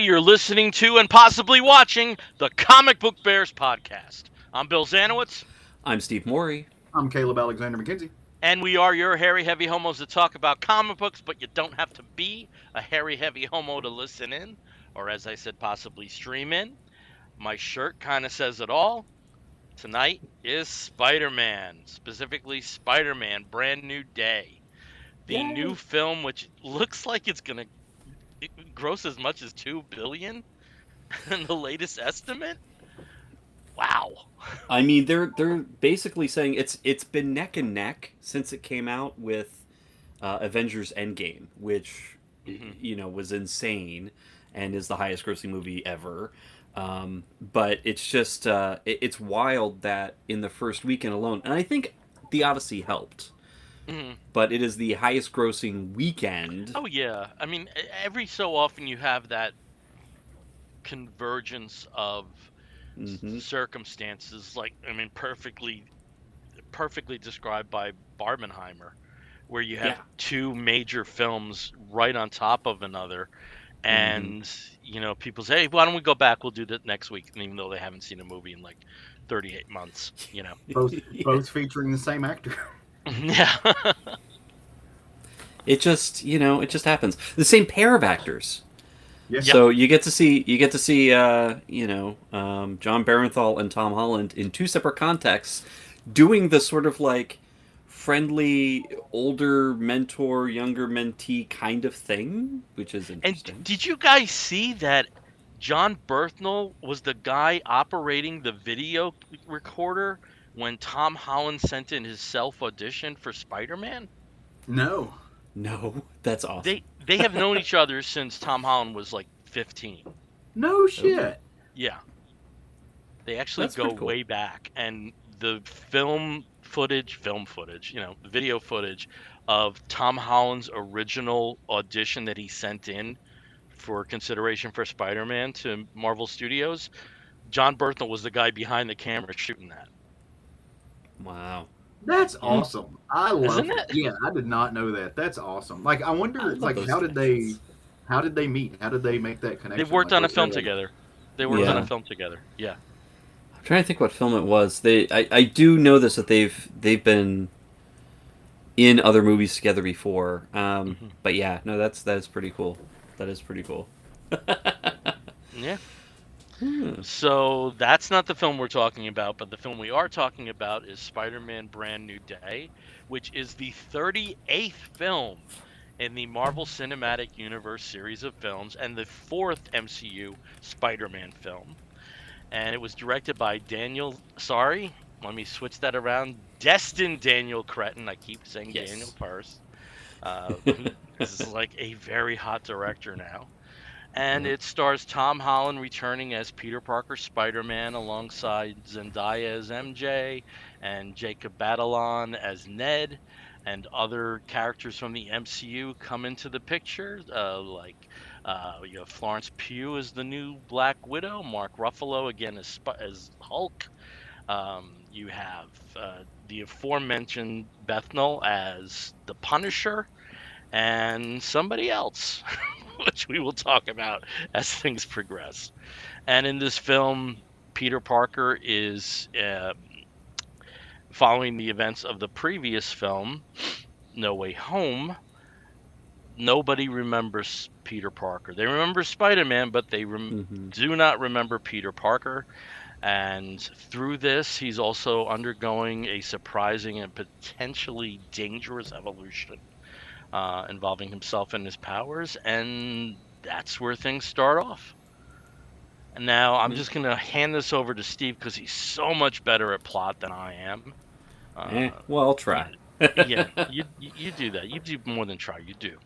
you're listening to and possibly watching the Comic Book Bears podcast. I'm Bill Zanowitz, I'm Steve Morey. I'm Caleb Alexander McKenzie. and we are your hairy heavy homos that talk about comic books, but you don't have to be a hairy heavy homo to listen in, or as I said, possibly stream in. My shirt kind of says it all. Tonight is Spider-Man, specifically Spider-Man Brand New Day. The Yay. new film, which looks like it's going to gross as much as $2 billion in the latest estimate. Wow. I mean, they're basically saying it's been neck and neck since it came out with Avengers Endgame, which was insane and is the highest grossing movie ever. But it's just it's wild that in the first weekend alone, and I think The Odyssey helped. But it is the highest grossing weekend. Oh yeah, I mean every so often you have that convergence of circumstances, like perfectly described by Barbenheimer, where you have two major films right on top of another, and people say, hey, why don't we go back? We'll do that next week, and even though they haven't seen a movie in like 38 months, both featuring the same actor. Yeah. It just happens. The same pair of actors. Yeah. So you get to see John Barenthal and Tom Holland in two separate contexts doing the sort of like friendly older mentor, younger mentee kind of thing, which is interesting. And did you guys see that John Berthnell was the guy operating the video recorder when Tom Holland sent in his self-audition for Spider-Man? No, that's awesome. They have known each other since Tom Holland was like 15. No shit. Yeah. They actually That's go pretty cool. way back, and the video footage of Tom Holland's original audition that he sent in for consideration for Spider-Man to Marvel Studios, John Berthnell was the guy behind the camera shooting that. Wow. That's awesome. I love Isn't it. it? Yeah, I did not know that. That's awesome. Like, I wonder, love like, those how did they connections. meet? How did they make that connection? They worked Like, on a was film there, like- together. Yeah. I'm trying to think what film it was. I do know this, that they've been in other movies together before. But yeah, no, that is pretty cool. That is pretty cool. Yeah. So that's not the film we're talking about, but the film we are talking about is Spider-Man Brand New Day, which is the 38th film in the Marvel Cinematic Universe series of films and the 4th MCU Spider-Man film. And it was directed by Destin Daniel Cretton. I keep saying Yes. Daniel first. This is like a very hot director now. And it stars Tom Holland returning as Peter Parker Spider-Man alongside Zendaya as MJ and Jacob Batalon as Ned, and other characters from the MCU come into the picture, you have Florence Pugh as the new Black Widow, Mark Ruffalo again as Hulk. You have the aforementioned Bethnal as the Punisher, and somebody else, which we will talk about as things progress. And in this film, Peter Parker is following the events of the previous film, No Way Home. Nobody remembers Peter Parker. They remember Spider-Man, but they do not remember Peter Parker. And through this, he's also undergoing a surprising and potentially dangerous evolution involving himself and his powers. And that's where things start off. And now I'm just going to hand this over to Steve because he's so much better at plot than I am. Well, I'll try. Yeah, you do that. You do more than try. You do.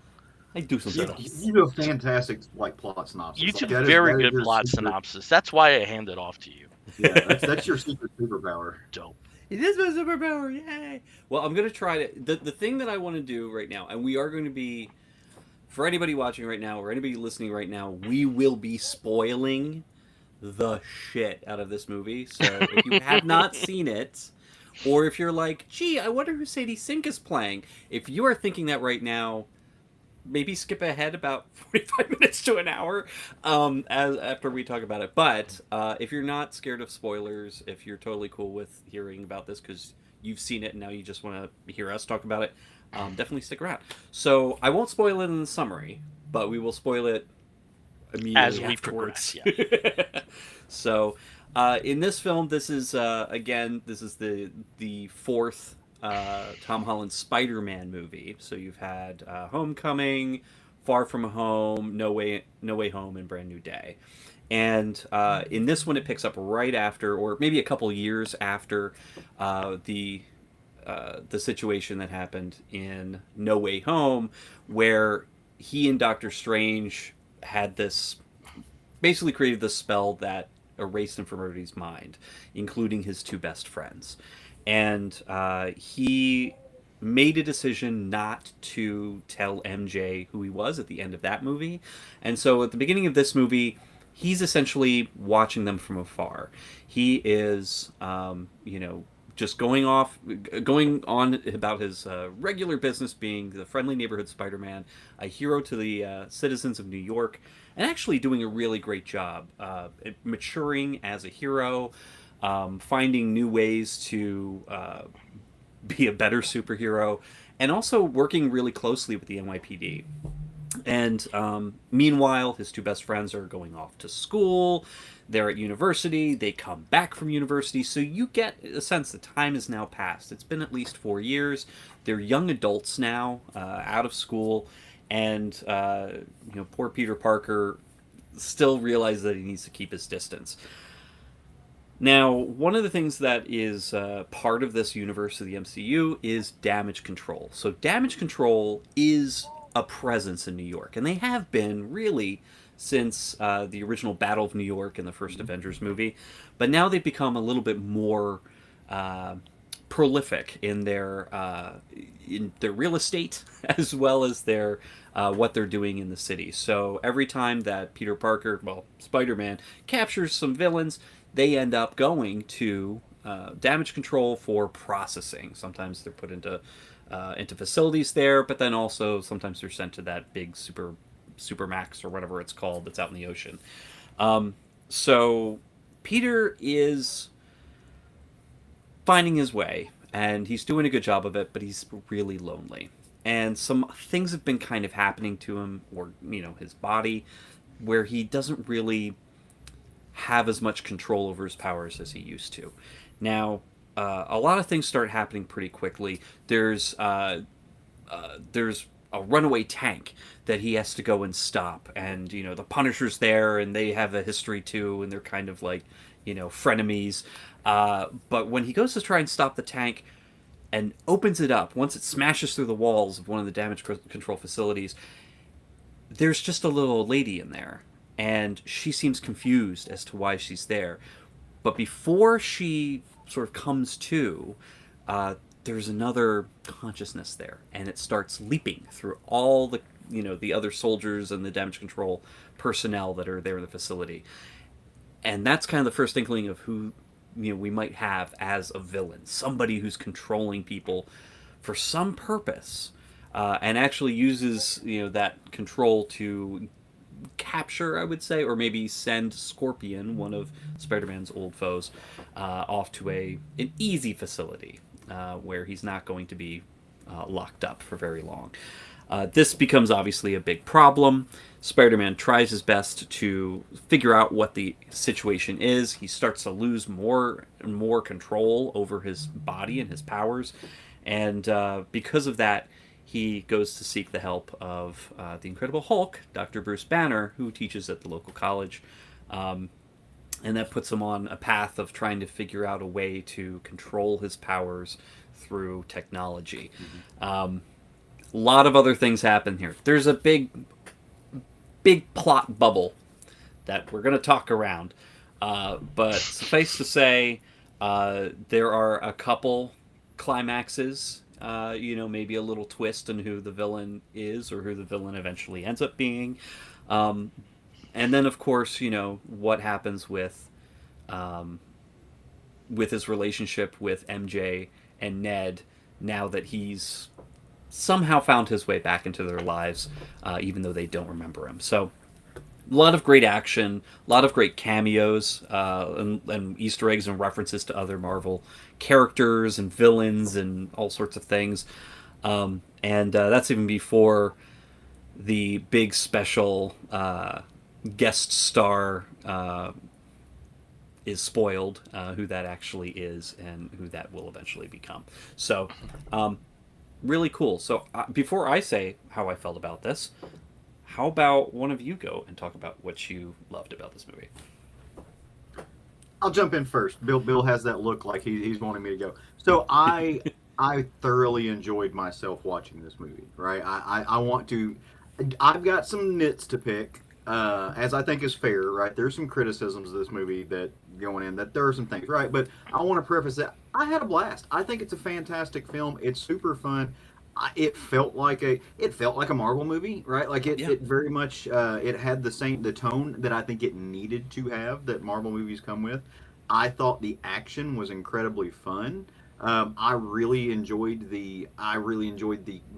I do some stuff. You do a fantastic plot synopsis. You do Like, very that is good your plot secret- synopsis. That's why I hand it off to you. Yeah, that's your secret superpower. Dope. It is my superpower, yay! Well, I'm going to try to... The thing that I want to do right now, and we are going to be... For anybody watching right now, or anybody listening right now, we will be spoiling the shit out of this movie. So if you have not seen it, or if you're like, gee, I wonder who Sadie Sink is playing. If you are thinking that right now, maybe skip ahead about 45 minutes to an hour as after we talk about it. But if you're not scared of spoilers, if you're totally cool with hearing about this because you've seen it and now you just want to hear us talk about it, definitely stick around. So I won't spoil it in the summary, but we will spoil it As immediately we afterwards. progress, yeah. So in this film, this is again, this is the fourth Tom Holland Spider-Man movie. So you've had Homecoming, Far From Home, No Way Home, and Brand New Day. And in this one, it picks up right after, or maybe a couple years after, the situation that happened in No Way Home, where he and Doctor Strange had this basically created this spell that erased him from everybody's mind, including his two best friends. And he made a decision not to tell MJ who he was at the end of that movie. And so at the beginning of this movie, he's essentially watching them from afar. He is, just going on about his regular business, being the friendly neighborhood Spider-Man, a hero to the citizens of New York, and actually doing a really great job maturing as a hero, finding new ways to be a better superhero, and also working really closely with the NYPD. And meanwhile, his two best friends are going off to school. They're at university. They come back from university. So you get a sense that time has now passed. It's been at least 4 years. They're young adults now, out of school. And, poor Peter Parker still realizes that he needs to keep his distance. Now, one of the things that is part of this universe of the MCU is damage control. So damage control is a presence in New York, and they have been really since the original Battle of New York in the first Avengers movie, but now they've become a little bit more prolific in their real estate as well as their what they're doing in the city. So every time that Peter Parker, well, Spider-Man, captures some villains, they end up going to damage control for processing. Sometimes they're put into facilities there, but then also sometimes they're sent to that big Supermax or whatever it's called that's out in the ocean. So Peter is finding his way, and he's doing a good job of it, but he's really lonely. And some things have been kind of happening to him, or, his body, where he doesn't really have as much control over his powers as he used to. Now, a lot of things start happening pretty quickly. There's a runaway tank that he has to go and stop, and the Punisher's there, and they have a history too, and they're kind of like frenemies. But when he goes to try and stop the tank and opens it up, once it smashes through the walls of one of the damage control facilities, there's just a little old lady in there, and she seems confused as to why she's there. But before she sort of comes to, there's another consciousness there, and it starts leaping through all the the other soldiers and the damage control personnel that are there in the facility. And that's kind of the first inkling of who we might have as a villain, somebody who's controlling people for some purpose, and actually uses that control to capture, I would say, or maybe send Scorpion, one of Spider-Man's old foes, off to an easy facility where he's not going to be locked up for very long. This becomes obviously a big problem. Spider-Man tries his best to figure out what the situation is. He starts to lose more and more control over his body and his powers. And because of that, he goes to seek the help of the Incredible Hulk, Dr. Bruce Banner, who teaches at the local college. And that puts him on a path of trying to figure out a way to control his powers through technology. A lot of other things happen here. There's a big plot bubble that we're going to talk around. But suffice to say, there are a couple climaxes, maybe a little twist in who the villain is or who the villain eventually ends up being. And then, of course, what happens with his relationship with MJ and Ned now that he's somehow found his way back into their lives, even though they don't remember him. So a lot of great action, a lot of great cameos, and Easter eggs and references to other Marvel characters and villains and all sorts of things. And that's even before the big special guest star is spoiled, who that actually is and who that will eventually become. So, really cool. So, before I say how I felt about this, how about one of you go and talk about what you loved about this movie? I'll jump in first. Bill has that look like he's wanting me to go. So I thoroughly enjoyed myself watching this movie. Right. I want to. I've got some nits to pick, as I think is fair. Right. There's some criticisms of this movie that going in that there are some things. Right. But I want to preface that I had a blast. I think it's a fantastic film. It's super fun. It felt like a Marvel movie, right? Like it very much it had the tone that I think it needed to have that Marvel movies come with. I thought the action was incredibly fun. I really enjoyed the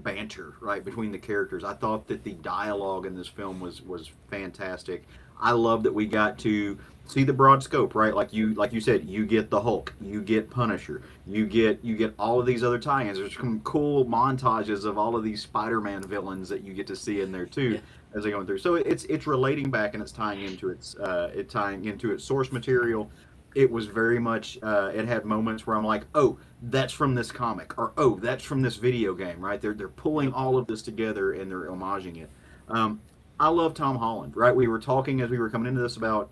banter right between the characters. I thought that the dialogue in this film was fantastic. I love that we got to see the broad scope, right? Like you said, you get the Hulk, you get Punisher, you get all of these other tie-ins. There's some cool montages of all of these Spider-Man villains that you get to see in there too as they're going through. So it's relating back and it's tying into its source material. It was very much it had moments where I'm like, oh, that's from this comic, or oh, that's from this video game, right? They're pulling all of this together and they're homaging it. I love Tom Holland, right? We were talking as we were coming into this about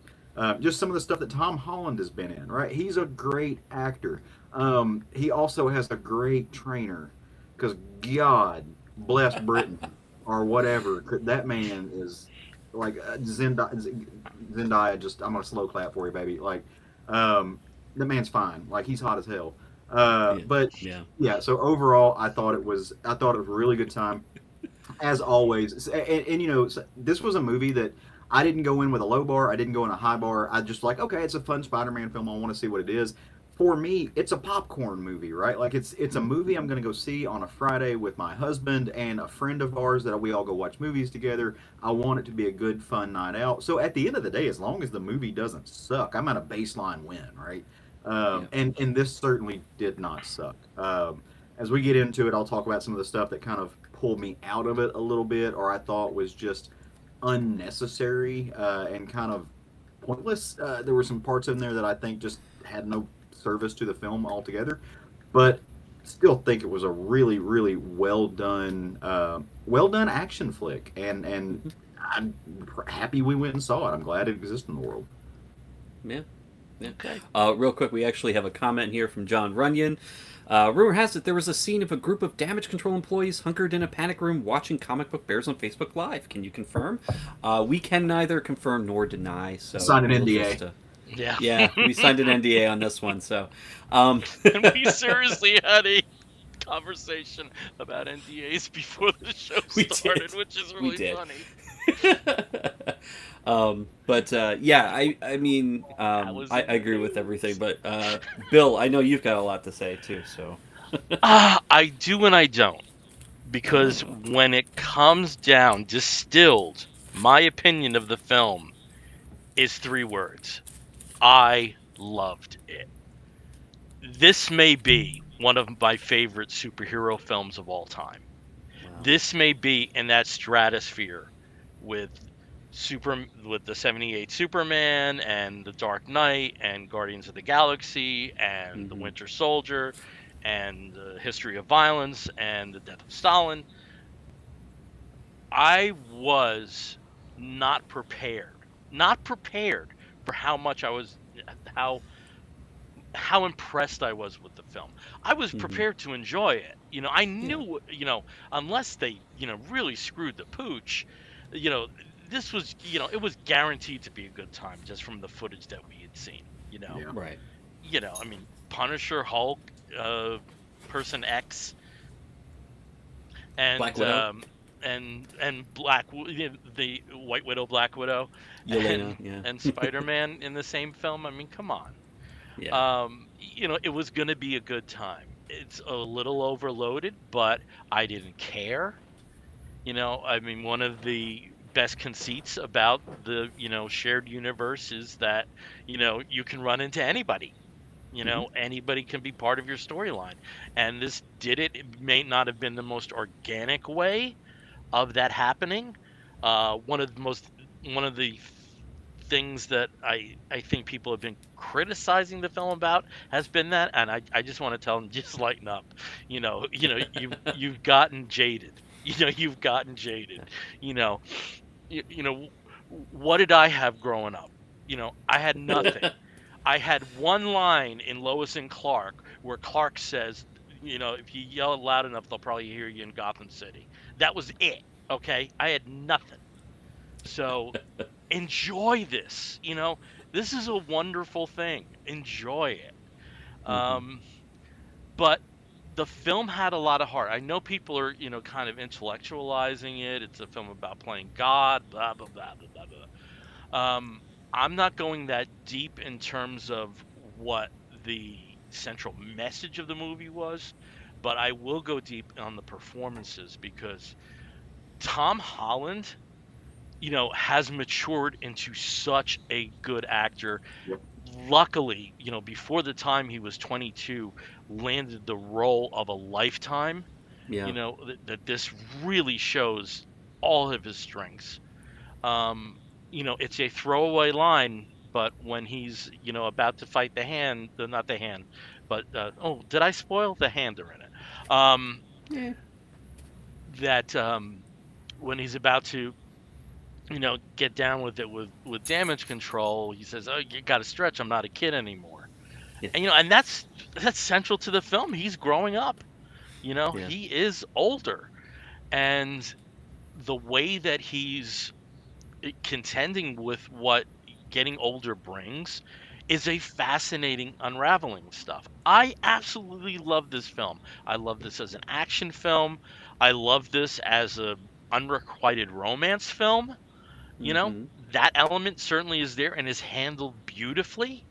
just some of the stuff that Tom Holland has been in, right? He's a great actor. He also has a great trainer, because God bless Britain or whatever. That man is like Zendaya. Just I'm gonna slow clap for you, baby. Like the man's fine. Like he's hot as hell. But yeah. So overall, I thought it was a really good time, as always. And you know, this was a movie that I didn't go in with a low bar. I didn't go in a high bar. I just like, okay, it's a fun Spider-Man film. I want to see what it is. For me, it's a popcorn movie, right? Like it's a movie I'm going to go see on a Friday with my husband and a friend of ours that we all go watch movies together. I want it to be a good, fun night out. So at the end of the day, as long as the movie doesn't suck, I'm at a baseline win, right? And this certainly did not suck. As we get into it, I'll talk about some of the stuff that kind of pulled me out of it a little bit, or I thought was just unnecessary and kind of pointless. There were some parts in there that I think just had no service to the film altogether, but still think it was a really, really well done action flick, and I'm happy we went and saw it. I'm glad it exists in the world. Yeah. Okay. Real quick, we actually have a comment here from John Runyon. Rumor has it there was a scene of a group of damage control employees hunkered in a panic room watching comic book bears on Facebook Live. Can you confirm? We can neither confirm nor deny. So Sign an NDA. Yeah, we signed an NDA on this one. So, and we seriously had a conversation about NDAs before the show started, which is really funny. But I mean, I agree with everything. But Bill, I know you've got a lot to say too. So I do and I don't, because when it comes down distilled, my opinion of the film is 3 words: I loved it. This may be one of my favorite superhero films of all time. Wow. This may be in that stratosphere with the 78 Superman and the Dark Knight and Guardians of the Galaxy and the Winter Soldier and the History of Violence and the Death of Stalin. I was not prepared for how much how impressed I was with the film. I was prepared to enjoy it. You know, I knew, unless they, really screwed the pooch, this was, it was guaranteed to be a good time just from the footage that we had seen, Yeah. Right. I mean, Punisher, Hulk, Person X, and Black Widow. And the White Widow, Black Widow, Yelena, and Spider-Man in the same film. I mean, come on. Yeah. It was going to be a good time. it's a little overloaded, but I didn't care. I mean, one of the best conceits about the, shared universe is that, you can run into anybody. Hmm. Anybody can be part of your storyline. And this did it. It may not have been the most organic way of that happening. One of the things that I think people have been criticizing the film about has been that, and I just want to tell them, just lighten up. You've gotten jaded. You've gotten jaded. You know, what did I have growing up? I had nothing. I had one line in Lois and Clark where Clark says, if you yell it loud enough, they'll probably hear you in Gotham City. That was it. Okay, I had nothing. So enjoy this. This is a wonderful thing. Enjoy it. Hmm. Um, but the film had a lot of heart. I know people are, kind of intellectualizing it. It's a film about playing God, blah blah blah blah blah blah. I'm not going that deep in terms of what the central message of the movie was, but I will go deep on the performances because Tom Holland, has matured into such a good actor. Yep. Luckily, before the time he was 22, landed the role of a lifetime. Yeah. That this really shows all of his strengths. Um, it's a throwaway line, but when he's, about to fight the hand, not the hand, but oh, did I spoil the hand are in it? Yeah. That when he's about to, get down with it with damage control, he says, "Oh, you got to stretch. I'm not a kid anymore." Yeah. And that's central to the film. He's growing up. Yeah. He is older, and the way that he's contending with what getting older brings is a fascinating unraveling stuff. I absolutely love this film. I love this as an action film. I love this as a unrequited romance film. You know, Hmm. that element certainly is there and is handled beautifully.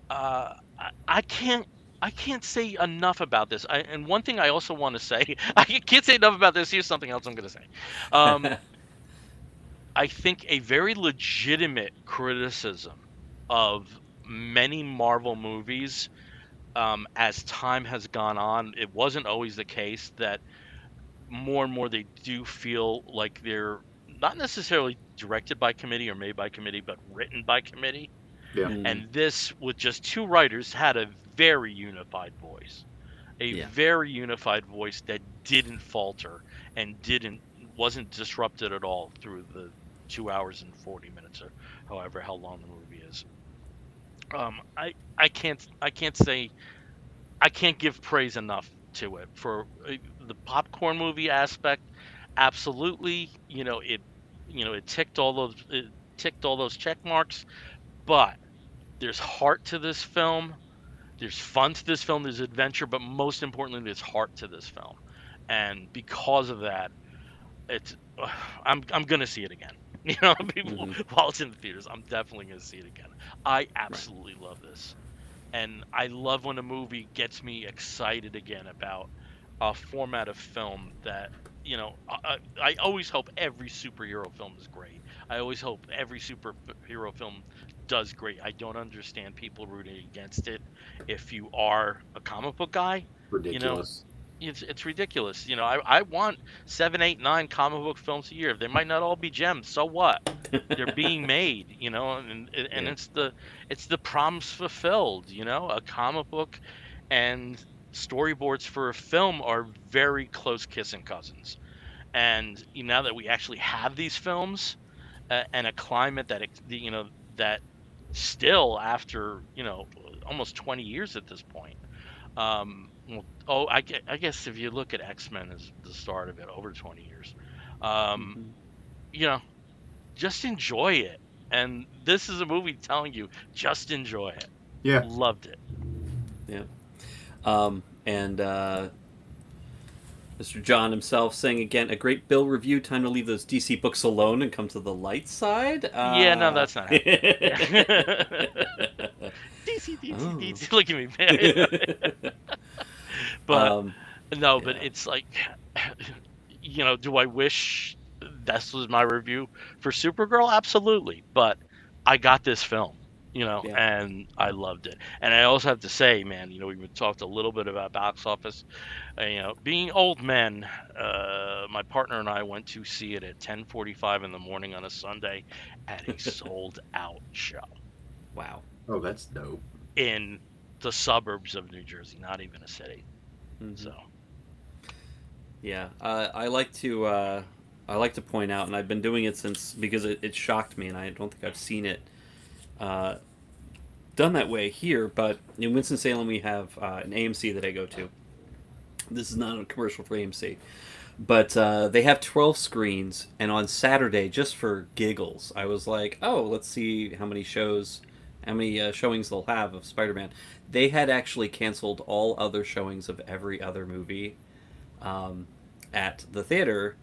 I can't say enough about this. And one thing I also want to say, I can't say enough about this. Here's something else I'm going to say. Um, I think a very legitimate criticism of many Marvel movies, as time has gone on, it wasn't always the case that more and more they do feel like they're not necessarily directed by committee or made by committee, but written by committee. Yeah. Mm. And this, with just two writers, had a very unified voice, a Yeah. very unified voice that didn't falter and didn't wasn't disrupted at all through the 2 hours and 40 minutes or however how long the movie is. I can't give praise enough to it for the popcorn movie aspect. Absolutely, it ticked all those check marks, but there's heart to this film. There's fun to this film. There's adventure, but most importantly, there's heart to this film. And because of that, it's I'm gonna see it again. Hmm. While it's in the theaters, I'm definitely gonna see it again. I Right. absolutely love this, and I love when a movie gets me excited again about a format of film that I always hope every superhero film is great. I always hope every superhero film does great. I don't understand people rooting against it. If you are a comic book guy, you know Ridiculous. it's ridiculous. I want 7, 8, 9 comic book films a year. They might not all be gems. So what? They're being made, and Yeah. it's the promise fulfilled. A comic book and storyboards for a film are very close kissing cousins. And now that we actually have these films, and a climate that still after almost 20 years at this point. Well, I guess if you look at X-Men as the start of it, over 20 years, um, Hmm. you know, just enjoy it. And this is a movie telling you, just enjoy it. Yeah. Loved it. Yeah. And Mr. John himself saying again, a great Bill review. Time to leave those DC books alone and come to the light side. Yeah, no, that's not happening. Yeah. DC, DC, Oh. DC. Look at me, man. But no, but Yeah. it's like, do I wish this was my review for Supergirl? Absolutely. But I got this film, Yeah. and I loved it. And I also have to say, man, we talked a little bit about box office. Being old men, my partner and I went to see it at 10:45 in the morning on a Sunday at a sold out show Wow. Oh, that's dope. in the suburbs of New Jersey, not even a city. Hmm. So, Yeah. I like to point out, and I've been doing it since because it shocked me, and I don't think I've seen it uh, done that way here. But in Winston Salem, we have an AMC that I go to. This is not a commercial for AMC, but they have 12 screens, and on Saturday, just for giggles, I was like, oh, let's see how many showings they'll have of Spider-Man. They had actually canceled all other showings of every other movie um, at the theater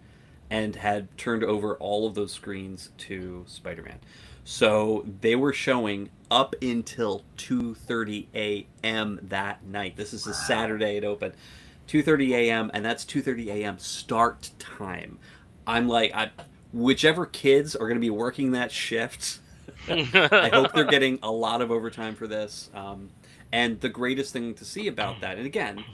and had turned over all of those screens to Spider-Man. So they were showing up until 2:30 a.m. that night. This is a Saturday it opened. 2:30 a.m. and that's 2:30 a.m. start time. I'm like, whichever kids are going to be working that shift, I hope they're getting a lot of overtime for this. And the greatest thing to see about that, and again,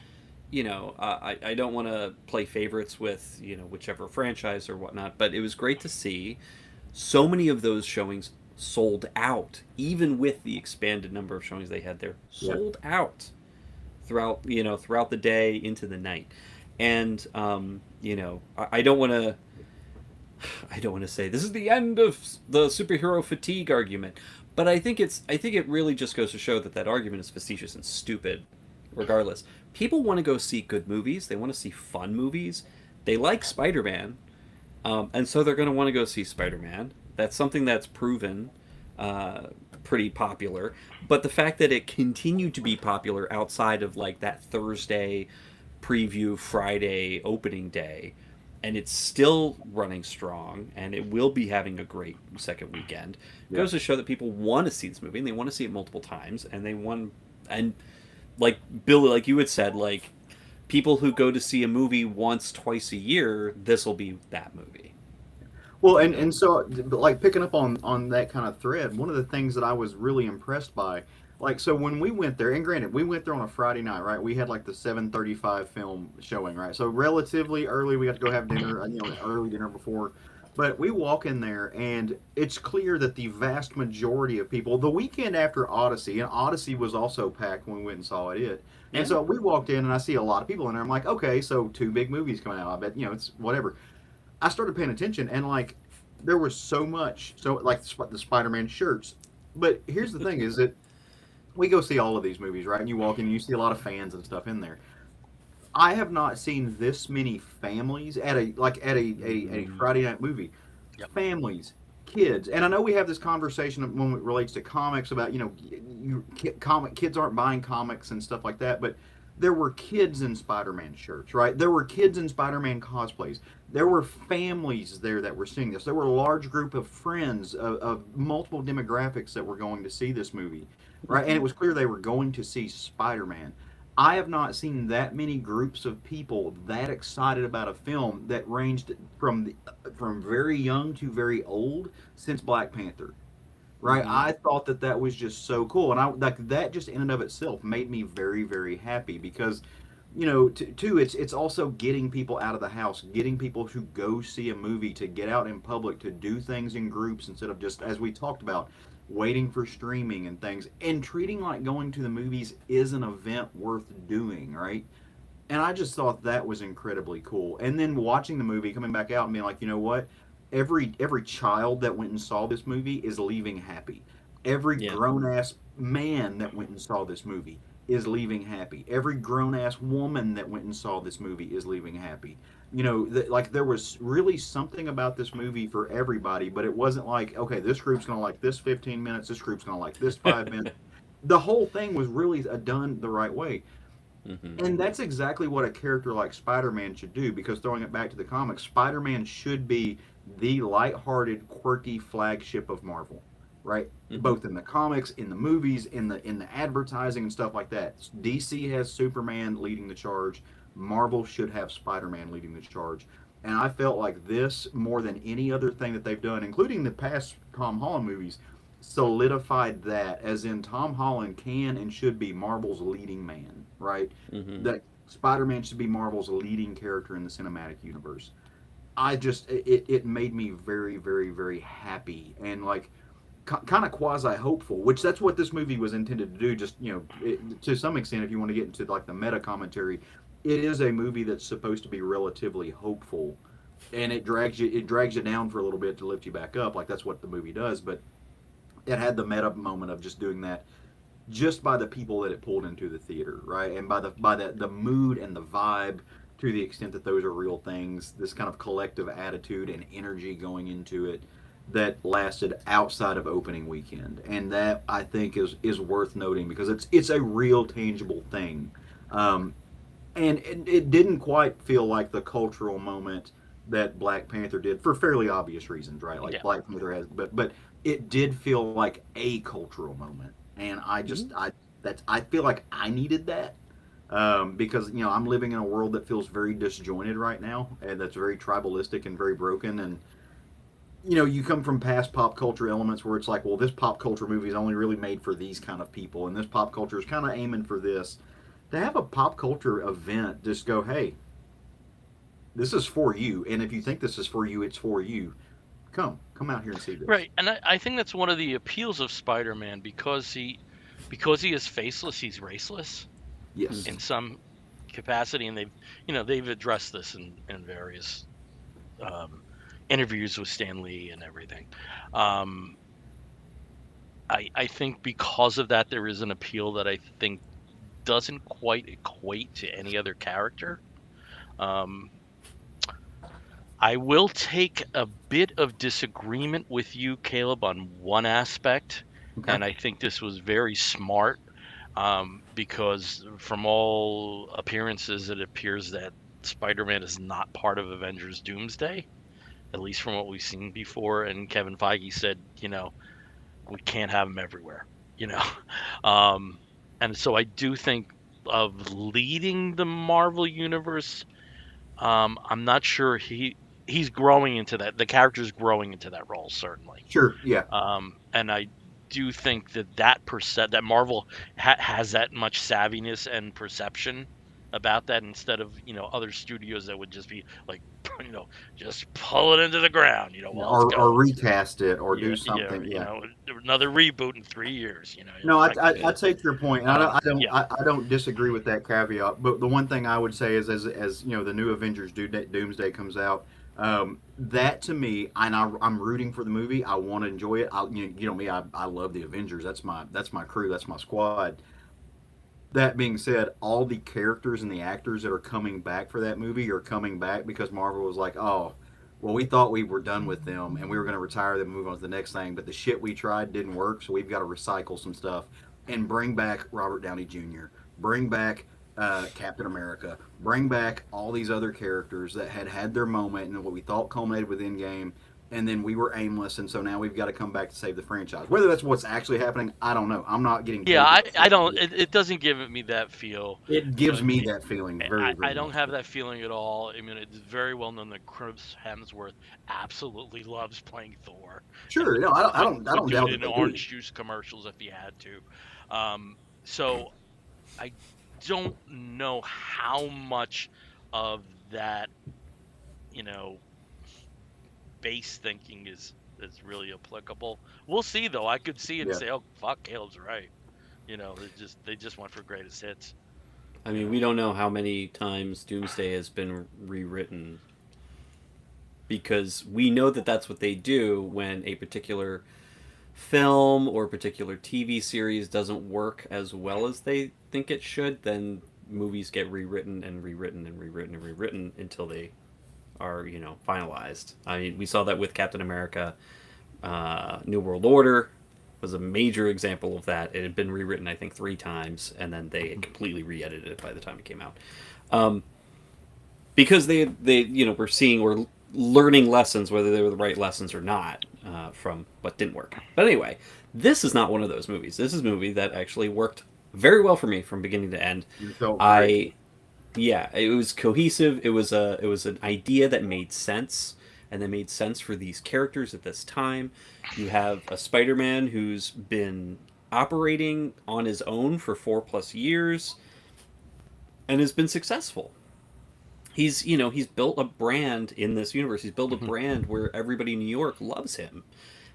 I don't want to play favorites with whichever franchise or whatnot, but it was great to see so many of those showings sold out, even with the expanded number of showings they had there, Yeah. sold out throughout the day into the night. And I don't want to say this is the end of the superhero fatigue argument, but I think it really just goes to show that that argument is facetious and stupid. Regardless, people want to go see good movies. They want to see fun movies. They like Spider-Man, and so they're going to want to go see Spider-Man. That's something that's proven uh, pretty popular. But the fact that it continued to be popular outside of like that Thursday preview, Friday opening day, and it's still running strong, and it will be having a great second weekend, Yeah. goes to show that people want to see this movie, and they want to see it multiple times, and they want and like Billy, like you had said, like people who go to see a movie once, twice a year, this will be that movie. Well, You and know? so like picking up on that kind of thread, one of the things that I was really impressed by, like so when we went there, and granted we went there on a Friday night, right? We had like the 7:35 film showing, right? So relatively early, we got to go have dinner, early dinner before. But we walk in there, and it's clear that the vast majority of people, the weekend after Odyssey, and Odyssey was also packed when we went and saw it. And Yeah. so we walked in, and I see a lot of people in there. I'm like, okay, so two big movies coming out. I bet it's whatever. I started paying attention, and like there was so much, so like the Spider-Man shirts. But here's the thing: is that we go see all of these movies, right? And you walk in, and you see a lot of fans and stuff in there. I have not seen this many families at a Mm, Friday night movie. yep. Families, kids, and I know we have this conversation when it relates to comics about kids aren't buying comics and stuff like that, but there were kids in Spider-Man shirts, right? There were kids in Spider-Man cosplays. There were families there that were seeing this. There were a large group of friends of multiple demographics that were going to see this movie, right? And it was clear they were going to see Spider-Man. I have not seen that many groups of people that excited about a film that ranged from very young to very old since Black Panther. Right? mm-hmm. I thought that that was just so cool, and I like that just in and of itself made me very very happy because too, it's also getting people out of the house, getting people to go see a movie, to get out in public, to do things in groups instead of just as we talked about waiting for streaming and things, and treating like going to the movies is an event worth doing, right? And I just thought that was incredibly cool. And then watching the movie, coming back out and being like, you know what? Every child that went and saw this movie is leaving happy. Every Yeah. grown ass man that went and saw this movie is leaving happy. Every grown ass woman that went and saw this movie is leaving happy. Like there was really something about this movie for everybody, but it wasn't like, okay, this group's gonna like this 15 minutes, this group's gonna like this 5 minutes. The whole thing was really done the right way. Mm-hmm. And that's exactly what a character like Spider-Man should do. Because throwing it back to the comics, Spider-Man should be the lighthearted, quirky flagship of Marvel. right? Mm-hmm. Both in the comics, in the movies, in the advertising and stuff like that. DC has Superman leading the charge. Marvel should have Spider-Man leading the charge. And I felt like this, more than any other thing that they've done, including the past Tom Holland movies, solidified that, as in Tom Holland can and should be Marvel's leading man, right? Mm-hmm. That Spider-Man should be Marvel's leading character in the cinematic universe. It made me very, very, very happy and like kind of quasi hopeful, which that's what this movie was intended to do. Just to some extent, if you want to get into like the meta commentary, it is a movie that's supposed to be relatively hopeful, and it drags you down for a little bit to lift you back up. Like that's what the movie does, but it had the meta moment of just doing that just by the people that it pulled into the theater, right? And by the mood and the vibe, to the extent that those are real things, this kind of collective attitude and energy going into it that lasted outside of opening weekend, and that I think is worth noting because it's a real tangible thing, and it didn't quite feel like the cultural moment that Black Panther did for fairly obvious reasons, right? Like Yeah. Black Panther has, but it did feel like a cultural moment, and Mm-hmm. I feel like I needed that because I'm living in a world that feels very disjointed right now, and that's very tribalistic and very broken, and you come from past pop culture elements where it's like, well, this pop culture movie is only really made for these kind of people, and this pop culture is kind of aiming for this. To have a pop culture event just go, hey, this is for you, and if you think this is for you, it's for you. Come out here and see this. Right, and I think that's one of the appeals of Spider-Man because he is faceless, he's raceless Yes. in some capacity, and they've addressed this in various um, interviews with Stan Lee and everything. Um, I think because of that, there is an appeal that I think doesn't quite equate to any other character. Um, I will take a bit of disagreement with you, Caleb, on one aspect, Okay. and I think this was very smart because, from all appearances, it appears that Spider-Man is not part of Avengers Doomsday, at least from what we've seen before. And Kevin Feige said, we can't have him everywhere, you know. Um, and so I do think of leading the Marvel universe. I'm not sure he's growing into that. The character's growing into that role, certainly. Sure. Yeah. And I do think that Marvel has that much savviness and perception about that instead of other studios that would just be like just pull it into the ground. Well, let's Or go. recast it or do Yeah, yeah, something. Yeah. another reboot in 3 years. You're No, not gonna do I that. take your point, and Yeah, I don't disagree with that caveat. But the one thing I would say is, as the new Avengers Doomsday comes out, that to me, and I'm rooting for the movie. I want to enjoy it. Me, I love the Avengers. That's my crew. That's my squad. That being said, all the characters and the actors that are coming back for that movie are coming back because Marvel was like, oh, well, we thought we were done with them and we were going to retire them and move on to the next thing, but the shit we tried didn't work, so we've got to recycle some stuff and bring back Robert Downey Jr., bring back Captain America, bring back all these other characters that had had their moment and what we thought culminated with Endgame, and then we were aimless, and so now we've got to come back to save the franchise. Whether that's what's actually happening, I don't know. I'm not getting yeah. paid. I don't. It doesn't give me that feel, It gives but me that feeling very, I very don't much. have that feeling at all. I mean, it's very well known that Chris Hemsworth absolutely loves playing Thor, and Sure, no, I don't, I would don't, I would don't do it doubt that in they do. orange juice commercials if he had to. So I don't know how much of that, you know, base thinking is really applicable. We'll see though. I could see it and Yeah, say, "Oh, fuck, Caleb's right." They just went for greatest hits. I You mean, know. we don't know how many times Doomsday has been rewritten because we know that that's what they do when a particular film or particular TV series doesn't work as well as they think it should, then movies get rewritten and rewritten and rewritten and rewritten until they are, finalized. I mean, we saw that with Captain America. New World Order was a major example of that. It had been rewritten, I think, 3 times, and then they had completely re-edited it by the time it came out. Because they were seeing or learning lessons, whether they were the right lessons or not. from what didn't work. But anyway, this is not one of those movies. This is a movie that actually worked very well for me from beginning to end. You felt great. I Yeah, it was cohesive. It was an idea that made sense, and that made sense for these characters at this time. You have a Spider-Man who's been operating on his own for 4+ years and has been successful. He's built a brand in this universe. He's built a brand where everybody in New York loves him,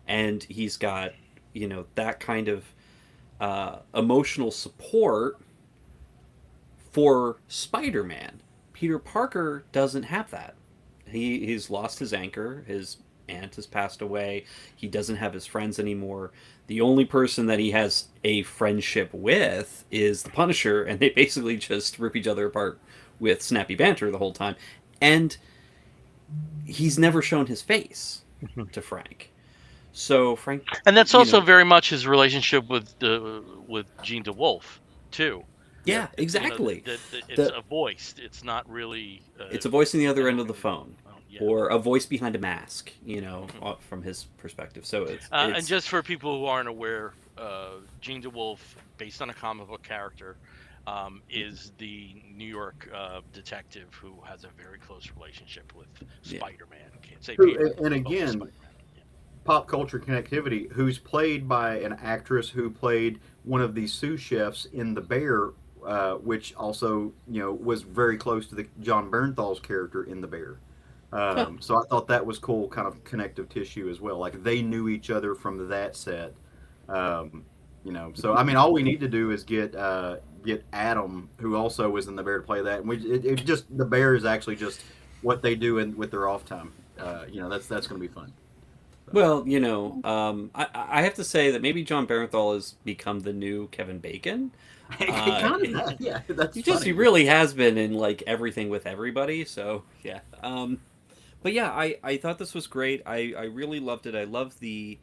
and he's got that kind of emotional support for Spider-Man. Peter Parker doesn't have that. He's lost his anchor. His aunt has passed away. He doesn't have his friends anymore. The only person that he has a friendship with is the Punisher, and they basically just rip each other apart with snappy banter the whole time. And he's never shown his face to Frank. So Frank, and that's also very much his relationship with Jean DeWolf too. Yeah, exactly. It's a voice. It's not really. It's a voice in the other end of the phone, yeah. or a voice behind a mask. From his perspective. So it's and just for people who aren't aware, Jean DeWolf, based on a comic book character, is the New York detective who has a very close relationship with Spider-Man. Can't say Peter, and again, pop culture connectivity. Who's played by an actress who played one of the sous chefs in The Bear. Which also, was very close to the John Bernthal's character in The Bear. So I thought that was cool, kind of connective tissue as well. Like they knew each other from that set. So I mean, all we need to do is get Adam, who also was in The Bear, to play that. And it just The Bear is actually just what they do with their off time. That's going to be fun. Well, I have to say that maybe John Bernthal has become the new Kevin Bacon. Yeah, that's he really has been in like everything with everybody. So yeah, but yeah, I thought this was great. I really loved it. I loved the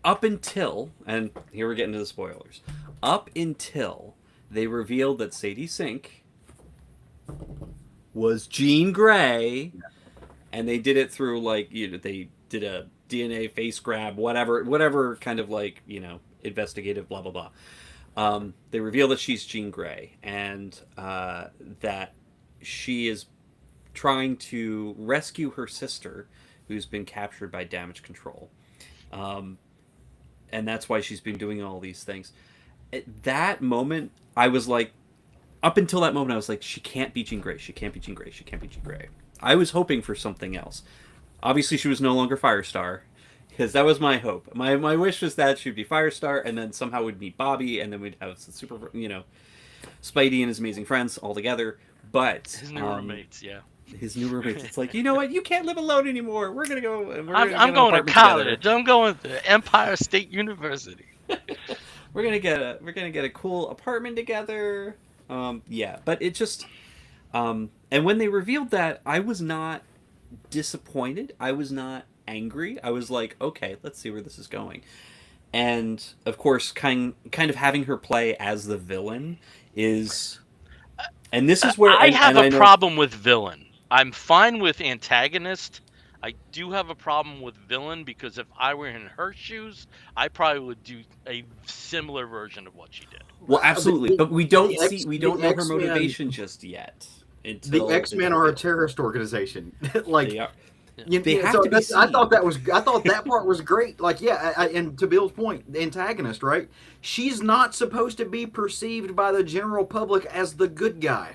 up until, and here we're getting to the spoilers. Up until they revealed that Sadie Sink was Jean Grey, and they did it through they did a DNA face grab, whatever kind of investigative blah blah blah. They reveal that she's Jean Grey, and that she is trying to rescue her sister, who's been captured by Damage Control. And that's why she's been doing all these things. At that moment, I was like, up until that moment, I was like, she can't be Jean Grey. She can't be Jean Grey. She can't be Jean Grey. I was hoping for something else. Obviously, she was no longer Firestar, because that was my hope. My wish was that she'd be Firestar, and then somehow we'd meet Bobby, and then we'd have the super, Spidey and his amazing friends all together. But his new roommates, yeah. His new roommates. It's like, you know what? You can't live alone anymore. We're gonna go. And I'm going to college. Together. I'm going to Empire State University. We're gonna get a cool apartment together. Yeah, but it just. And when they revealed that, I was not disappointed. I was not angry. I was like, okay, let's see where this is going. And of course, kind of having her play as the villain is, and this is where I have a problem with villain. I'm fine with antagonist. I do have a problem with villain because if I were in her shoes, I probably would do a similar version of what she did. Well, absolutely, but we don't know her motivation just yet. The X-Men are a terrorist organization. They are. I thought that part was great. And to Bill's point, the antagonist, right? She's not supposed to be perceived by the general public as the good guy.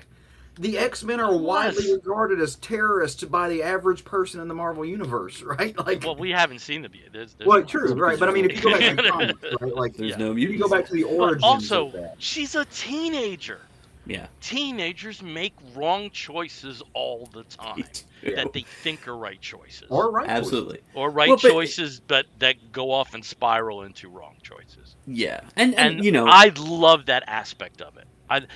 The X-Men are widely regarded as terrorists by the average person in the Marvel universe, right? Well, we haven't seen them yet. Well, true, right? But I mean, if you go back to the comics, right? There's no mutants. If you go back to the origins. But also, of that. She's a teenager. Yeah. Teenagers make wrong choices all the time that they think are right choices. Or right Absolutely. Choices. Or right choices, but that go off and spiral into wrong choices. Yeah. And I love that aspect of it. I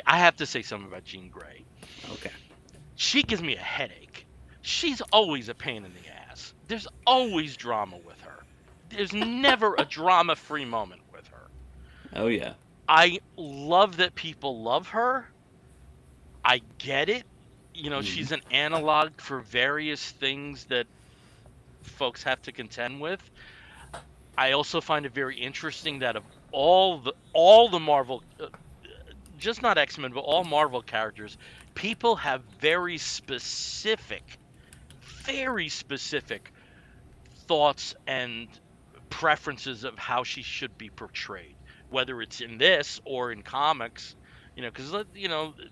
have to say something about Jean Grey. Okay. She gives me a headache. She's always a pain in the ass. There's always drama with her. There's never a drama-free moment with her. Oh, yeah. I love that people love her. I get it. She's an analog for various things that folks have to contend with. I also find it very interesting that of all the Marvel, just not X-Men, but all Marvel characters, people have very specific thoughts and preferences of how she should be portrayed, whether it's in this or in comics. Because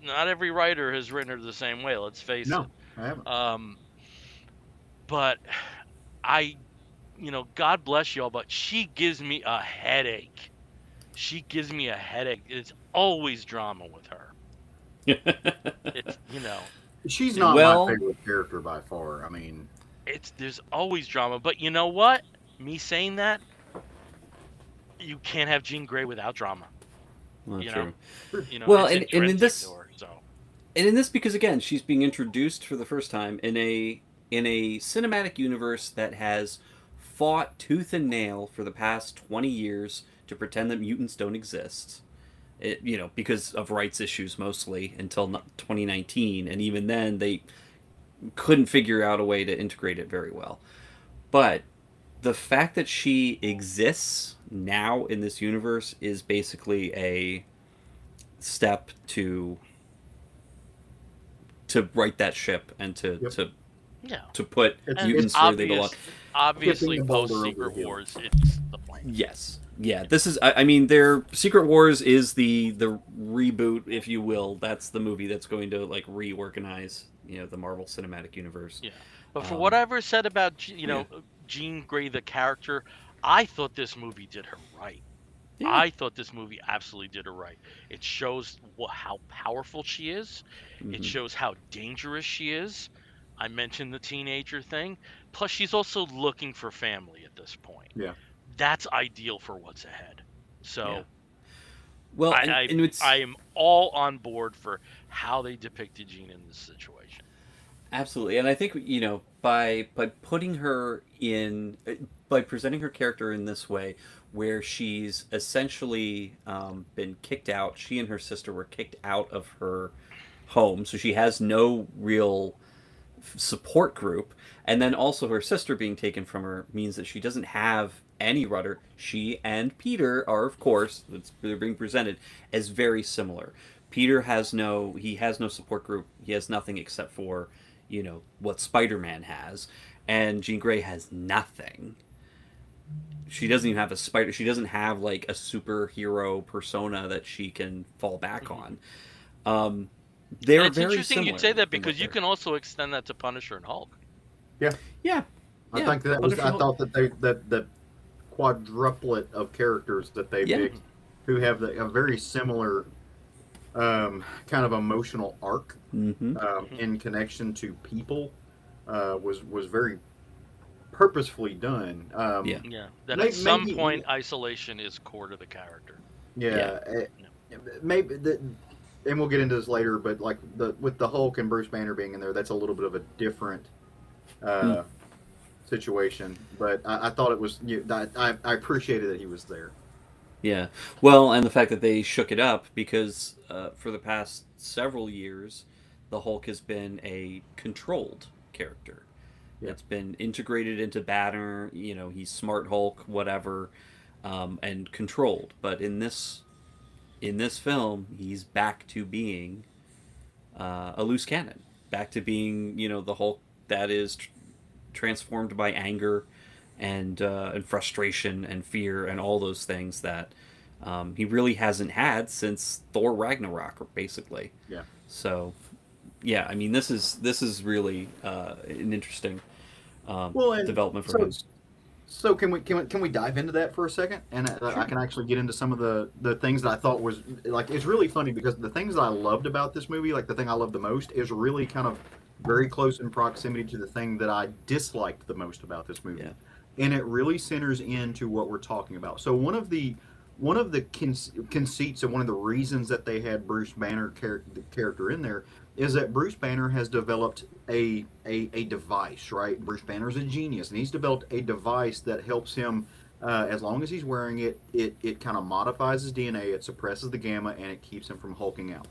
not every writer has written her the same way. Let's face it. No, I haven't. But I, God bless y'all, but she gives me a headache. She gives me a headache. It's always drama with her. It's She's it's not my Well, favorite character by far. I mean, it's there's always drama. But you know what? Me saying that, you can't have Jean Grey without drama. not You know, true. Well, it's intrinsic to her. So and in this because again, she's being introduced for the first time in a cinematic universe that has fought tooth and nail for the past 20 years to pretend that mutants don't exist. Because of rights issues mostly until 2019, and even then they couldn't figure out a way to integrate it very well. But the fact that she exists now in this universe is basically a step to right that ship and to Yep. to yeah, to put it's and it's mutants where they belong. obviously the post boulder over Secret the hill. Wars, it's the plan. Yes. Yeah, this is I mean their Secret Wars is the reboot, if you will. That's the movie that's going to like reorganize, the Marvel Cinematic Universe. Yeah, but for Um whatever said about yeah. Jean Grey the character, I thought this movie did her right. Yeah. I thought this movie absolutely did her right. It shows how powerful she is. It Mhm. shows how dangerous she is. I mentioned the teenager thing. Plus, she's also looking for family at this point. yeah. That's ideal for what's ahead. Yeah. So Well, and, I and I it's am all on board for how they depicted Jean in this situation. absolutely, and I think by putting her in by presenting her character in this way, where she's essentially been kicked out. She and her sister were kicked out of her home, so she has no real support group, and then also her sister being taken from her means that she doesn't have any rudder. She and Peter are, of course, they're being presented as very similar. Peter has no support group. He has nothing except for what Spider-Man has, and Jean Grey has nothing. She doesn't even have a spider. She doesn't have like a superhero persona that she can fall back Mhm. on. And They're it's very interesting you'd similar say that in what because you they're. can also extend that to Punisher and Hulk. Yeah. Yeah, I yeah. think that was. Punisher I Hulk. thought that that quadruplet of characters that they Yeah. picked, who have a very similar kind of emotional arc Mm-hmm. Mhm. in connection to people, was very purposefully done. Yeah. Yeah, that at some Maybe, point isolation is core to the character. Yeah. yeah, Yeah. maybe and we'll get into this later, but like with the Hulk and Bruce Banner being in there, that's a little bit of a different Mm. uh, situation. But I thought it was. I appreciated that he was there. Yeah. Well, and the fact that they shook it up because for the past several years, the Hulk has been a controlled character. Yeah, It's been integrated into Banner. He's Smart Hulk, whatever, and controlled. But in this film, he's back to being a loose cannon, back to being the Hulk that is transformed by anger and frustration and fear and all those things that he really hasn't had since Thor Ragnarok, basically. yeah. So, yeah, I mean, this is really an interesting Well, and development for so him. so can we dive into that for a second? And I Sure. can actually get into some of the things that I thought was like it's really funny because the things that I loved about this movie, like the thing I loved the most, is really kind of very close in proximity to the thing that I disliked the most about this movie. Yeah. And it really centers into what we're talking about. So one of the conceits and one of the reasons that they had Bruce Banner the character in there is that Bruce Banner has developed a device, right? Bruce Banner's a genius, and he's developed a device that helps him. As long as he's wearing it, it kind of modifies his DNA, it suppresses the gamma, and it keeps him from hulking out.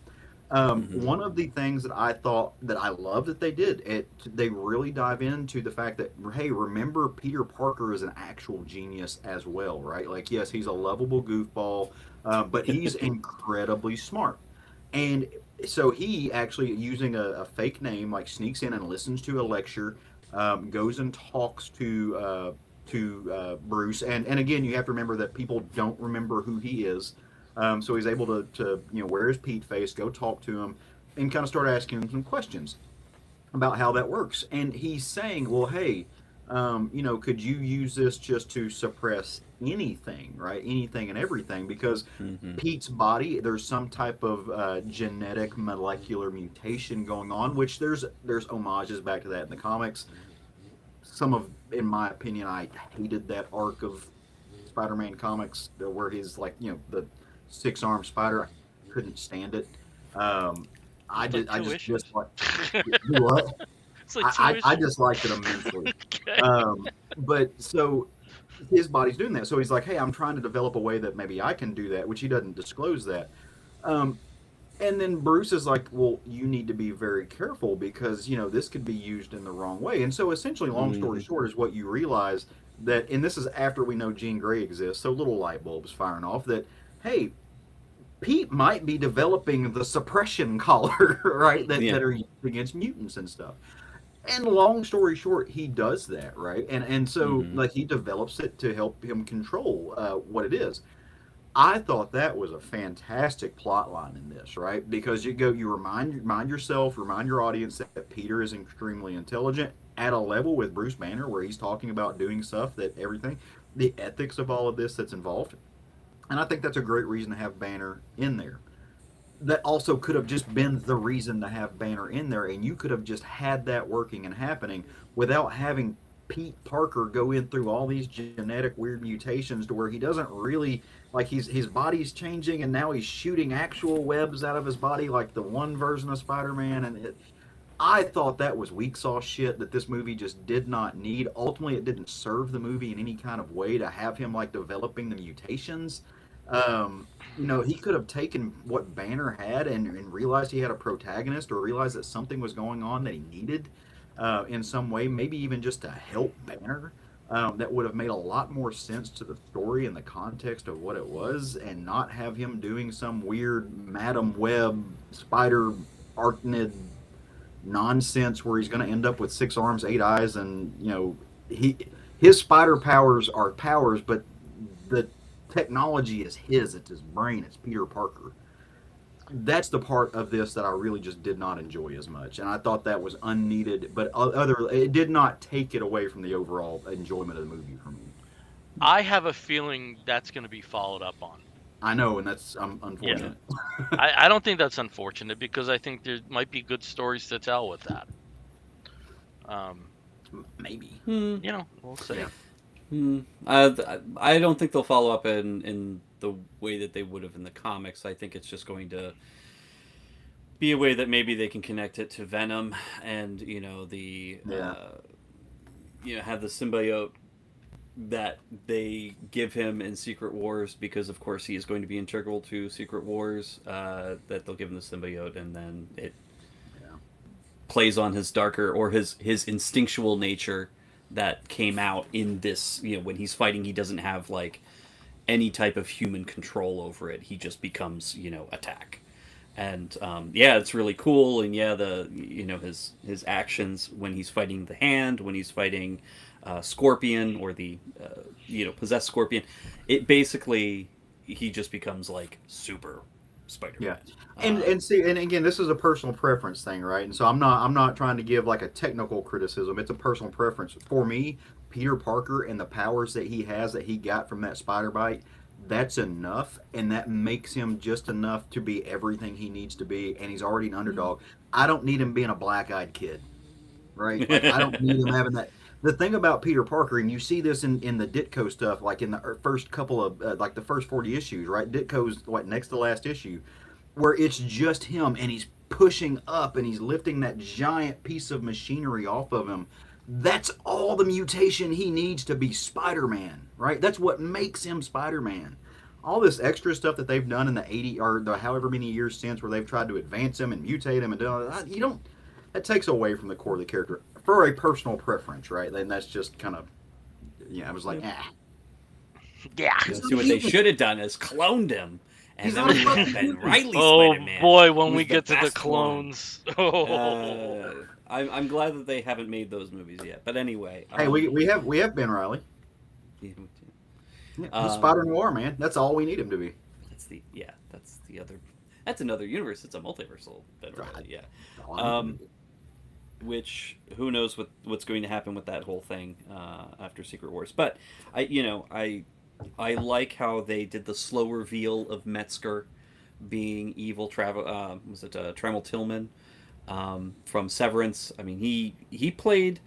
Hmm. One of the things that I thought that I love that they did, they really dive into the fact that, hey, remember Peter Parker is an actual genius as well, right? Like, yes, he's a lovable goofball, but he's incredibly smart. And so he actually, using a fake name, like sneaks in and listens to a lecture, goes and talks to Bruce. And again, you have to remember that people don't remember who he is. So he's able to wear his Pete face, go talk to him, and kind of start asking him some questions about how that works. And he's saying, well, hey, could you use this just to suppress anything, right? Anything and everything, because Hmm. Pete's body, there's some type of genetic molecular mutation going on, which there's homages back to that in the comics. Some of, in my opinion, I hated that arc of Spider-Man comics where he's like, the six-armed spider. I couldn't stand it. Um, I It's like did. I two just issues. like what It's like two I issues. disliked it immensely. Okay. But so his body's doing that. So he's like, hey, I'm trying to develop a way that maybe I can do that, which he doesn't disclose that. Um, and then Bruce is like, well, you need to be very careful because, this could be used in the wrong way. And so essentially, long story Hmm. short, is what you realize that, and this is after we know Jean Grey exists, so little light bulbs firing off that, hey, Pete might be developing the suppression collar, right? Yeah. That are used against mutants and stuff. And long story short, he does that, right? And so Hmm. like he develops it to help him control what it is. I thought that was a fantastic plot line in this, right? Because you remind yourself, remind your audience that Peter is extremely intelligent at a level with Bruce Banner, where he's talking about doing stuff that everything, the ethics of all of this that's involved, and I think that's a great reason to have Banner in there. That also could have just been the reason to have Banner in there, and you could have just had that working and happening without having Pete Parker go in through all these genetic weird mutations to where he doesn't really like his body's changing and now he's shooting actual webs out of his body like the one version of Spider-Man. I thought that was weak sauce shit that this movie just did not need. Ultimately, it didn't serve the movie in any kind of way to have him like developing the mutations. He could have taken what Banner had and realized he had a protagonist or realized that something was going on that he needed in some way, maybe even just to help Banner. That would have made a lot more sense to the story and the context of what it was, and not have him doing some weird Madam Web spider arachnid nonsense where he's going to end up with six arms, eight eyes, and he his spider powers are powers, but the technology is his. It's his brain. It's Peter Parker. That's the part of this that I really just did not enjoy as much, and I thought that was unneeded. But it did not take it away from the overall enjoyment of the movie for me. I have a feeling that's going to be followed up on. I know, and that's Yeah. Yeah. unfortunate. I don't think that's unfortunate because I think there might be good stories to tell with that. Um, Maybe. Hmm. we'll see. Yeah. Hmm. I don't think they'll follow up in the way that they would have in the comics. I think it's just going to be a way that maybe they can connect it to Venom, and the Yeah. have the symbiote that they give him in Secret Wars, because of course he is going to be integral to Secret Wars. That they'll give him the symbiote, and then it Yeah. plays on his darker, or his instinctual nature that came out in this. When he's fighting, he doesn't have like any type of human control over it. He just becomes attack. And yeah, it's really cool. And yeah, the his actions when he's fighting the Hand, when he's fighting Scorpion, or the possessed Scorpion, it basically, he just becomes like super Yeah, Spider-Man. and see, and again, this is a personal preference thing, right? And so I'm not trying to give like a technical criticism. It's a personal preference for me. Peter Parker and the powers that he has that he got from that spider bite, that's enough, and that makes him just enough to be everything he needs to be. And he's already an underdog. I don't need him being a black-eyed kid, right? Like I don't need him having that. The thing about Peter Parker, and you see this in the Ditko stuff, like in the first couple of like the first 40 issues, right? Ditko's what, next to last issue, where it's just him and he's pushing up and he's lifting that giant piece of machinery off of him. That's all the mutation he needs to be Spider-Man, right? That's what makes him Spider-Man. all this extra stuff that they've done in the 80 or the however many years since, where they've tried to advance him and mutate him and do all that, you don't. That takes away from the core of the character for a personal preference, right? Then that's just kind of, I was like, ah. Yeah. See what they should have done is cloned him, and He's then not we a would have fucking been Riley Oh Spider-Man. boy, He when was we get to the best clone. clones. Oh. I'm glad that they haven't made those movies yet. But anyway, Hey, we have Ben Riley. yeah, He's Spider Noir, man. That's all we need him to be. that's the other. That's another universe. It's a multiversal. Ben Riley, yeah. Which who knows what's going to happen with that whole thing after Secret Wars? But I like how they did the slow reveal of Metzger being evil. Trammell Tillman from Severance. I mean, he played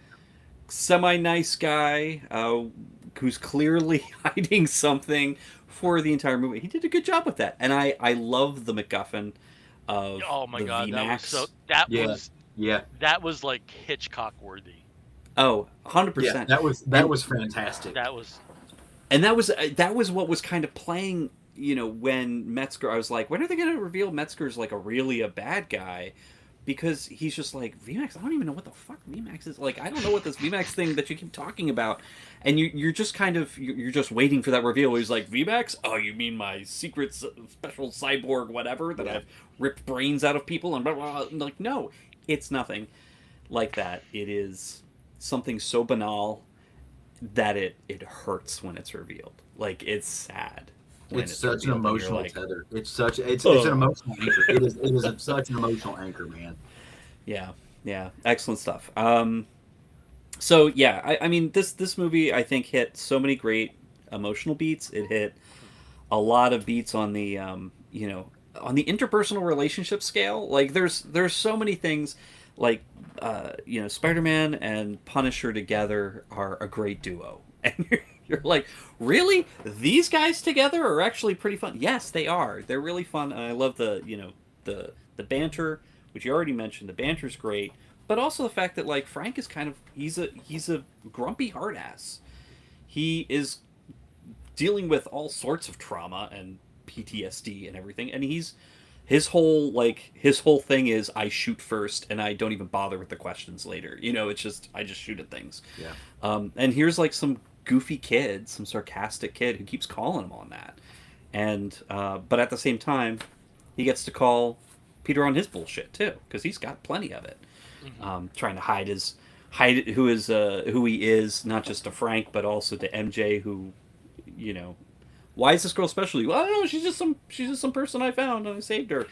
semi nice guy who's clearly hiding something for the entire movie. He did a good job with that, and I love the MacGuffin of Oh my the god, VMAX. that was like Hitchcock worthy. Oh, 100%. Yeah, that was fantastic. That was what was kind of playing, when Metzger, I was like, when are they going to reveal Metzger's like a bad guy? Because he's just like, VMAX, I don't even know what the fuck VMAX is. Like, I don't know what this VMAX thing that you keep talking about. And you're just kind of, you're just waiting for that reveal. He's like, VMAX? Oh, you mean my secret special cyborg whatever that I've ripped brains out of people and blah, blah, blah. Like, no, it's nothing like that. It is something so banal that it hurts when it's revealed. Like, it's sad. It's such an emotional tether. It's an emotional anchor. It is such an emotional anchor, man. Yeah, excellent stuff. So yeah, I mean this movie I think hit so many great emotional beats. It hit a lot of beats on the on the interpersonal relationship scale. Like there's so many things like Spider-Man and Punisher together are a great duo, and you're like, really? These guys together are actually pretty fun. Yes, they are. They're really fun, and I love the banter, which you already mentioned. The banter's great, but also the fact that like Frank is kind of he's a grumpy hard ass. He is dealing with all sorts of trauma and PTSD and everything, and his whole thing is I shoot first and I don't even bother with the questions later. It's just I just shoot at things. Yeah. And here's like some goofy kid, some sarcastic kid who keeps calling him on that, and but at the same time, he gets to call Peter on his bullshit too because he's got plenty of it. Trying to hide who he is, not just to Frank but also to MJ, who, why is this girl special to you? Well, I don't know. She's just some person I found and I saved her.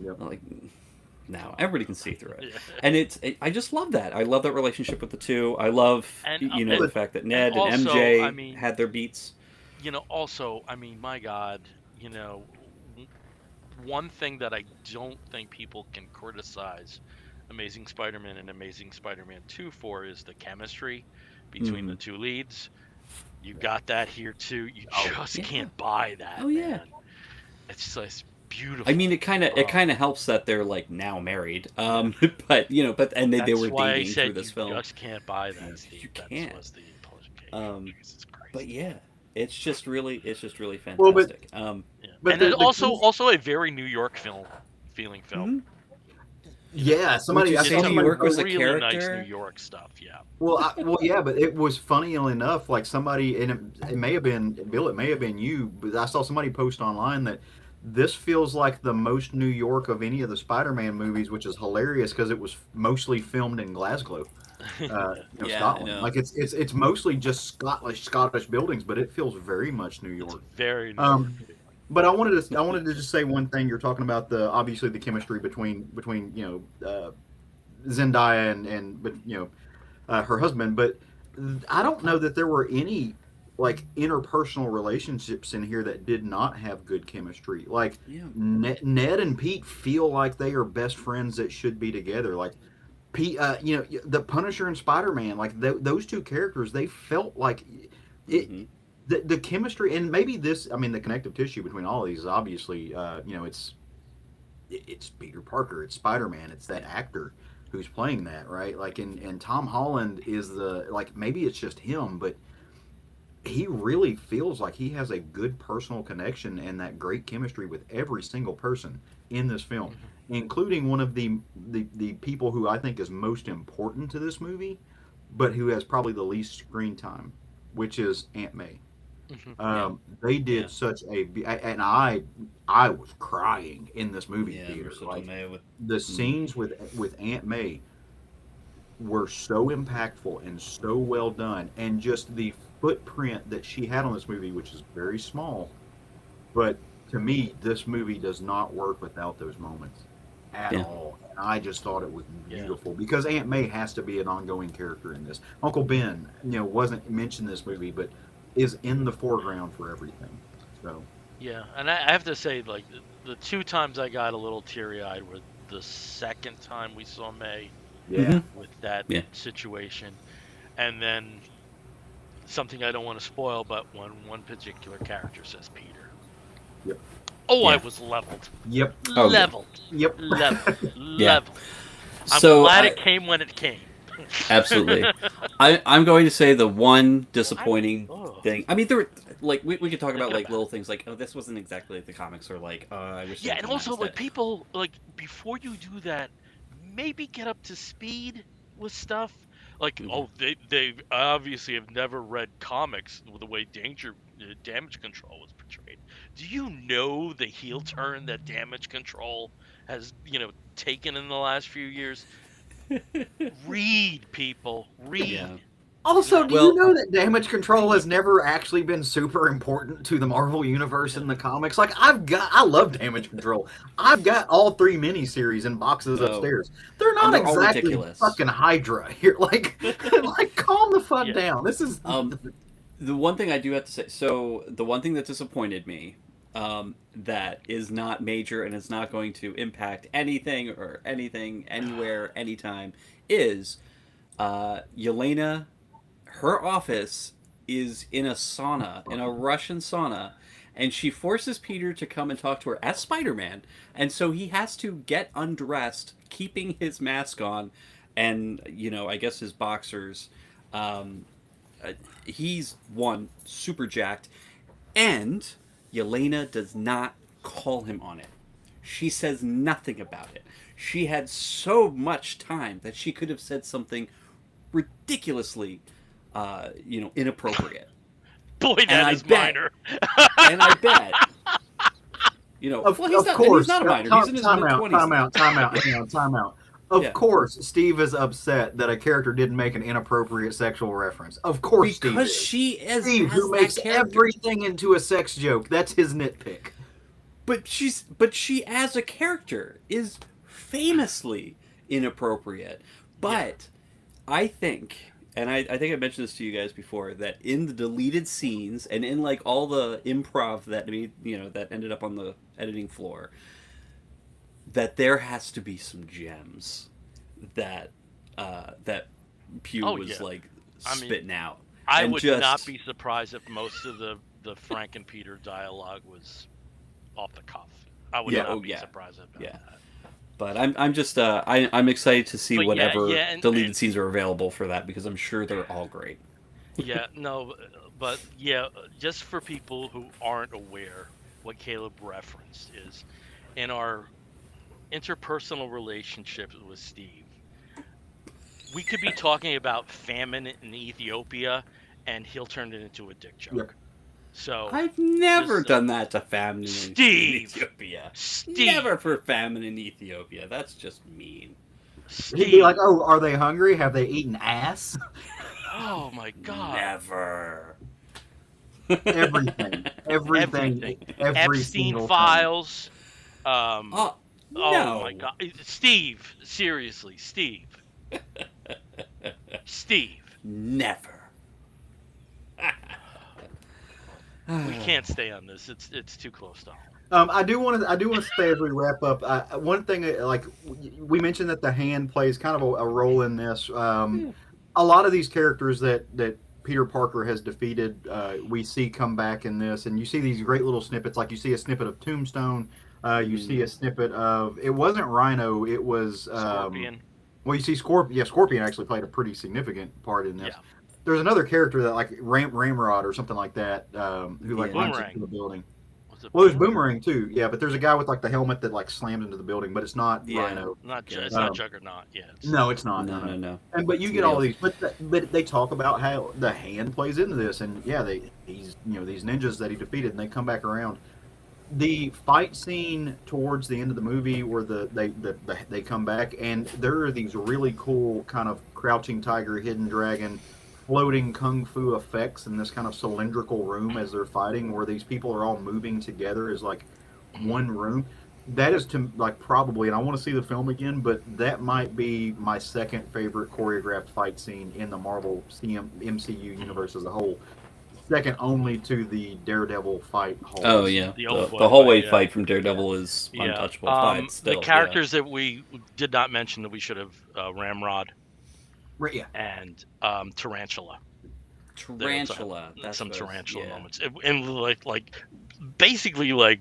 Yep. Like, now everybody can see through it, and I just love that. I love that relationship with the two. I love the fact that Ned and MJ had their beats. Also, I mean, my God, one thing that I don't think people can criticize Amazing Spider-Man and Amazing Spider-Man 2 for is the chemistry between the two leads. You got that here too. You just can't buy that. Oh yeah, man. It's just beautiful. I mean, it kind of helps that they're like now married. But they were dating through this film. You just can't buy that, Steve. You can't. Was the implication. Jesus Christ. But yeah, it's just really fantastic. Well, but it's also a very New York feeling film. Mm-hmm. Yeah, somebody. I New York was a really character. Nice New York stuff. Yeah. Well, yeah, but it was funny enough. Like somebody, and it may have been Bill. It may have been you, but I saw somebody post online that this feels like the most New York of any of the Spider-Man movies, which is hilarious because it was mostly filmed in Glasgow, Scotland. Like it's mostly just Scottish buildings, but it feels very much New York. It's very New York. But I wanted to just say one thing. You're talking about obviously the chemistry between Zendaya and her husband, but I don't know that there were any like interpersonal relationships in here that did not have good chemistry. Like Ned and Pete feel like they are best friends that should be together. Like Pete, the Punisher and Spider-Man, like those two characters, they felt like it. Mm-hmm. The chemistry, and maybe the connective tissue between all of these is obviously, it's Peter Parker, it's Spider-Man, it's that actor who's playing that, right? Like, and Tom Holland is maybe it's just him, but he really feels like he has a good personal connection and that great chemistry with every single person in this film, Mhm. including one of the people who I think is most important to this movie, but who has probably the least screen time, which is Aunt May. Mhm. Yeah. They Yeah. did such and I was crying in this movie Yeah. theater. Marissa Like Tomei with. the Mhm. scenes with Aunt May were so impactful and so well done, and just the footprint that she had on this movie, which is very small, but to me, this movie does not work without those moments at Yeah. all. And I just thought it was Yeah. beautiful because Aunt May has to be an ongoing character in this. Uncle Ben, wasn't mentioned in this movie, but is in the foreground for everything. So Yeah, and I have to say, like the two times I got a little teary eyed were the second time we saw May yeah, Hmm. with that Yeah. situation, and then something I don't want to spoil, but when one particular character says Peter, yep, oh, I Yeah. was leveled, yep, Oh yeah. leveled, yep. leveled, Yeah. leveled. I'm So glad I it came when it came. absolutely. I'm going to say the one I disappointing oh, thing. I mean, there were like we could talk about thinking like about little it. things like, oh, this wasn't exactly like the comics, or like, I wish they Yeah, had and done that also like instead. people like before you do that, maybe get up to speed with stuff. Like, Hmm. oh, they obviously have never read comics with the way damage control was portrayed. Do you know the heel turn that damage control has, taken in the last few years? Read, people, Yeah. read. Also, do you Well, know that damage control has Read. never actually been super important to the Marvel universe in the comics? Like I love damage control. I've got all three miniseries in boxes oh, upstairs. They're and not they're all exactly ridiculous. fucking Hydra here. Like calm the fuck Yeah. down. This is Um, the one thing I do have to say, so the one thing that disappointed me, that is not major and is not going to impact anything or anything anywhere anytime, is Yelena. Her office is in a sauna, in a Russian sauna, and she forces Peter to come and talk to her as Spider-Man, and so he has to get undressed, keeping his mask on, and I guess his boxers. Um, he's one super jacked, and Yelena does not call him on it. She says nothing about it. She had so much time that she could have said something ridiculously, inappropriate. Boy, And that I is bet, minor. and I bet, well, he's of not, and he's course. not a minor. He's in his Time mid out. twenties. Time out. Time out. Hang on. Time out. Of Yeah, course, Steve is upset that a character didn't make an inappropriate sexual reference. Of course, Steve because is. she is Steve, as who that makes character. everything into a sex joke. That's his nitpick. But she as a character is famously inappropriate. Yeah. But I think, and I think I mentioned this to you guys before, that in the deleted scenes and in like all the improv that ended up on the editing floor, that there has to be some gems that that Pew Oh was yeah. like I mean, spitting out, I and would not just be surprised if most of the Frank and Peter dialogue was off the cuff. I would yeah, not oh be yeah, surprised about yeah. that. But I'm just I'm excited to see But yeah, whatever yeah, and deleted scenes are available for that, because I'm sure they're all great. yeah, no, but yeah, just for people who aren't aware, what Caleb referenced is in our interpersonal relationships with Steve, we could be talking about famine in Ethiopia, and he'll turn it into a dick Yep. joke. So I've never just done that to famine in Steve, Ethiopia. Never Steve, for famine in Ethiopia. That's just mean. He'd be like, Steve. "Oh, are they hungry? Have they eaten ass? Oh my God. Never. Everything, everything, Everything. every Epstein single thing." files. Um. Oh Oh my no. God, Steve. Seriously, Steve. Steve. Never. We can't stay on this. It's too close to home. I do want to say as we wrap up, one thing like we mentioned that the hand plays kind of a role in this. Yeah. A lot of these characters that Peter Parker has defeated, we see come back in this, and you see these great little snippets. Like you see a snippet of Tombstone, you see a snippet of it wasn't Rhino, it was Scorpion. well, you see Scorpion. Yeah, Scorpion actually played a pretty significant part in this. Yeah. there's another character that like Ramrod or something like that, who like Yeah. runs Boomerang. into the building. Was it Well, there's Boomerang? Boomerang too, yeah, but there's a guy with like the helmet that like slams into the building, but it's not Yeah. Rhino. It's Gotcha. not Um, Juggernaut. Yeah, it's no, it's not. No, No, no. no, no. And but you get Somebody all else. these, but they talk about how the Hand plays into this, and yeah, these these ninjas that he defeated, and they come back around. The fight scene towards the end of the movie where they come back, and there are these really cool kind of crouching tiger, hidden dragon, floating kung fu effects in this kind of cylindrical room as they're fighting, where these people are all moving together as like one room. That is to like probably, and I want to see the film again, but that might be my second favorite choreographed fight scene in the Marvel MCU universe as a whole, second only to the Daredevil fight Oh hallway. yeah, the old boy the hallway fight, yeah. fight from Daredevil is Yeah. untouchable fight The still. characters that we did not mention that we should have, Ramrod Right, yeah. and Tarantula. Yeah. There's Tarantula. That's some what I was- tarantula yeah. moments, and like basically like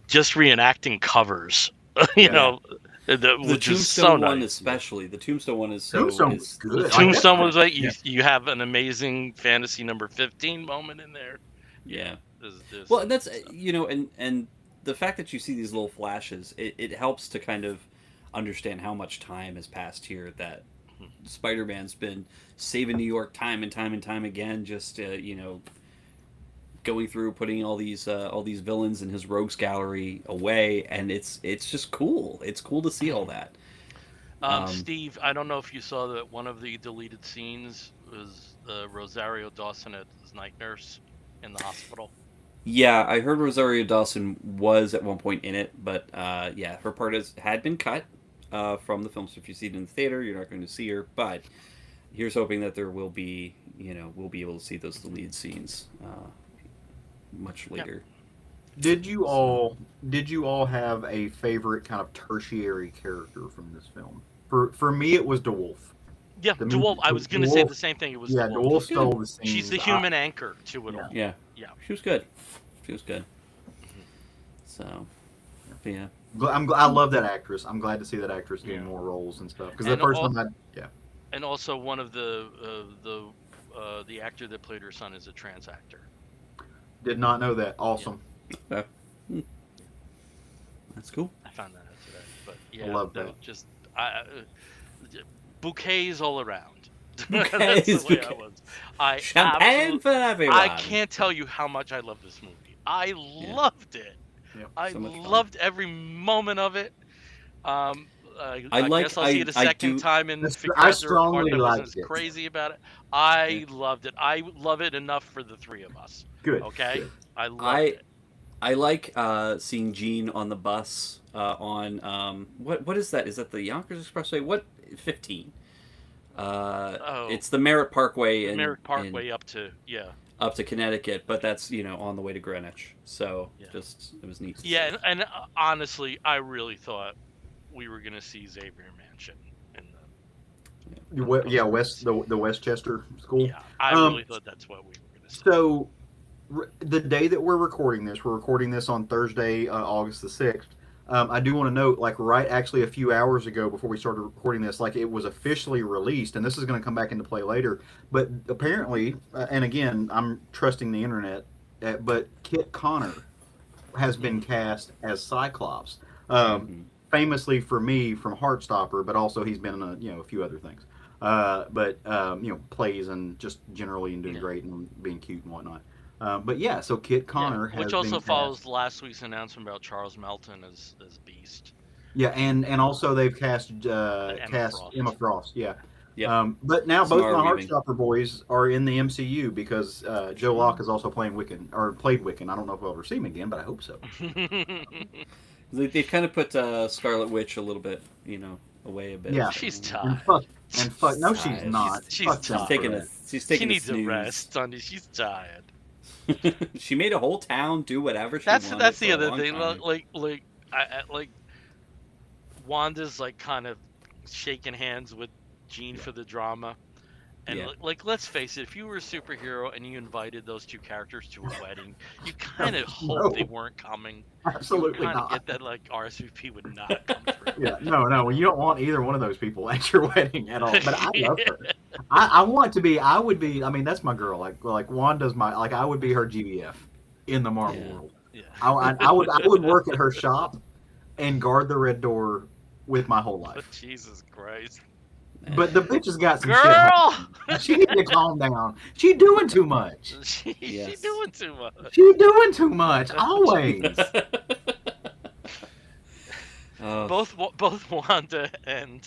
just reenacting covers, you Yeah. know, The which is so Tombstone one, nice. especially. The Tombstone one is so. Tombstone is- was The good. Tombstone was like Yeah. you have an amazing fantasy number 15 moment in there. Yeah. There's Well, some that's stuff. and the fact that you see these little flashes, it helps to kind of understand how much time has passed here. That Spider-Man's been saving New York time and time and time again, just going through putting all these villains in his rogues gallery away, and it's just cool. It's cool to see all that. Steve, I don't know if you saw that one of the deleted scenes was Rosario Dawson as night nurse in the hospital. Yeah, I heard Rosario Dawson was at one point in it, but yeah, her part had been cut from the film. So if you see it in the theater, you're not going to see her. But here's hoping that there will be, we'll be able to see those deleted scenes much later. Did you all have a favorite kind of tertiary character from this film? For me, it was DeWolf. Yeah, The DeWolf. I was going to say the same thing. It was Yeah, DeWolf. DeWolf stole the scene. She's the human anchor to it Yeah. all. Yeah, Yeah. she was good. She was good. So, but yeah. I love that actress. I'm glad to see that actress getting Yeah. more roles and stuff. Because the And first al- one, yeah, And also one of the actor that played her son is a trans actor. did not know that. Awesome. Okay. That's cool. I found that out today. But yeah, love that. Just bouquets all around. Bouquets, That's the way I bouquets. was. I Champagne absolutely- for everyone. I can't tell you how much I love this movie. I loved it. Yep. I So much fun. loved every moment of it. I like- guess I'll see it a I second do- time and That's- figure I out the part strongly that liked wasn't it. as crazy about it. I loved it. I love it enough for the three of us. Good. Okay, Good. I loved I it. I like seeing Gene on the bus on what is that? Is that the Yonkers Expressway? What 15? It's the Merritt Parkway and Merritt Parkway up to up to Connecticut, but that's on the way to Greenwich. So Yeah. just it was neat. To yeah, see. and honestly, I really thought we were gonna see Xavier Mansion in Yeah, the Westchester School. yeah. I really thought that's what we were gonna see. So, the day that we're recording this on Thursday, August the 6th. I do want to note, like, actually a few hours ago before we started recording this, like, it was officially released, and this is going to come back into play later. But apparently, and again, I'm trusting the internet, but Kit Connor has been cast as Cyclops, famously for me from Heartstopper, but also he's been in a few other things. But plays and just generally and doing great and being cute and whatnot. But yeah, so Kit Connor has which also been follows cast. last week's announcement about Charles Melton as Beast. Yeah, and also they've cast Frost. Emma Frost. Yeah. Yeah. But now both Samara my Weaving. Heartstopper boys are in the MCU because Joe Locke is also playing Wiccan, or played Wiccan. I don't know if we'll ever see him again, but I hope so. They've kind of put Scarlet Witch a little bit, away a bit. Yeah. She's And tired. fuck, no, she's Tired. not. She's Fuck tired. Tom Taking Cruise. she's She taking needs a a snooze. rest, Sonny. She's tired. She made a whole town do whatever she That's wanted. the for a other long thing. time. Like Wanda's like kind of shaking hands with Jean for the drama, And Yeah. like, let's face it, if you were a superhero and you invited those two characters to a wedding, you kind of hope they No, weren't coming. You would absolutely kind of not. get that like RSVP would not come through. Yeah, no, no. You Well, know? you don't want either one of those people at your wedding at all. But I love Yeah. her. I want to be. I would be. I mean, that's my girl. Like Wanda's my. Like I would be her GBF in the Marvel Yeah. world. Yeah. I would work at her shop and guard the red door with my whole But life. Jesus Christ. But the bitch has got some shit. Girl! She needs to calm down. She doing too much. She Yes. doing too much. She doing too much. Always. Both Wanda and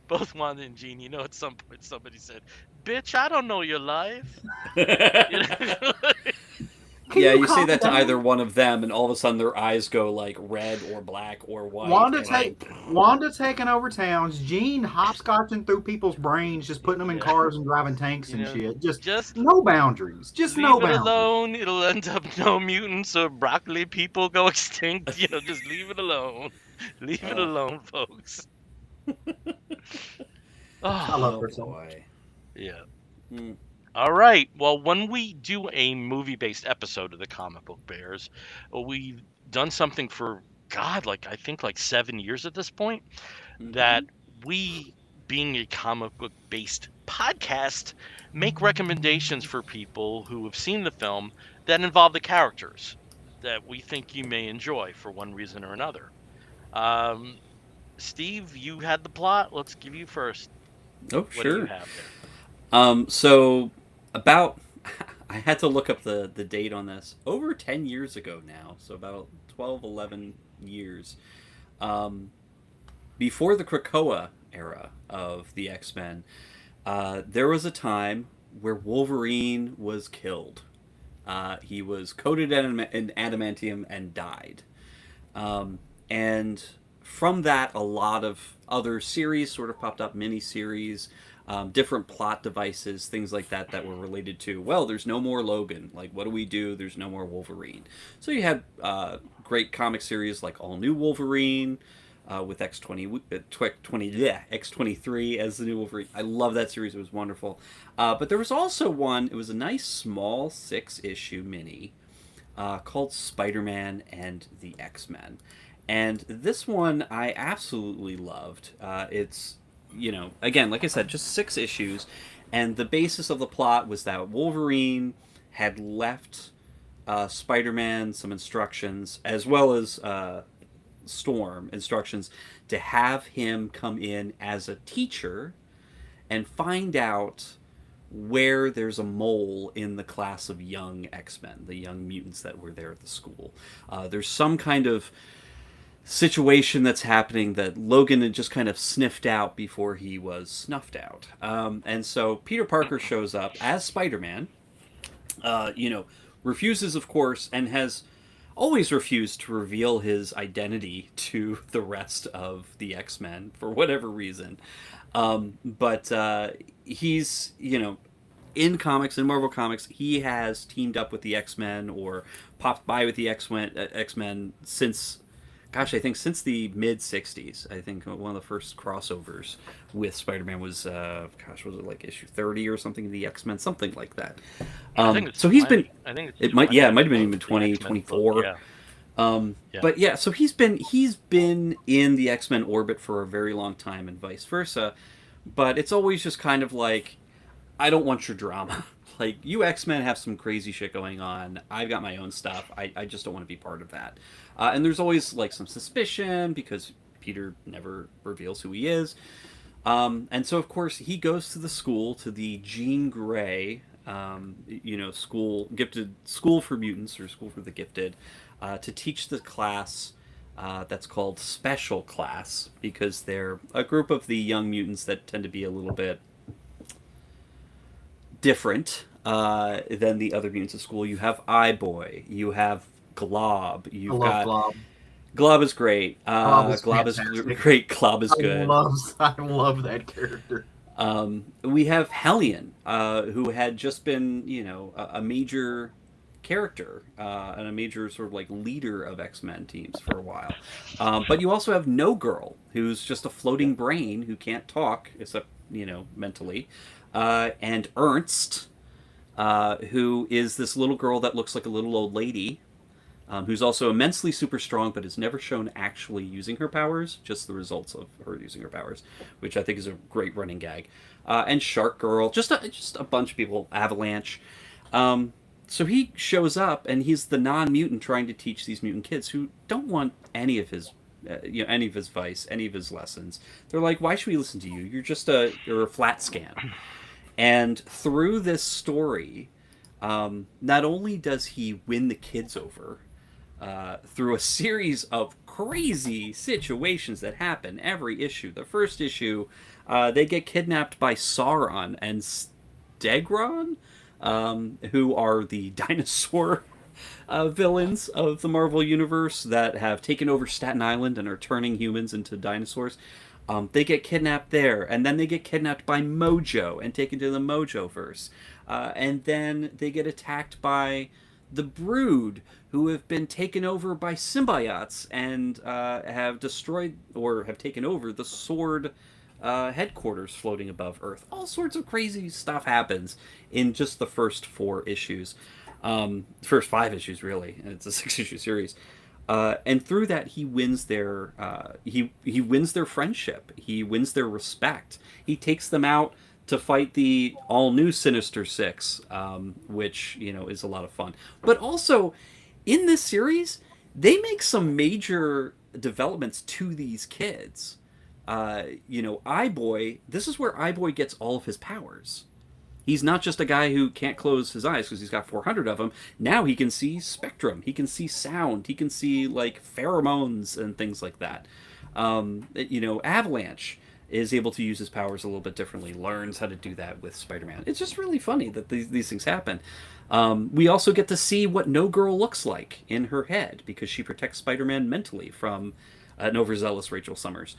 both Wanda and Jean, at some point somebody said, "Bitch, I don't know your life." You know? Can Yeah, you say calm that to down? either one of them, and all of a sudden their eyes go like red or black or white. Wanda taking over towns. Jean hopscotching through people's brains, just putting them in Yeah. cars and driving tanks You and know, shit. Just just no boundaries. Just leave no it boundaries. alone. It'll end up no mutants or broccoli people go extinct. Just leave it alone. Leave it alone, folks. I Oh, love her so much. boy. yeah. Mm. All right. Well, when we do a movie-based episode of the Comic Book Bears, we've done something for God, I think 7 years at this point, that we, being a comic book-based podcast, make recommendations for people who have seen the film that involve the characters that we think you may enjoy for one reason or another. Steve, you had the plot. Let's give you first. Oh, What do you sure. have there? So about I had to look up the date on this. Over 10 years ago now, so about 12, 11 years. Before the Krakoa era of the X-Men, there was a time where Wolverine was killed. He was coated in adamantium and died. And from that, a lot of other series sort of popped up, mini-series, different plot devices, things like that that were related to, well, there's no more Logan. Like, what do we do? There's no more Wolverine. So you had great comic series like All New Wolverine, with X23 as the new Wolverine. I love that series. It was wonderful. But there was also one, it was a nice small 6-issue mini called Spider-Man and the X-Men. And this one I absolutely loved. It's, again, like I said, just 6 issues. And the basis of the plot was that Wolverine had left Spider-Man some instructions, as well as Storm instructions, to have him come in as a teacher and find out where there's a mole in the class of young X-Men, the young mutants that were there at the school. There's some kind of situation that's happening that Logan had just kind of sniffed out before he was snuffed out. And so Peter Parker shows up as Spider-Man, refuses, of course, and has always refused to reveal his identity to the rest of the X-Men for whatever reason. But he's, in comics, in Marvel Comics, he has teamed up with the X-Men or popped by with the X-Men since, I think since the mid-'60s. I think one of the first crossovers with Spider-Man was, was it like issue 30 or something of the X-Men? Something like that. I think it's so he's 20. been... I think it's It might have been even the 20, X-Men 24. book, yeah. Yeah. But yeah, so he's been in the X-Men orbit for a very long time and vice versa. But it's always just kind of like, I don't want your drama. Like, you X-Men have some crazy shit going on. I've got my own stuff. I just don't want to be part of that. And there's always like some suspicion because Peter never reveals who he is. And so of course he goes to the school, to the Jean Grey, gifted school for mutants or school for the gifted, to teach the class that's called Special Class, because they're a group of the young mutants that tend to be a little bit different than the other mutants at school. You have Eye-Boy, you have Glob, I love Glob. Glob is great. Glob is Glob is fantastic. great. Glob is good. I love that character. We have Hellion, who had just been, a major character and a major sort of like leader of X-Men teams for a while. But you also have No Girl, who's just a floating brain who can't talk except mentally, and Ernst, who is this little girl that looks like a little old lady, who's also immensely super strong, but is never shown actually using her powers, just the results of her using her powers, which I think is a great running gag. And Shark Girl, just a bunch of people, Avalanche. So he shows up, and he's the non-mutant trying to teach these mutant kids who don't want any of his, any of his advice, any of his lessons. They're like, "Why should we listen to you? You're a flat scan." And through this story, not only does he win the kids over through a series of crazy situations that happen every issue. The first issue, they get kidnapped by Sauron and Stegron, who are the dinosaur villains of the Marvel Universe that have taken over Staten Island and are turning humans into dinosaurs. They get kidnapped there, and then they get kidnapped by Mojo and taken to the Mojoverse. And then they get attacked by the Brood, who have been taken over by symbiotes and have destroyed or have taken over the Sword headquarters floating above Earth. All sorts of crazy stuff happens in just the first 4 issues. First 5 issues, really, and it's a 6-issue series. And through that, he wins their he wins their friendship. He wins their respect. He takes them out to fight the all new Sinister Six, which is a lot of fun. But also, in this series, they make some major developments to these kids. Eye-Boy. This is Where Eye-Boy gets all of his powers. He's not just a guy who can't close his eyes because he's got 400 of them. Now he can see spectrum. He can see sound. He can see like pheromones and things like that. Avalanche is able to use his powers a little bit differently. Learns how to do that with Spider-Man. It's just really funny that these things happen. We also get to see what No Girl looks like in her head because she protects Spider-Man mentally from an overzealous Rachel Summers.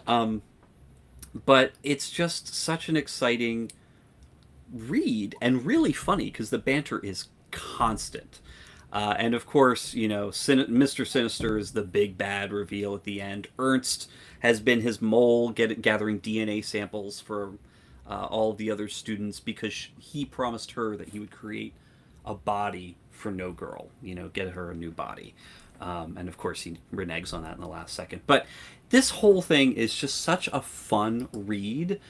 But it's just such an exciting read and really funny because the banter is constant. And of course, Mr. Sinister is the big bad reveal at the end. Ernst has been his mole gathering DNA samples for all the other students because he promised her that he would create a body for No Girl, get her a new body. And of course, he reneges on that in the last second. But this whole thing is just such a fun read.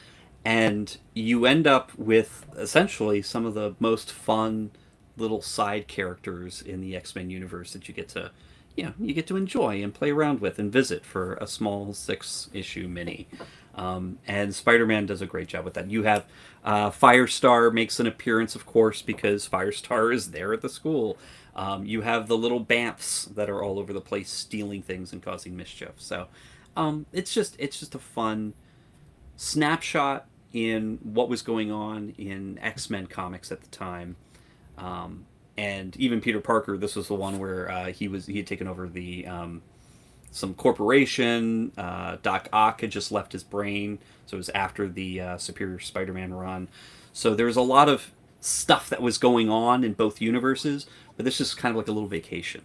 And you end up with essentially some of the most fun little side characters in the X-Men universe that you get to enjoy and play around with and visit for a small 6-issue mini. And Spider-Man does a great job with that. You have Firestar makes an appearance, of course, because Firestar is there at the school. You have the little Bamfs that are all over the place stealing things and causing mischief. So it's just a fun snapshot in what was going on in X-Men comics at the time. And even Peter Parker, this was the one where he had taken over the some corporation. Doc Ock had just left his brain, so it was after the Superior Spider-Man run. So there was a lot of stuff that was going on in both universes, but this is kind of like a little vacation,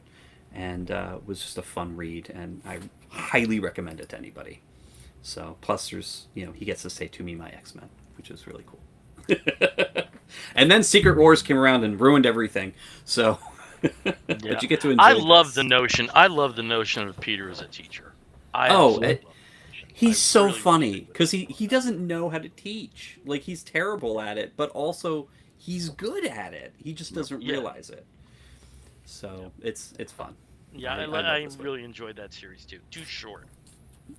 and was just a fun read, and I highly recommend it to anybody. So, plus there's, he gets to say "To me, my X-Men," which is really cool. And then Secret Wars came around and ruined everything. So, but you get to enjoy. I love the notion of Peter as a teacher. He's so really funny because he doesn't know how to teach. Like, he's terrible at it, but also he's good at it. He just doesn't realize it. So it's fun. Yeah, I really enjoyed that series too. Too short.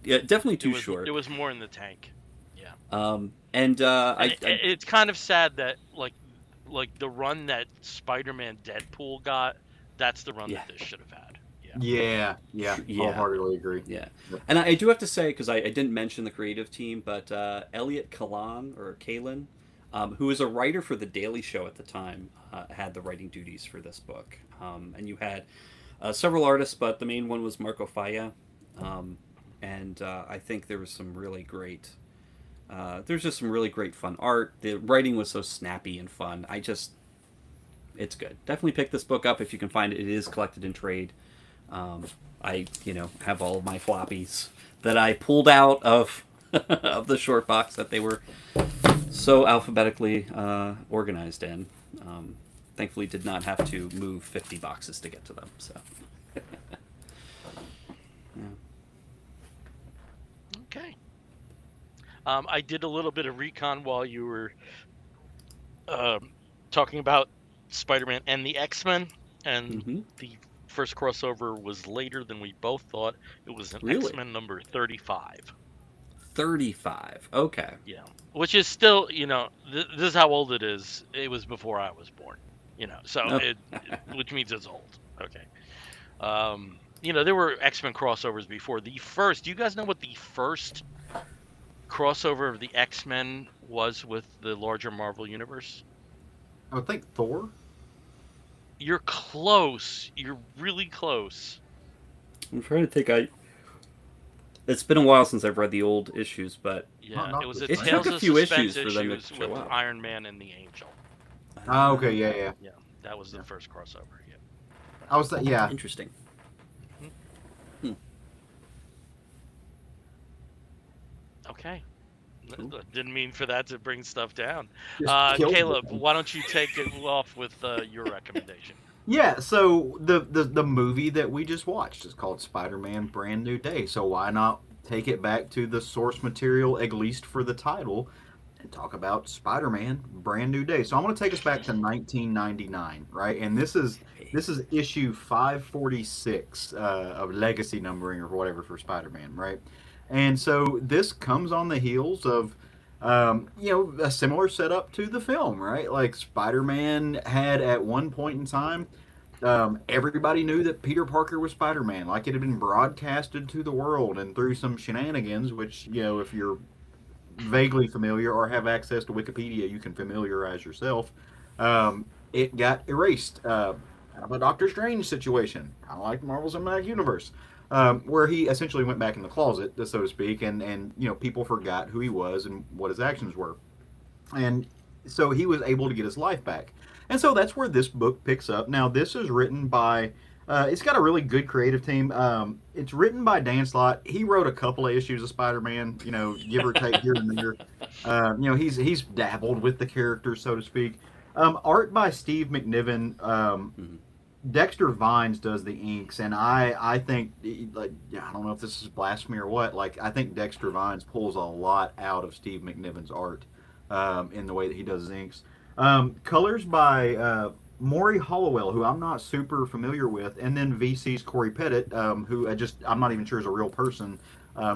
Yeah, definitely too short. It was more in the tank. Yeah. It's kind of sad that like the run that Spider-Man Deadpool got, that's the run that this should have had. Yeah. Wholeheartedly agree. Yeah. And I do have to say, because I didn't mention the creative team, but Elliot Kalin, who was a writer for The Daily Show at the time, had the writing duties for this book. And you had several artists, but the main one was Marco Faya. And I think there was some really great... there's just some really great fun art. The writing was so snappy and fun. It's good. Definitely pick this book up if you can find it. It is collected in trade. I have all of my floppies that I pulled out of of the short box that they were so alphabetically organized in. Thankfully, did not have to move 50 boxes to get to them. So, yeah. Okay. I did a little bit of recon while you were um, talking about Spider-Man and the X-Men, and Mm-hmm. the first crossover was later than we both thought. It was an Really, X-Men number 35. 35. Okay. Yeah, which is still, this is how old it is. It was before I was born, so No. which means it's old. Okay. There were X-Men crossovers before. The first, do you guys know what the first crossover of the X-Men was with the larger Marvel universe? I would think Thor. You're close. You're really close. I'm trying to think. It's been a while since I've read the old issues, but Yeah, it was Doctor a it Strange. Tales took a of few Suspense issues for them to issues show with up. Iron Man and the Angel. Oh, okay, yeah. Yeah, that was the first crossover. Yeah. I was yeah. Interesting. Mhm. Hmm. Okay. Cool. Didn't mean for that to bring stuff down. Just killed Caleb, them. why don't you take it off with your recommendation? Yeah, so the movie that we just watched is called Spider-Man: Brand New Day. So why not take it back to the source material, at least for the title, and talk about Spider-Man: Brand New Day. So I'm going to take us back to 1999, right? And this is issue 546 of legacy numbering or whatever for Spider-Man, right? And so this comes on the heels of a similar setup to the film, right? Like Spider-Man had at one point in time, everybody knew that Peter Parker was Spider-Man. Like it had been broadcasted to the world, and through some shenanigans, which if you're vaguely familiar or have access to Wikipedia, you can familiarize yourself. It got erased. Kind of a Doctor Strange situation, kind of like Marvel's Cinematic Universe, where he essentially went back in the closet, so to speak, and people forgot who he was and what his actions were, and so he was able to get his life back, and so that's where this book picks up. Now, this is written by. It's got a really good creative team. It's written by Dan Slott. He wrote a couple of issues of Spider-Man, give or take here and there. He's dabbled with the character, so to speak. Art by Steve McNiven. Mhm. Dexter Vines does the inks, and I think like I don't know if this is blasphemy or what. Like I think Dexter Vines pulls a lot out of Steve McNiven's art in the way that he does his inks. Colors by Maury Hollowell, who I'm not super familiar with, and then VC's Corey Pettit, who I'm not even sure is a real person,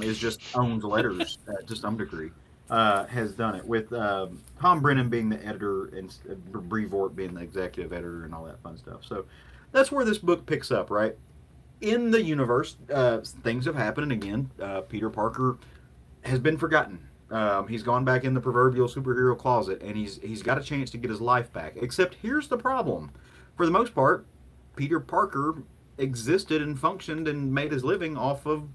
is just owns letters to some degree. Has done it with Tom Brennan being the editor and Brevoort being the executive editor and all that fun stuff. So that's where this book picks up, right? In the universe, things have happened, and again, Peter Parker has been forgotten. He's gone back in the proverbial superhero closet, and he's got a chance to get his life back. Except here's the problem: for the most part, Peter Parker existed and functioned and made his living off of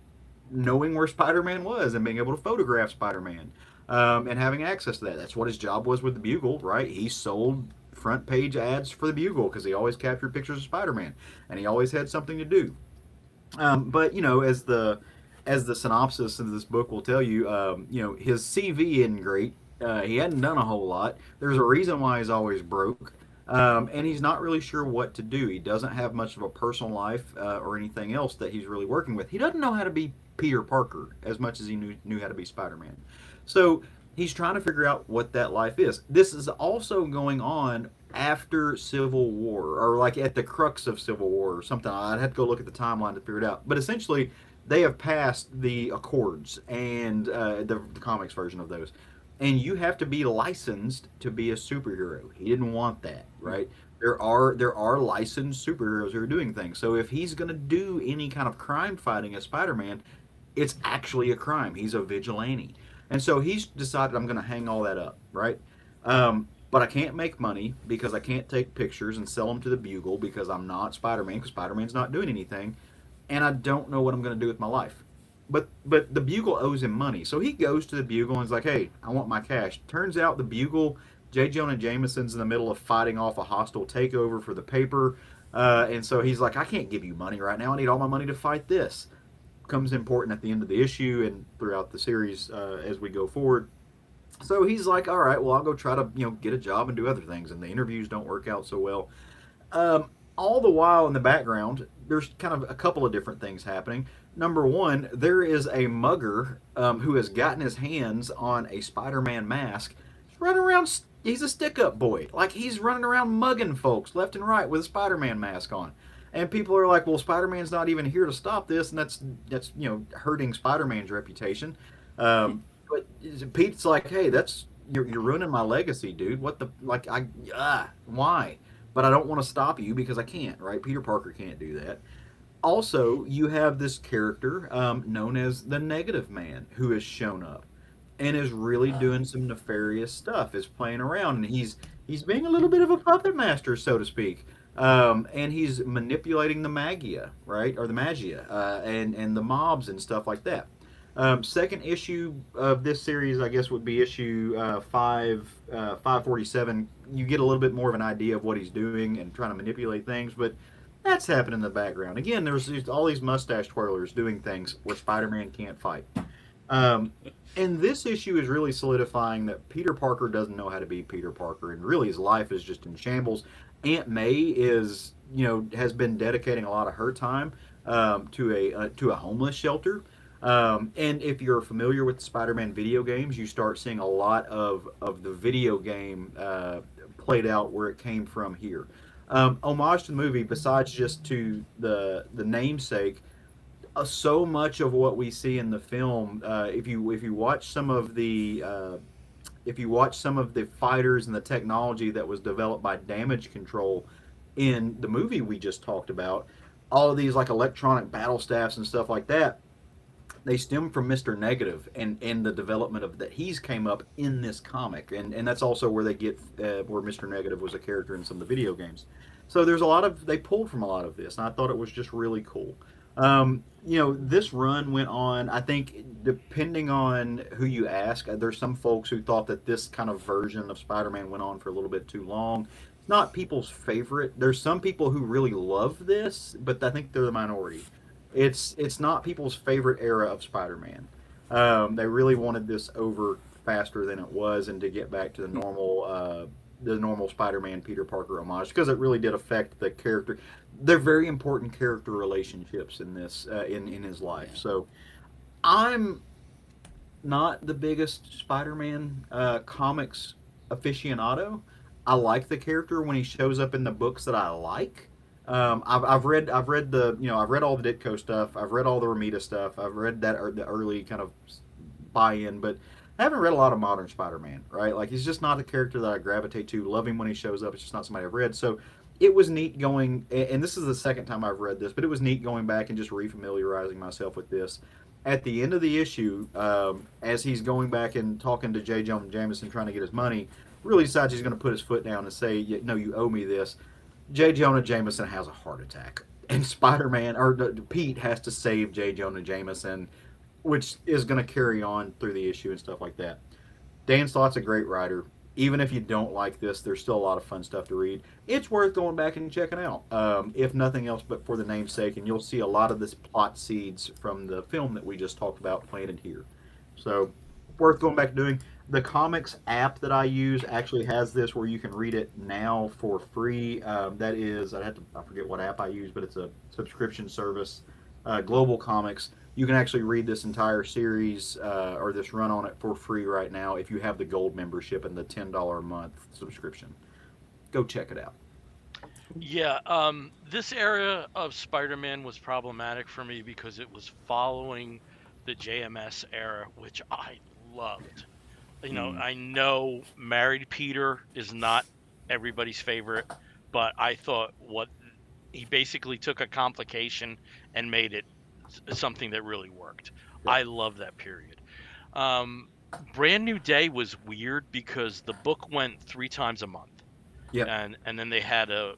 knowing where Spider-Man was and being able to photograph Spider-Man and having access to that. That's what his job was with the Bugle, right? He sold front page ads for the Bugle because he always captured pictures of Spider-Man, and he always had something to do. But as the synopsis of this book will tell you, his CV isn't great. He hadn't done a whole lot. There's a reason why he's always broke. And he's not really sure what to do. He doesn't have much of a personal life or anything else that he's really working with. He doesn't know how to be Peter Parker as much as he knew how to be Spider-Man. So he's trying to figure out what that life is. This is also going on after Civil War, or like at the crux of Civil War or something. I'd have to go look at the timeline to figure it out. But essentially, they have passed the Accords and the comics version of those, and you have to be licensed to be a superhero. He didn't want that, right? There are licensed superheroes who are doing things. So if he's going to do any kind of crime fighting as Spider-Man, it's actually a crime. He's a vigilante, and so he's decided I'm going to hang all that up, right? But I can't make money because I can't take pictures and sell them to the Bugle because I'm not Spider-Man, because Spider-Man's not doing anything, and I don't know what I'm going to do with my life. But the Bugle owes him money, so he goes to the Bugle and is like, "Hey, I want my cash." Turns out the Bugle, J. Jonah Jameson's in the middle of fighting off a hostile takeover for the paper, and so he's like, "I can't give you money right now. I need all my money to fight this." becomes important at the end of the issue and throughout the series as we go forward. So he's like, all right, well, I'll go try to get a job and do other things, and the interviews don't work out so well. Um, all the while in the background, there's kind of a couple of different things happening. Number one, there is a mugger who has gotten his hands on a Spider-Man mask. He's running around. He's a stick-up boy. Like, he's running around mugging folks left and right with a Spider-Man mask on. And people are like, well, Spider-Man's not even here to stop this, and that's hurting Spider-Man's reputation. But Pete's like, hey, that's you're ruining my legacy, dude. What the why? But I don't want to stop you because I can't, right? Peter Parker can't do that. Also, you have this character known as the Negative Man who has shown up and is really doing some nefarious stuff, is playing around, and he's being a little bit of a puppet master, so to speak. And he's manipulating the magia, right, or the magia, and the mobs and stuff like that. Second issue of this series, I guess, would be issue 547. You get a little bit more of an idea of what he's doing and trying to manipulate things, but that's happening in the background. Again, there's all these mustache twirlers doing things where Spider-Man can't fight. And this issue is really solidifying that Peter Parker doesn't know how to be Peter Parker, and really his life is just in shambles. Aunt May has been dedicating a lot of her time to a homeless shelter. And if you're familiar with the Spider-Man video games, you start seeing a lot of the video game played out where it came from here. Homage to the movie, besides just to the namesake, so much of what we see in the film, if you watch some of the fighters and the technology that was developed by Damage Control in the movie we just talked about, all of these like electronic battle staffs and stuff like that, they stem from Mr. Negative and the development of that he's came up in this comic, and that's also where they get where Mr. Negative was a character in some of the video games. So there's they pulled from a lot of this, and I thought it was just really cool. This run went on, I think, depending on who you ask, there's some folks who thought that this kind of version of Spider-Man went on for a little bit too long. It's not people's favorite. There's some people who really love this, but I think they're the minority. It's not people's favorite era of Spider-Man. They really wanted this over faster than it was, and to get back to the normal Spider-Man Peter Parker homage, because it really did affect the character. They're very important character relationships in this in his life. So I'm not the biggest Spider-Man comics aficionado. I like the character when he shows up in the books that I like. I've read all the Ditko stuff. I've read all the Romita stuff. I've read the early kind of buy-in, but I haven't read a lot of modern Spider-Man. Right, like he's just not a character that I gravitate to. Love him when he shows up. It's just not somebody I've read. So it was neat going, and this is the second time I've read this, but it was neat going back and just refamiliarizing myself with this. At the end of the issue, as he's going back and talking to J. Jonah Jameson trying to get his money, really decides he's going to put his foot down and say, "No, you owe me this." J. Jonah Jameson has a heart attack, and Pete has to save J. Jonah Jameson, which is going to carry on through the issue and stuff like that. Dan Slott's a great writer. Even if you don't like this, there's still a lot of fun stuff to read. It's worth going back and checking out, if nothing else but for the namesake, and you'll see a lot of this plot seeds from the film that we just talked about planted here. So, worth going back to doing. The comics app that I use actually has this where you can read it now for free. That is, I forget what app I use, but it's a subscription service. Global Comics. You can actually read this entire series or this run on it for free right now if you have the gold membership and the $10 a month subscription. Go check it out. Yeah, this era of Spider-Man was problematic for me because it was following the JMS era, which I loved. I know Married Peter is not everybody's favorite, but I thought he basically took a complication and made it something that really worked. Yeah. I love that period. Brand New Day was weird because the book went 3 times a month. Yeah. And then they had a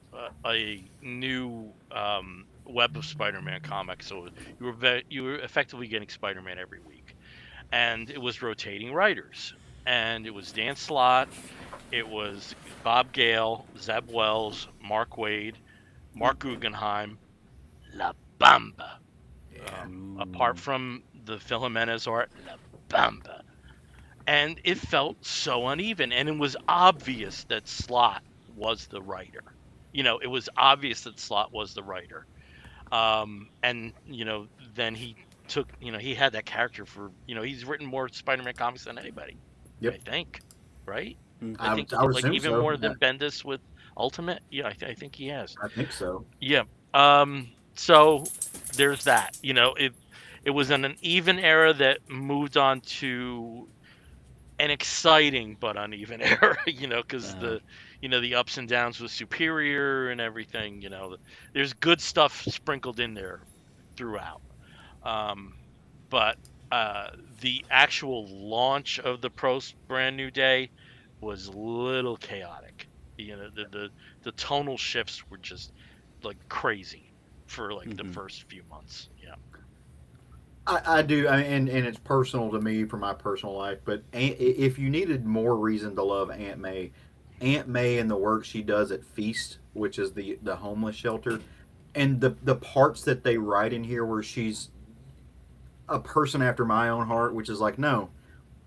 new Web of Spider-Man comic, so you were effectively getting Spider-Man every week, and it was rotating writers, and it was Dan Slott, it was Bob Gale, Zeb Wells, Mark Waid, Mark Guggenheim, La Bamba. Apart Ooh. from the Filomena's art, La Bamba. And it felt so uneven, and it was obvious that Slott was the writer. It was obvious that Slott was the writer. And then he took, he had that character for, he's written more Spider-Man comics than anybody, I Yep. think, right? I I think would, I would like assume even so. more Yeah, than Bendis with Ultimate. Yeah, I think he has. I think so. Yeah. So there's that. It was an uneven era that moved on to an exciting but uneven era, because Uh, the ups and downs with Superior and everything. There's good stuff sprinkled in there throughout. Um, but the actual launch of the Brand New Day was a little chaotic. The tonal shifts were just like crazy for like the mhm. first few months. Yeah. I do, and it's personal to me for my personal life. But if you needed more reason to love Aunt May and the work she does at Feast, which is the homeless shelter, and the parts that they write in here where she's a person after my own heart, which is like, no,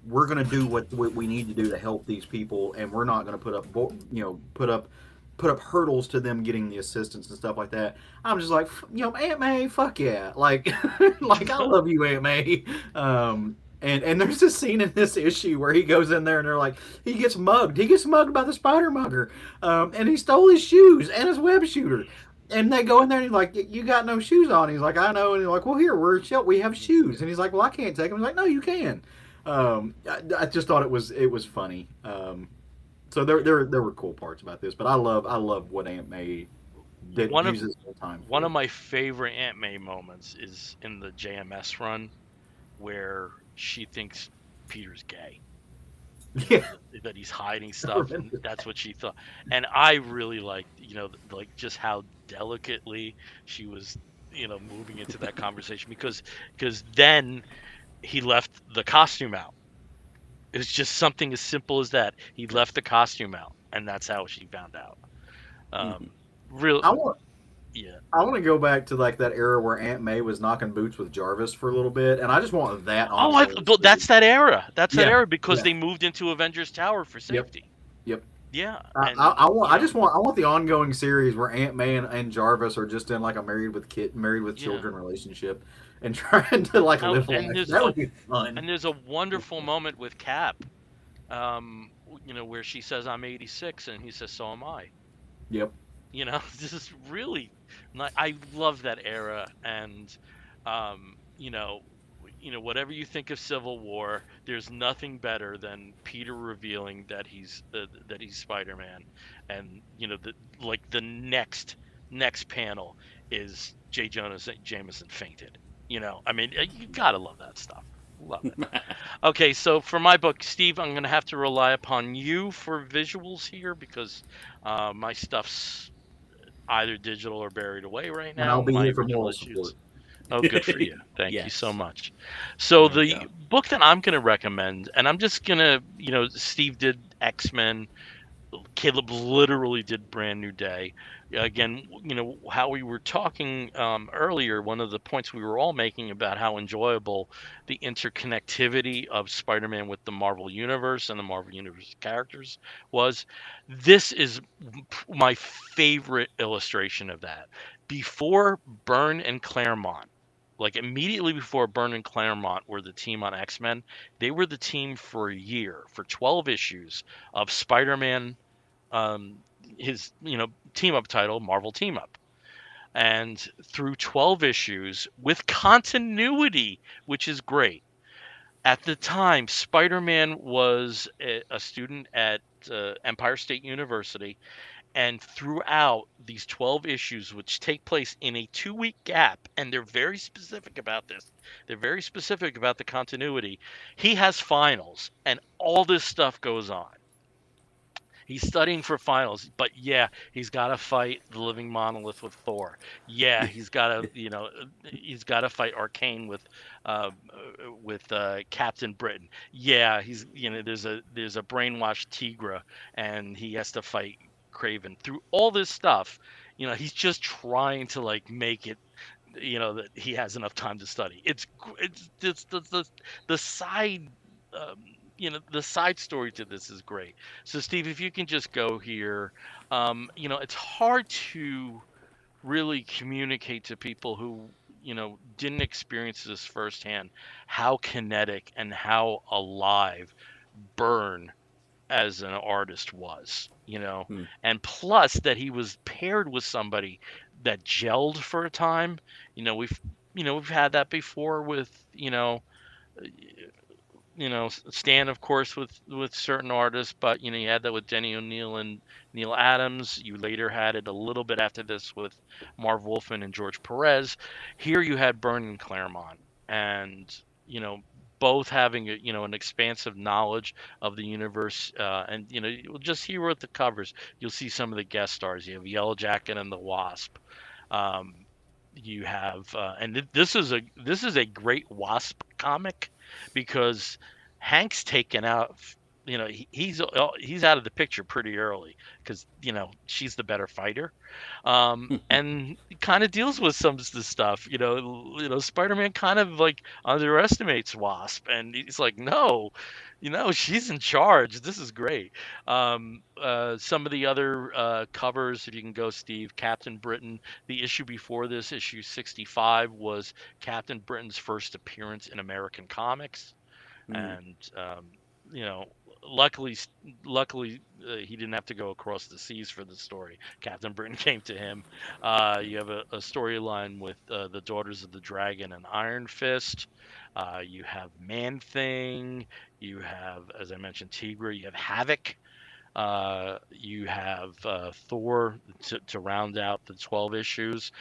we're going to do what we need to do to help these people, and we're not going to put up hurdles to them getting the assistance and stuff like that. I'm just like, Aunt May, fuck yeah, like, like I love you, Aunt May. And there's this scene in this issue where he goes in there and they're like, he gets mugged. He gets mugged by the spider mugger, and he stole his shoes and his web shooter. And they go in there and he's like, "You got no shoes on." He's like, "I know." And he's like, "Well, here we have shoes." And he's like, "Well, I can't take them." He's like, "No, you can." I just thought it was funny. So there were cool parts about this, but I love what Aunt May did One of uses her time one for. of my favorite Aunt May moments is in the JMS run where she thinks Peter's gay, Yeah, that he's hiding I stuff, and remember. that's what she thought. And I really liked, like just how delicately she was, moving into that conversation, because then he left the costume out. It was just something as simple as that. He left the costume out, and that's how she found out. Mhm. Um, real, I want yeah. I want to go back to like that era where Aunt May was knocking boots with Jarvis for a little bit, and I just want that Oh, ongoing but that's series. that era. That's that Yeah, era because yeah, they moved into Avengers Tower for yep, safety. yep. Yeah, I, I, and I want I just want I want the ongoing series where Aunt May and Jarvis are just in like a married with yeah. children relationship and trying to like Oh, live life. That would be fun. and there's a wonderful moment with Cap, where she says I'm 86 and he says so am I. Yep. This is really I love that era. And um, you know, whatever you think of Civil War, there's nothing better than Peter revealing that he's Spider-Man. And the next panel is J. Jonah Jameson fainted. I mean, you gotta love that stuff. Love it. Okay, so for my book, Steve, I'm gonna have to rely upon you for visuals here because my stuff's either digital or buried away right And I'll now. be My here for original moral issues. support. Oh, good for you. Thank you so Yes. much. So There we the go. book that I'm gonna recommend, and I'm just gonna, Steve did X-Men. Caleb literally did Brand New Day. Again, how we were talking earlier, one of the points we were all making about how enjoyable the interconnectivity of Spider-Man with the Marvel Universe and the Marvel Universe characters was. This is my favorite illustration of that. Before Byrne and Claremont, like immediately before Byrne and Claremont were the team on X-Men, they were the team for a year, for 12 issues of Spider-Man, um, his team up title, Marvel Team Up, and through 12 issues with continuity, which is great. At the time, Spider-Man was a student at Empire State University, and throughout these 12 issues, which take place in a 2-week gap, and they're very specific about this, they're very specific about the continuity. He has finals, and all this stuff goes on. He's studying for finals, but yeah, he's got to fight the living monolith with Thor. Yeah, he's got to fight Arcane with Captain Britain. Yeah, he's there's a brainwashed Tigra, and he has to fight Craven. Through all this stuff, he's just trying to like make it that he has enough time to study. It's the side um, the side story to this is great. So Steve, if you can just go here, it's hard to really communicate to people who didn't experience this firsthand how kinetic and how alive Byrne as an artist was, Hmm. and plus that he was paired with somebody that gelled for a time. We've had that before with Stan, of course, with certain artists, but you had that with Denny O'Neil and Neil Adams. You later had it a little bit after this with Marv Wolfman and George Perez. Here you had Byrne and Claremont, and you know both having an expansive knowledge of the universe, and you'll just here with the covers, you'll see some of the guest stars. You have Yellow Jacket and the Wasp. Um, you have this is a great Wasp comic because Hank's taken out. He's out of the picture pretty early because she's the better fighter, and kind of deals with some of the stuff. Spider-Man kind of like underestimates Wasp, and he's like, no, she's in charge. This is great. Some of the other covers, if you can go, Steve, Captain Britain. The issue before this, issue 65, was Captain Britain's first appearance in American comics, Hmm. and you know, luckily, luckily he didn't have to go across the seas for the story. Captain Britain came to him. You have a storyline with the Daughters of the Dragon and Iron Fist. You have Man Thing. You have, as I mentioned, Tigra. You have Havoc. You have Thor to round out the 12 issues.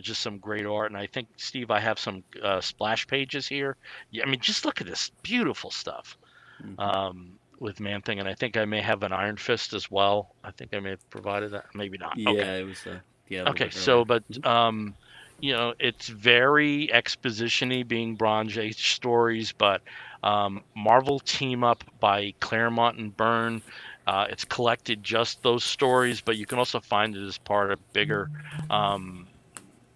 Just some great art. And I think, Steve, I have some splash pages here. Yeah, I mean, just look at this beautiful stuff Hmm. with Man Thing. And I think I may have an Iron Fist as well. I think I may have provided that. Maybe not. Okay. Yeah, it was yeah, a little Okay. bit So, earlier. but, Mhm. it's very exposition-y, being Bronze Age stories, but Marvel team up by Claremont and Byrne. It's collected just those stories, but you can also find it as part of bigger um,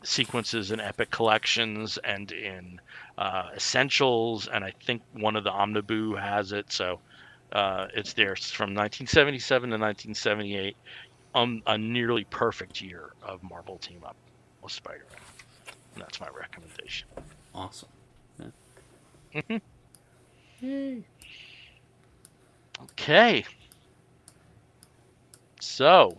sequences in epic collections and in essentials. And I think one of the Omniboo has it, so it's there. It's from 1977 to 1978, a nearly perfect year of Marvel team up with Spider-Man. And that's my recommendation. Awesome. Yeah. Mhm. Yay. Okay, so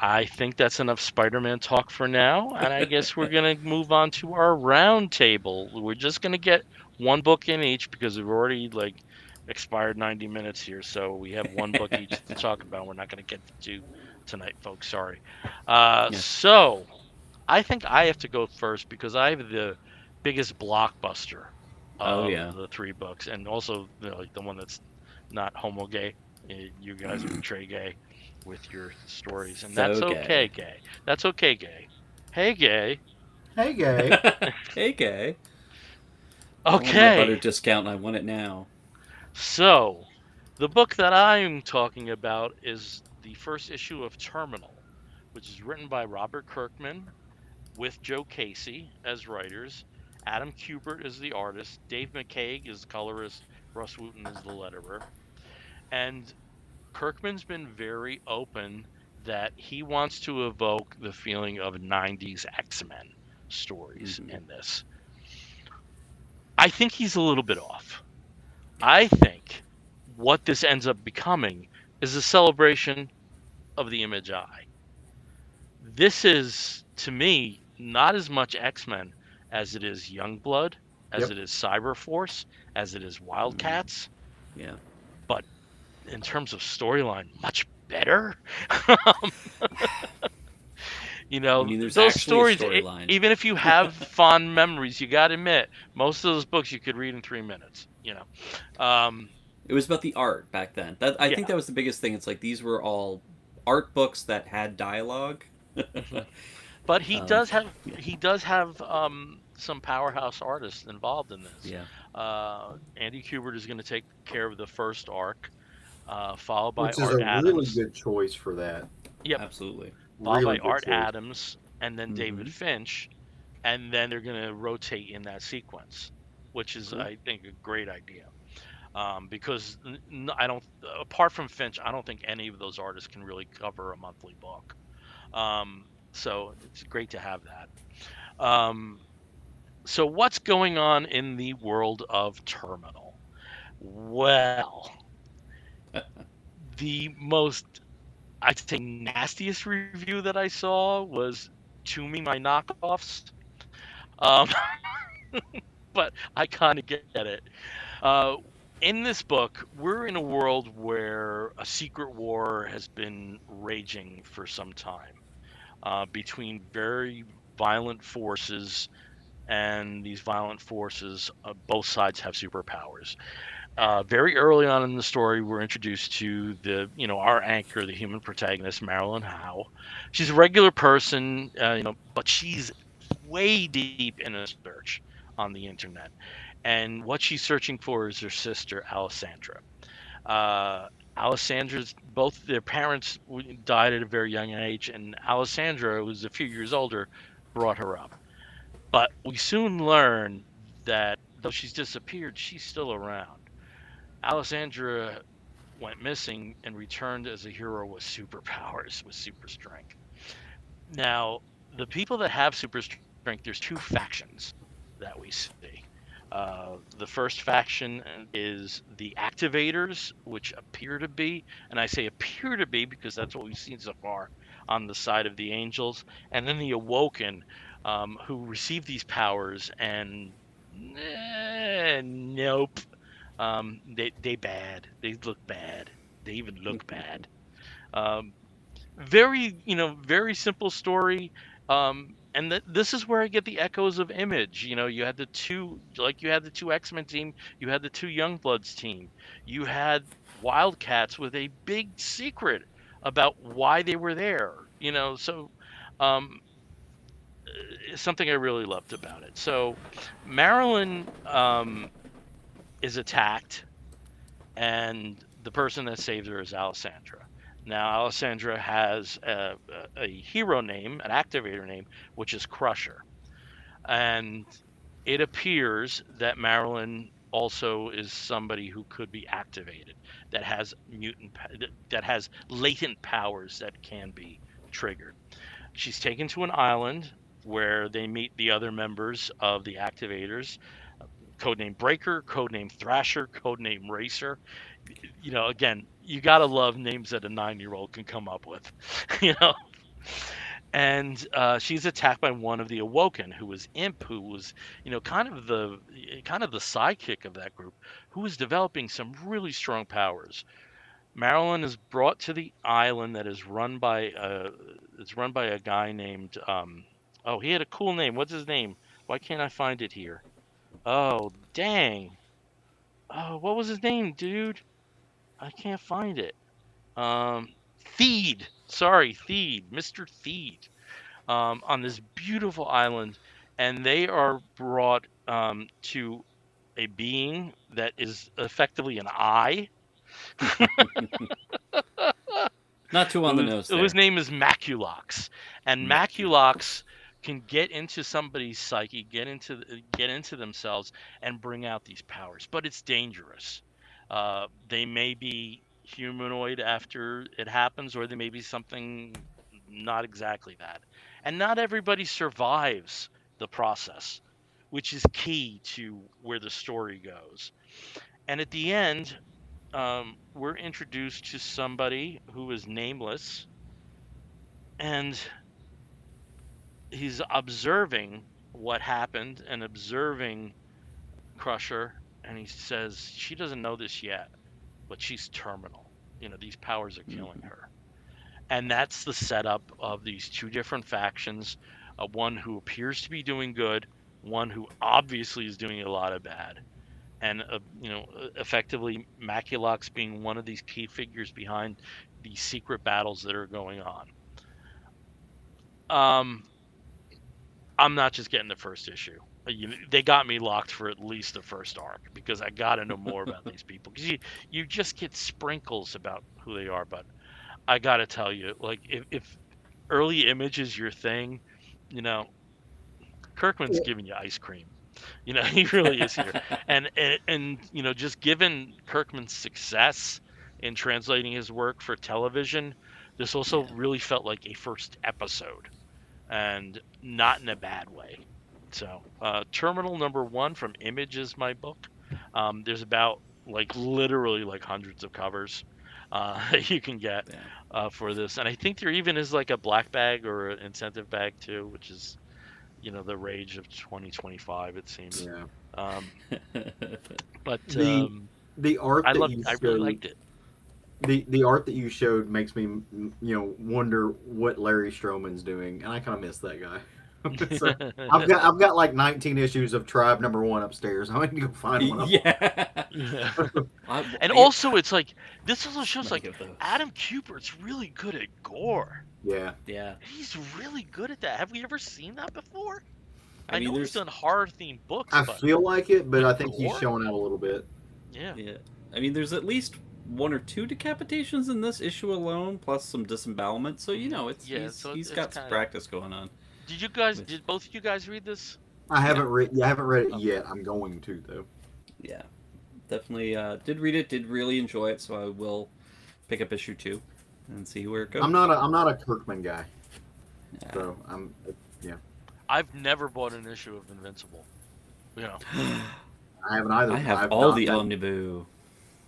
I think that's enough Spider-Man talk for now, and I guess we're gonna move on to our round table. We're just gonna get one book in each because we've already expired 90 minutes here, so we have one book each to talk about. We're not gonna get to two tonight, folks. Sorry. Yeah. So I think I have to go first because I have the biggest blockbuster Oh of yeah. the three books, and also the one that's not homo gay. You guys are portray gay with your stories, and that's So okay, gay. gay. That's okay, gay. Hey, gay. Hey, gay. Hey, gay. I want my butter Okay, discount and I want it now. so the book that I'm talking about is the first issue of Terminal, which is written by Robert Kirkman with Joe Casey as writers. Adam Kubert is the artist. Dave McCaig is the colorist. Russ Wooten is the letterer. And Kirkman's been very open that he wants to evoke the feeling of 90s X-Men stories Hmm. in this. I think he's a little bit off. I think what this ends up becoming is a celebration of the Image Eye. This is, to me, not as much X-Men as it is Youngblood, as Yep. it is Cyberforce, as it is Wildcats, Yeah. but in terms of storyline, much better. I mean, there's Those actually a stories, storyline. even if you have fond memories, you got to admit, most of those books you could read in 3 minutes. It was about the art back then. That I think Yeah. that was the biggest thing. It's like these were all art books that had dialogue. Mhm. But he um, does have yeah. he does have some powerhouse artists involved in this. Yeah. Andy Kubert is going to take care of the first arc, followed by Which is a Art really Adams. good choice for that. Yep, Absolutely. followed by Really good Art choice. Adams, and then David Hmm. Finch, and then they're going to rotate in that sequence, which is, Cool. I think, a great idea. Because I don't, apart from Finch, I don't think any of those artists can really cover a monthly book. So it's great to have that. So what's going on in the world of Terminal? Well, the most, I'd say, nastiest review that I saw was "To Me, My Knockoffs." Um, but I kind of get it. Uh, in this book, we're in a world where a secret war has been raging for some time between very violent forces, and these violent forces, both sides have superpowers. Very early on in the story, we're introduced to our anchor, the human protagonist, Marilyn Howe. She's a regular person, but she's way deep in a search on the internet, and what she's searching for is her sister, Alessandra. Uh, Alessandra's both their parents died at a very young age, and Alessandra, who was a few years older, brought her up. But we soon learn that though she's disappeared, she's still around. Alessandra went missing and returned as a hero with superpowers, with super strength. Now, the people that have super strength, there's two factions that we see. The first faction is the activators, which appear to be, and I say appear to be because that's what we've seen so far, on the side of the angels, and then the awoken, who receive these powers and nope, they bad. They look bad. They even look bad. Um, very simple story. And this is where I get the echoes of Image. You had the two, like you had the two X-Men team, you had the two Youngbloods team, you had Wildcats with a big secret about why they were there. So um, it's something I really loved about it. So Marilyn is attacked, and the person that saves her is Alessandra. Now, Alessandra has a hero name, an activator name, which is Crusher. And it appears that Marilyn also is somebody who could be activated, that has that has latent powers that can be triggered. She's taken to an island where they meet the other members of the activators, codename Breaker, codename Thrasher, codename Racer. Again, you gotta love names that a 9-year-old can come up with. you know. And she's attacked by one of the Awoken, who was Imp, who was, kind of the sidekick of that group, who was developing some really strong powers. Marilyn is brought to the island that is run by a guy named oh, he had a cool name. What's his name? Why can't I find it here? Oh, dang. Oh, what was his name, dude? I can't find it. Um, Theed. Sorry, Theed. Mr. Theed. On this beautiful island, and they are brought to a being that is effectively an eye, Not too on the nose whose there. name is Maculox, and Maculox can get into somebody's psyche, get into themselves, and bring out these powers. But it's dangerous. They may be humanoid after it happens, or they may be something not exactly that. And not everybody survives the process, which is key to where the story goes. And at the end, we're introduced to somebody who is nameless, and he's observing what happened and observing Crusher, and he says she doesn't know this yet, but she's terminal. These powers are killing Mhm. her. And that's the setup of these two different factions, one who appears to be doing good, one who obviously is doing a lot of bad, and effectively Maculox being one of these key figures behind these secret battles that are going on. Um, I'm not just getting the first issue. They got me locked for at least the first arc because I got to know more about these people. Because you just get sprinkles about who they are, but I got to tell you, like if early Image is your thing, you know, Kirkman's giving you ice cream. He really is here. And just given Kirkman's success in translating his work for television, this also Yeah. really felt like a first episode, and not in a bad way. So, Terminal number 1 from Image is my book. There's about like literally like hundreds of covers you can get Yeah. for this, and I think there even is like a black bag or an incentive bag too, which is the rage of 2025, it seems. Yeah. Um, but The the art that you I really showed liked it. the art that you showed makes me wonder what Larry Stroman's doing, and I kind of miss that guy. So, I've got like 19 issues of Tribe #1 upstairs. I need to go find one of them. Yeah. Yeah. I, And I, also, it's like this also shows many like of those. Adam Kupert's really good at gore. Yeah. Yeah. He's really good at that. Have we ever seen that before? I mean, know he's there's. done horror themed books, I but feel like it, but with I think he's gore? showing out a little bit. Yeah. Yeah. I mean, there's at least 1 or 2 decapitations in this issue alone, plus some disembowelment. So Yeah, so he's it's got some kinda- practice going on. Did both of you guys read this? I haven't read. Yeah, I haven't read it Okay. yet. I'm going to though. Yeah, definitely did read it. Did really enjoy it. So I will pick up issue 2 and see where it goes. I'm not a Kirkman guy, Yeah. so I'm. Yeah, I've never bought an issue of Invincible. I haven't either. I have I've all not the been- Omniboo.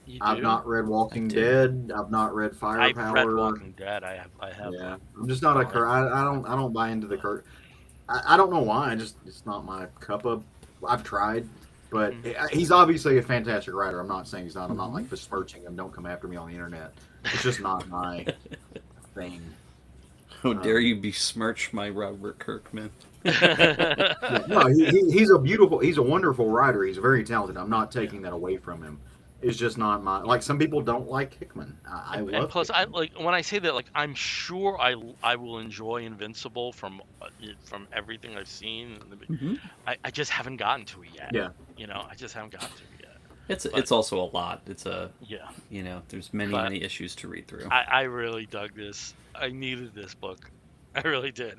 You I've do? not read Walking I do. Dead. I've not read I've Firepower. read Walking Dead. I have. Yeah, I'm just not a Kirk. I don't buy into the Kirk. I don't know why. It's not my cup of. I've tried, but he's obviously a fantastic writer. I'm not saying he's not. I'm not like besmirching him. Don't come after me on the internet. It's just not my thing. How dare you besmirch my Robert Kirkman? Yeah, no, he's a wonderful writer. He's very talented. I'm not taking that away from him. It's just not my like. Some people don't like Hickman. I love. And plus, Hickman. I like when I say that, like I'm sure I will enjoy Invincible from everything I've seen. Mm-hmm. I just haven't gotten to it yet. Yeah. I just haven't gotten to it yet. It's also a lot. It's Yeah. There's many issues to read through. I really dug this. I needed this book. I really did.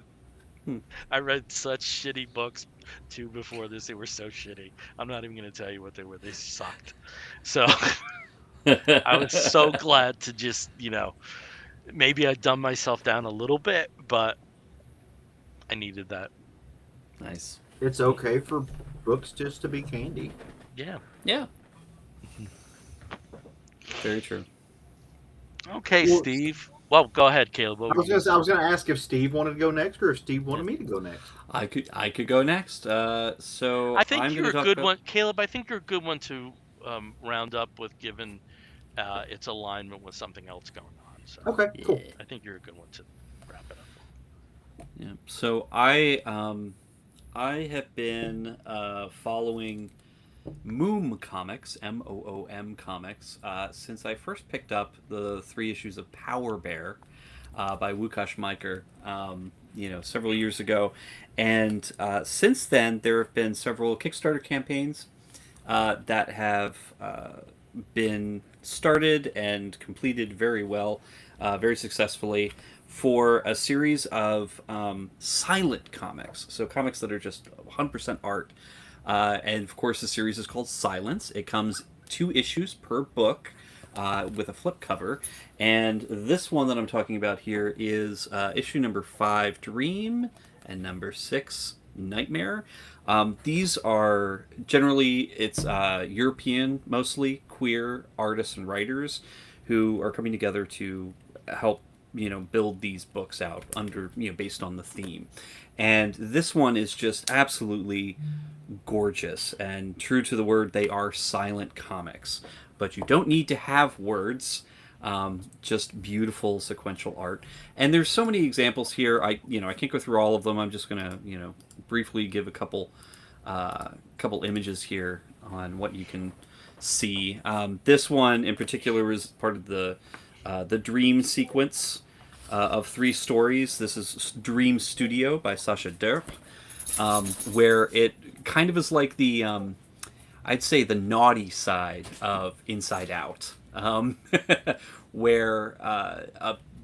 I read such shitty books too before this. They were so shitty. I'm not even going to tell you what they were. They sucked. So I was so glad to just, maybe I dumbed myself down a little bit, but I needed that. Nice. It's okay for books just to be candy. Yeah. Yeah. Very true. Okay, Well- Steve. Well, go ahead, Caleb. What I were was you gonna ask if Steve wanted to go next, or if Steve wanted me to go next. I could go next. So I think I'm you're gonna a talk good about- one, Caleb. I think you're a good one to round up with, given its alignment with something else going on. So Okay, cool. Yeah. I think you're a good one to wrap it up. Yeah. So I have been following Moom Comics, Moom Comics, since I first picked up the 3 issues of Power Bear by Wukash Meiker, several years ago, and since then there have been several Kickstarter campaigns that have been started and completed very well, very successfully, for a series of silent comics. So comics that are just 100% art. And of course, the series is called Silence. It comes 2 issues per book with a flip cover. And this one that I'm talking about here is issue number 5, Dream, and number 6, Nightmare. These are generally, it's European, mostly queer artists and writers who are coming together to help build these books out under based on the theme. And this one is just absolutely gorgeous and true to the word. They are silent comics, but you don't need to have words. Just beautiful sequential art, and there's so many examples here. I can't go through all of them. I'm just gonna briefly give a couple images here on what you can see. This one in particular is part of the Dream sequence of 3 stories. This is Dream Studio by Sasha Derp, where it kind of is like the I'd say the naughty side of Inside Out, where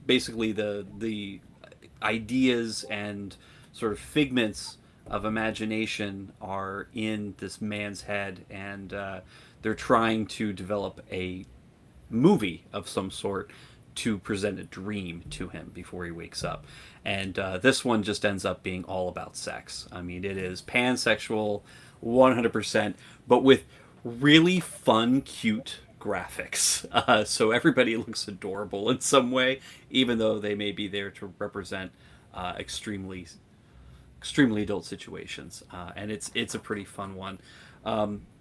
basically the ideas and sort of figments of imagination are in this man's head, and they're trying to develop a movie of some sort to present a dream to him before he wakes up. And this one just ends up being all about sex. I mean, it is pansexual 100%, but with really fun, cute graphics. So everybody looks adorable in some way, even though they may be there to represent extremely adult situations, and it's a pretty fun one.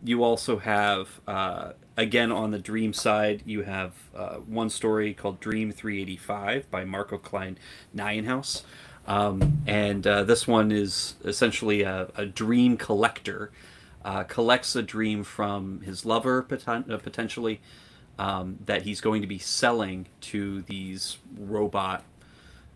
You also have, again, on the dream side, you have one story called Dream 385 by Marco Klein Nienhaus. And this one is essentially a dream collector. Collects a dream from his lover, potentially, that he's going to be selling to these robot,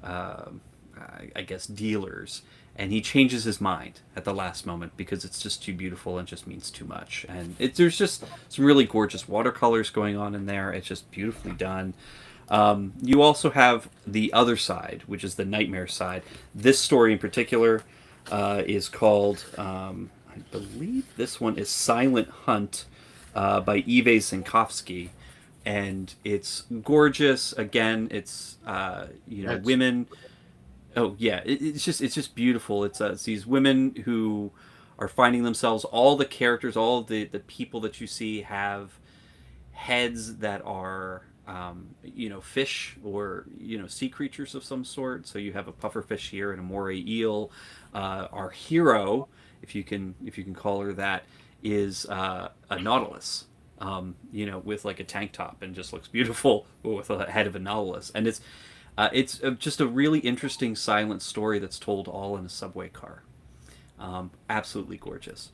I guess, dealers, and he changes his mind at the last moment because it's just too beautiful and just means too much. And there's just some really gorgeous watercolors going on in there. It's just beautifully done. You also have the other side, which is the nightmare side. This story in particular is called, I believe this one is Silent Hunt by Eve Zinkowski. And it's gorgeous. Again, it's women. Oh yeah, it's just beautiful. It's these women who are finding themselves. All the characters, all of the people that you see have heads that are fish or sea creatures of some sort. So you have a pufferfish here and a moray eel. Our hero, if you can call her that, is a nautilus. With like a tank top and just looks beautiful with a head of a nautilus, and it's just a really interesting silent story that's told all in a subway car. Absolutely gorgeous.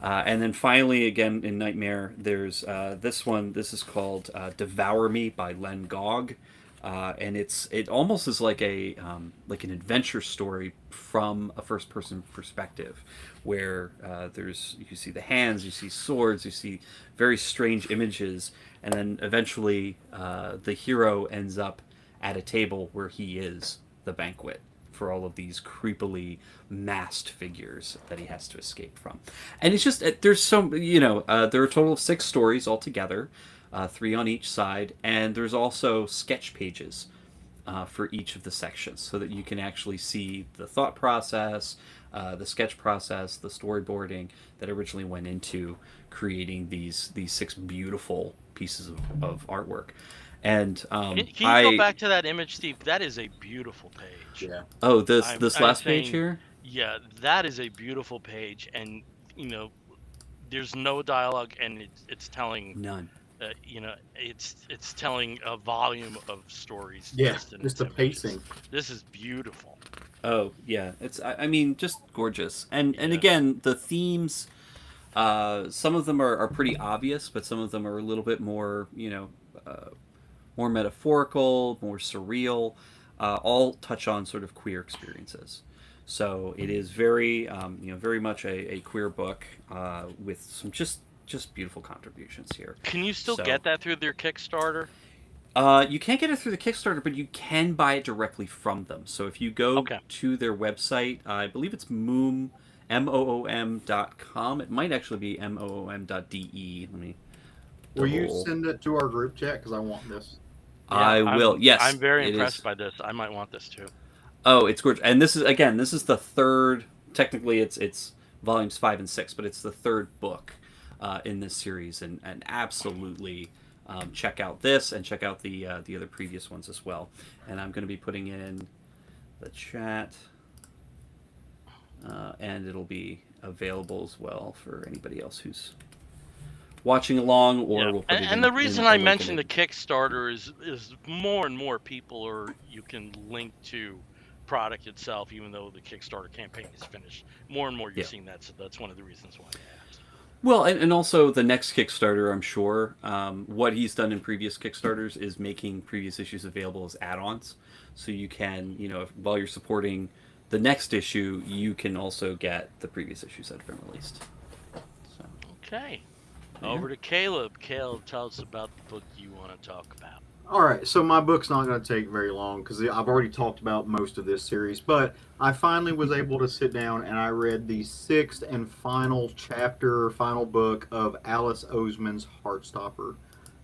And then finally, again in Nightmare, there's this one. This is called "Devour Me" by Len Gog, and it almost is like an adventure story from a first person perspective, where you see the hands, you see swords, you see very strange images, and then eventually the hero ends up at a table where he is the banquet for all of these creepily masked figures that he has to escape from. And it's just, there's so, there are a total of 6 stories altogether, 3 on each side, and there's also sketch pages for each of the sections so that you can actually see the thought process, the sketch process, the storyboarding that originally went into creating these 6 beautiful pieces of artwork. And can you go back to that image, Steve? That is a beautiful page. Yeah. Oh, this last page here. Yeah, that is a beautiful page, and there's no dialogue, and it's telling None. It's telling a volume of stories. Yeah, just in just the its images. pacing. This is beautiful. Oh yeah, it's I mean just gorgeous, and again the themes. Some of them are pretty obvious, but some of them are a little bit more more metaphorical, more surreal. All touch on sort of queer experiences. So it is very very much a queer book with some just beautiful contributions here. Can you still get that through their Kickstarter? You can't get it through the Kickstarter, but you can buy it directly from them. So if you go to their website, I believe it's moom.com. It might actually be moom.de. Let me. Will you send it to our group chat? Because I want this. Yeah, I will. Yes, I'm very impressed by this. I might want this too. Oh, it's gorgeous. And this is the third. Technically, it's volumes 5 and 6, but it's the third book in this series, and absolutely. Check out this and check out the other previous ones as well. And I'm going to be putting in the chat, and it'll be available as well for anybody else who's watching along. Or we'll put it and the reason I mentioned the Kickstarter is more and more people you can link to product itself, even though the Kickstarter campaign is finished. More and more you're seeing that, so that's one of the reasons why I asked. Well, and also the next Kickstarter, I'm sure, what he's done in previous Kickstarters is making previous issues available as add-ons. So you can, while you're supporting the next issue, you can also get the previous issues that have been released. So, okay. Over to Caleb. Caleb, tell us about the book you want to talk about. All right, so my book's not going to take very long because I've already talked about most of this series, but I finally was able to sit down and I read the sixth and final chapter, or final book of Alice Oseman's Heartstopper.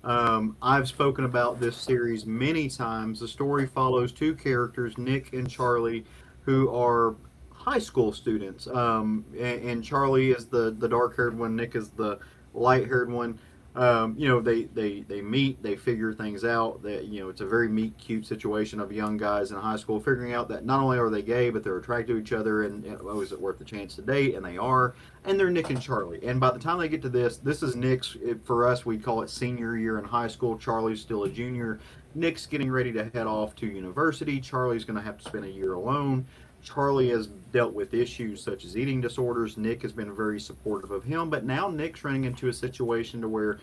I've spoken about this series many times. The story follows two characters, Nick and Charlie, who are high school students. And Charlie is the dark haired one, Nick is the light haired one. They meet, they figure things out. That it's a very meet cute situation of young guys in high school figuring out that not only are they gay, but they're attracted to each other, and oh, is it worth the chance to date? And they are, and they're Nick and Charlie. And by the time they get to this is Nick's. For us, we call it senior year in high school. Charlie's still a junior. Nick's getting ready to head off to university. Charlie's going to have to spend a year alone. Charlie has dealt with issues such as eating disorders. Nick has been very supportive of him, but now Nick's running into a situation to where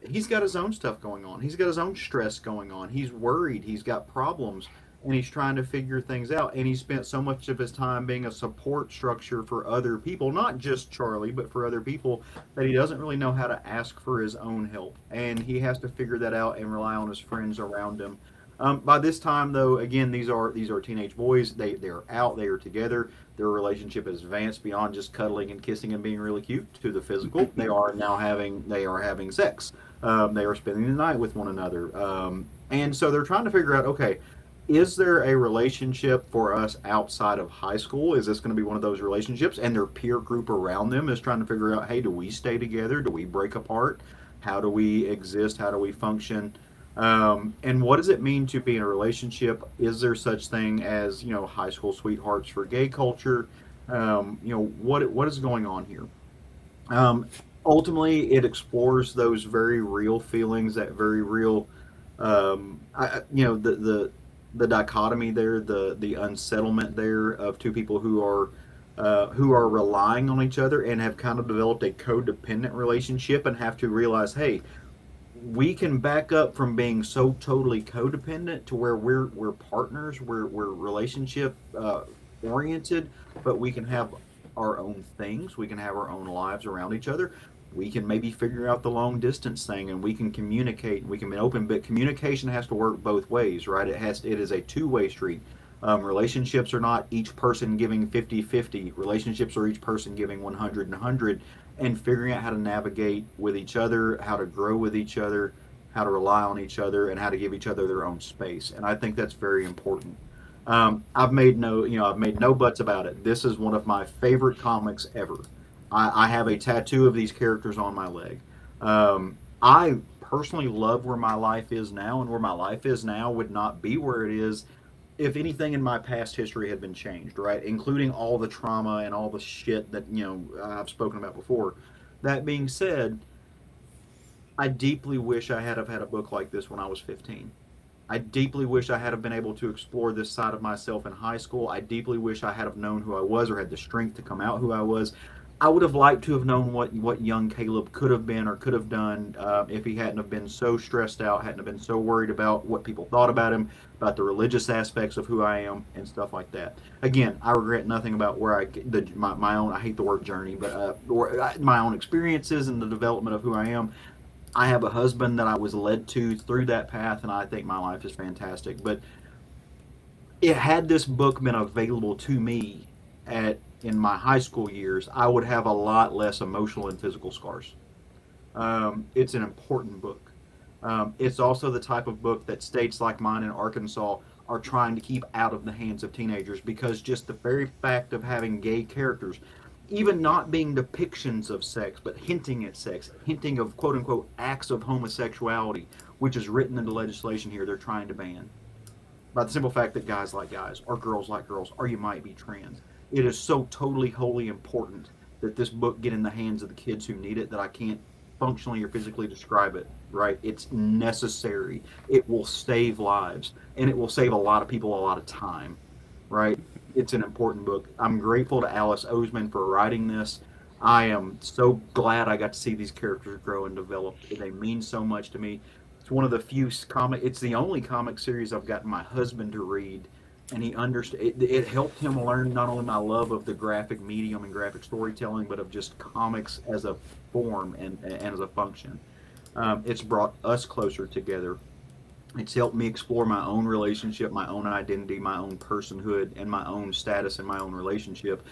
he's got his own stuff going on. He's got his own stress going on. He's worried. He's got problems, and he's trying to figure things out. And he spent so much of his time being a support structure for other people, not just Charlie, but for other people, that he doesn't really know how to ask for his own help. And he has to figure that out and rely on his friends around him. By this time, though, again, these are teenage boys. They're out. They are together. Their relationship has advanced beyond just cuddling and kissing and being really cute to the physical. They are having sex. They are spending the night with one another, and so they're trying to figure out, okay, is there a relationship for us outside of high school? Is this going to be one of those relationships? And their peer group around them is trying to figure out, hey, do we stay together? Do we break apart? How do we exist? How do we function? And what does it mean to be in a relationship? Is there such thing as high school sweethearts for gay culture? What is going on here? Um, Ultimately, it explores those very real feelings, that very real, the dichotomy there, the unsettlement there of two people who are relying on each other and have kind of developed a codependent relationship and have to realize, hey, we can back up from being so totally codependent to where we're partners, we're relationship oriented, but we can have our own things, we can have our own lives around each other. We can maybe figure out the long distance thing, and we can communicate, we can be open, but communication has to work both ways, right? It is a two-way street. Relationships are not each person giving 50-50. Relationships are each person giving 100 and 100, and figuring out how to navigate with each other, how to grow with each other, how to rely on each other, and how to give each other their own space. And I think that's very important. I've made no buts about it. This is one of my favorite comics ever. I have a tattoo of these characters on my leg. I personally love where my life is now, and where my life is now would not be where it is if anything in my past history had been changed, right? Including all the trauma and all the shit that, I've spoken about before. That being said, I deeply wish I had have had a book like this when I was 15. I deeply wish I had have been able to explore this side of myself in high school. I deeply wish I had have known who I was, or had the strength to come out who I was. I would have liked to have known what young Caleb could have been or could have done, if he hadn't have been so stressed out, hadn't have been so worried about what people thought about him, about the religious aspects of who I am, and stuff like that. Again, I regret nothing about where my own, I hate the word journey, but my own experiences and the development of who I am. I have a husband that I was led to through that path, and I think my life is fantastic. But it had this book been available to me in my high school years, I would have a lot less emotional and physical scars. It's an important book. It's also the type of book that states like mine in Arkansas are trying to keep out of the hands of teenagers, because just the very fact of having gay characters, even not being depictions of sex, but hinting at sex, hinting of quote unquote acts of homosexuality, which is written into legislation here, they're trying to ban. By the simple fact that guys like guys, or girls like girls, or you might be trans. It is so totally, wholly important that this book get in the hands of the kids who need it that I can't functionally or physically describe it, right? It's necessary. It will save lives, and it will save a lot of people a lot of time, right? It's an important book. I'm grateful to Alice Oseman for writing this. I am so glad I got to see these characters grow and develop. They mean so much to me. It's one of the few it's the only comic series I've gotten my husband to read, and he understood it helped him learn not only my love of the graphic medium and graphic storytelling, but of just comics as a form and as a function. It's brought us closer together. It's helped me explore my own relationship, my own identity, my own personhood, and my own status in my own relationship.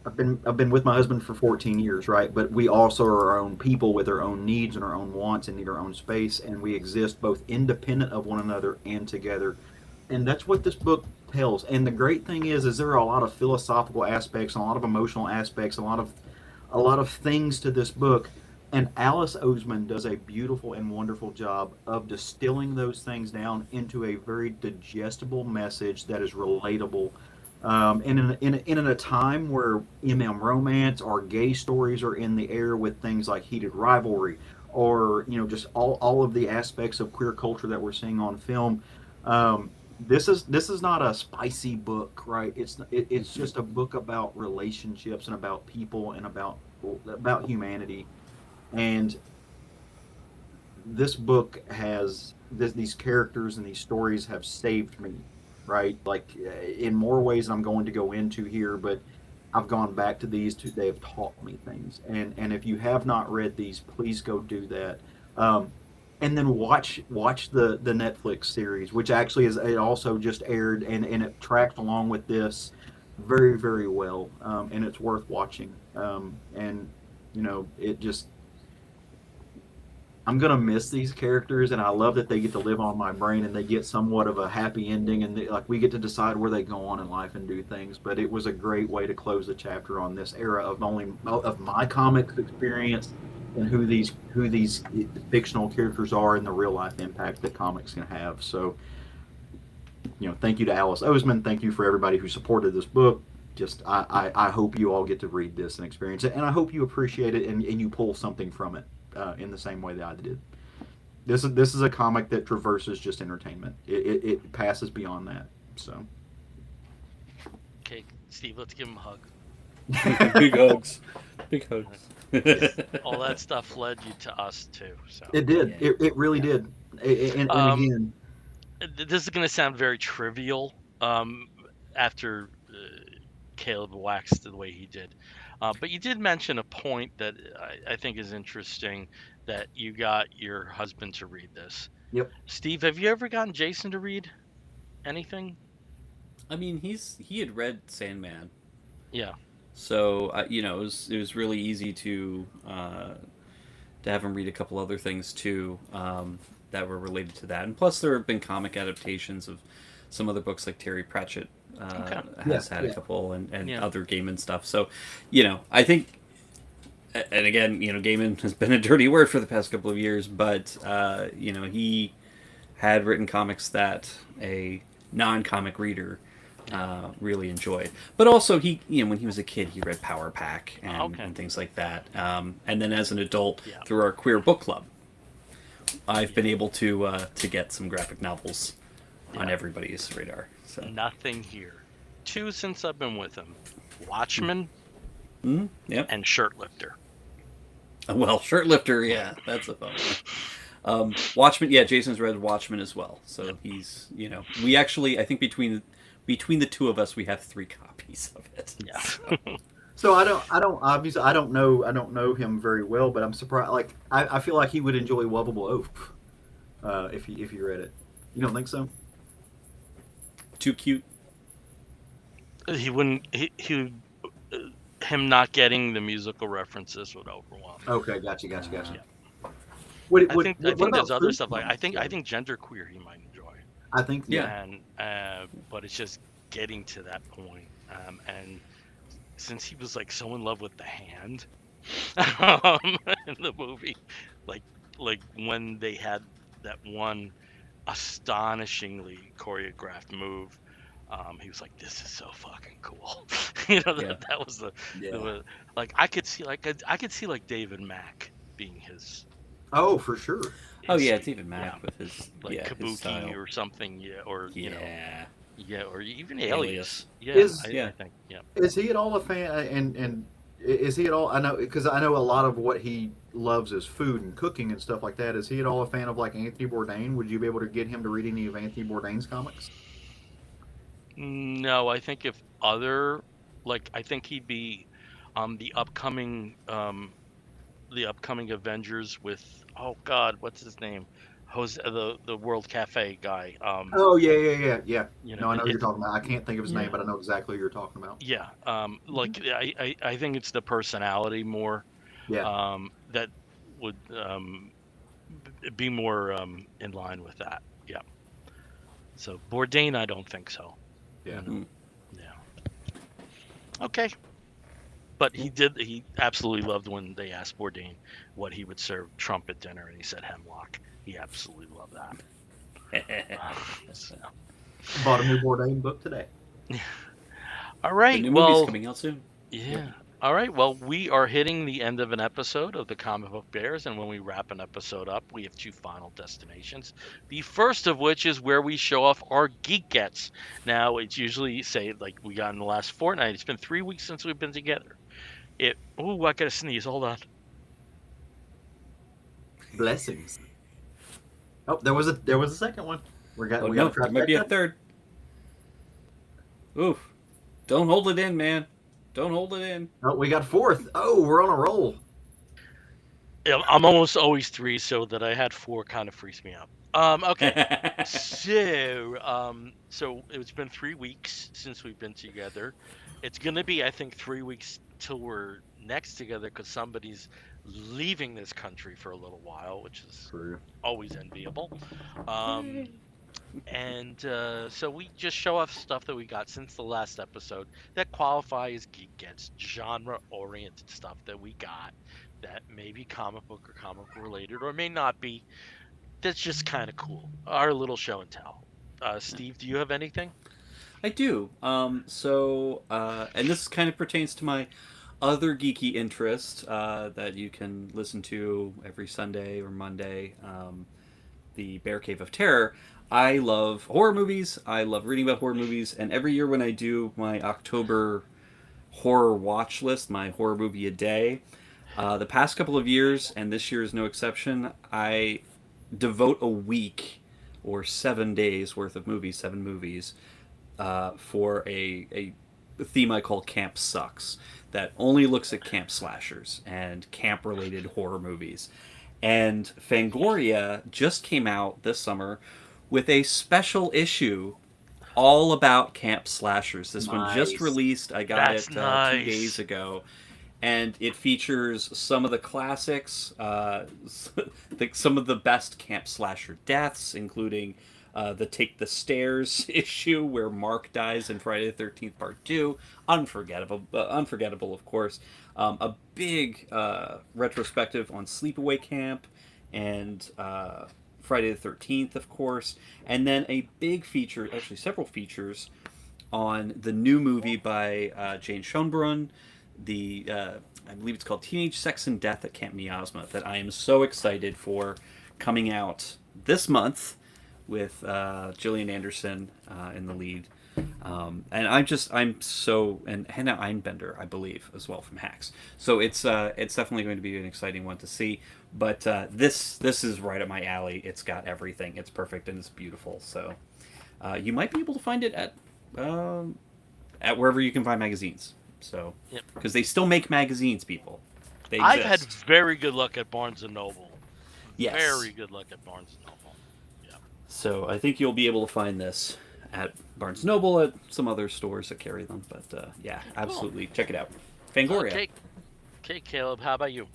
I've been with my husband for 14 years, right? But we also are our own people with our own needs and our own wants and need our own space, and we exist both independent of one another and together. And that's what this book tells. And the great thing is there are a lot of philosophical aspects, and a lot of emotional aspects, a lot of things to this book. And Alice Oseman does a beautiful and wonderful job of distilling those things down into a very digestible message that is relatable. In a time where romance or gay stories are in the air with things like heated rivalry, or just all of the aspects of queer culture that we're seeing on film, this is not a spicy book, right? It's just a book about relationships and about people and about humanity. And this book these characters and these stories have saved me, right? Like, in more ways than I'm going to go into here, but I've gone back to these two. They have taught me things, and if you have not read these, please go do that. And then watch the Netflix series, which actually it also just aired, and it tracked along with this very, very well, and it's worth watching. And it just, I'm gonna miss these characters, and I love that they get to live on my brain, and they get somewhat of a happy ending, and like, we get to decide where they go on in life and do things. But it was a great way to close the chapter on this era of my comics experience, and who these fictional characters are, and the real life impact that comics can have. So, thank you to Alice Oseman. Thank you for everybody who supported this book. Just, I hope you all get to read this and experience it, and I hope you appreciate it, and you pull something from it, in the same way that I did. This is a comic that traverses just entertainment. It passes beyond that. So, Okay, Steve, let's give him a hug. Big hugs. Big hugs. All that stuff led you to us too. So it did. Yeah. It really Yeah. did. And um, again, this is going to sound very trivial after Caleb waxed the way he did. But you did mention a point that I think is interesting, that you got your husband to read this. yep. Steve, have you ever gotten Jason to read anything? I mean, he had read Sandman, Yeah. so it was really easy to have him read a couple other things too, that were related to that. And plus, there have been comic adaptations of some other books, like Terry Pratchett Okay. has Yeah. had a Yeah. couple, and Yeah. other Gaiman stuff. So, I think, and again, Gaiman has been a dirty word for the past couple of years, but he had written comics that a non-comic reader really enjoyed. But also, when he was a kid, he read Power Pack Okay. and things like that. And then as an adult, Yeah. through our queer book club, I've Yeah. been able to get some graphic novels on Yeah. everybody's radar. So, Nothing here. Two since I've been with him: Watchmen yep. and Shirtlifter. Well, Shirtlifter, yeah, that's a fun one. Watchmen, yeah, Jason's read Watchmen as well. So he's, we actually, I think between the two of us, we have 3 copies of it. Yeah. So, So obviously, I don't know him very well, but I'm surprised. Like, I feel like he would enjoy Lovable Oaf, if you read it. You don't think so? too cute. He wouldn't. Him not getting the musical references would overwhelm him. Okay, gotcha. Yeah. What, I think what there's about other food stuff like comics, I though? think genderqueer he might enjoy. I think, Yeah. And but it's just getting to that point. And since he was like so in love with the hand in the movie, like when they had that one astonishingly choreographed move, he was like, "This is so fucking cool." Yeah. That was the, Yeah. like, I could see like David Mack being his, Oh, for sure. Oh his yeah, speed. David Mack Yeah, with his like his Kabuki style. or something, yeah, or Yeah. yeah, or even Alias. Alias. Yeah, Is Yeah. I think, yeah. is he at all a fan? And is he at all? I know, because I know a lot of what he loves is food and cooking and stuff like that. Is he at all a fan of, like, Anthony Bourdain? Would you be able to get him to read any of Anthony Bourdain's comics? No, I think if other, like, I think he'd be the upcoming Avengers with, oh God, what's his name? Jose, the World Cafe guy. Oh yeah. You know, No, I know who you're it's talking about. I can't think of his name, yeah, but I know exactly who you're talking about. yeah. Hmm. Like I think it's the personality more Yeah, that would be more in line with that. Yeah. So Bourdain, I don't think so. yeah. You know. Hmm. Yeah. Okay. But he absolutely loved when they asked Bourdain what he would serve Trump at dinner, and he said hemlock. He absolutely loved that. So, Bought a new Bourdain book today. all The right. new movie's Well, coming out soon. Yep. yeah. All right. Well, we are hitting the end of an episode of the Comic Book Bears, and when we wrap an episode up, we have two final destinations. The first of which is where we show off our Geek Gets. Now, it's usually say like we got in the last fortnight. It's been 3 weeks since we've been together. It. Oh, I gotta sneeze. Hold on. Blessings. Oh, there was a second one. Oh We got a no, there might be a trifecta. third. Oof! Don't hold it in, man. Don't hold it in. Oh, we got fourth. Oh, we're on a roll. Yeah, I'm almost always three, so that I had four kind of freaks me out. Okay. So it's been 3 weeks since we've been together. It's gonna be, I think, 3 weeks till we're next together because somebody's leaving this country for a little while, which is True. always enviable. Um, and so we just show off stuff that we got since the last episode that qualify as Geek Gets, genre-oriented stuff that we got that may be comic book or comic related or may not be. That's just kind of cool. Our little show and tell. Steve, do you have anything? I do. And this kind of pertains to my other geeky interest that you can listen to every Sunday or Monday, the Bear Cave of Terror. I love horror movies. I love reading about horror movies, and every year when I do my October horror watch list, my horror movie a day, the past couple of years, and this year is no exception, I devote a week or 7 days worth of movies, 7 movies, for a theme I call Camp Sucks, that only looks at camp slashers and camp related horror movies. And Fangoria just came out this summer with a special issue all about camp slashers. This one just Nice. released. I got That's it nice. 2 days ago. And it features some of the classics, some of the best camp slasher deaths, including the Take the Stairs issue where Mark dies in Friday the 13th Part 2. Unforgettable, of course. A big retrospective on Sleepaway Camp and Friday the 13th, of course. And then a big feature, actually several features, on the new movie by Jane Schoenbrunn, I believe it's called Teenage Sex and Death at Camp Miasma, that I am so excited for, coming out this month with Gillian Anderson in the lead. And and Hannah Einbender, I believe, as well, from Hacks. So it's definitely going to be an exciting one to see. But this is right up my alley. It's got everything. It's perfect and it's beautiful. So you might be able to find it at wherever you can find magazines. So, Yep. because they still make magazines, people. They I've had exist. very good luck at Barnes and Noble. Yes. Very good luck at Barnes and Noble. Yeah. So I think you'll be able to find this at Barnes Noble, at some other stores that carry them. But yeah, absolutely, check it out. Fangoria. Okay, Caleb, how about you?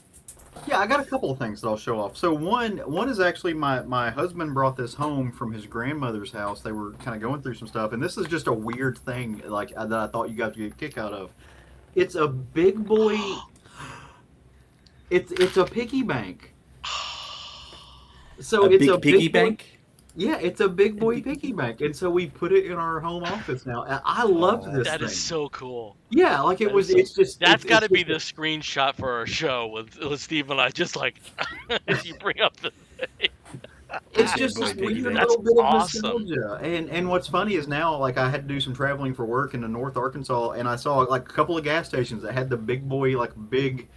Yeah, I got a couple of things that I'll show off. So one is actually my husband brought this home from his grandmother's house. They were kind of going through some stuff, and this is just a weird thing like that I thought you guys would get a kick out of. It's a big boy. It's a piggy bank. So A it's big a piggy big boy, bank. yeah, it's a big boy piggy bank, and so we put it in our home office now. And I loved this That thing. is so cool. Yeah, like it That is was. so. It's just. That's got to It's be just the screenshot for our show with Steve and I. Just like as you bring up the thing. It's Big just boy this piggy weird bank. little bit of Awesome. nostalgia. And what's funny is now, like, I had to do some traveling for work in the North Arkansas, and I saw like a couple of gas stations that had the big boy, like big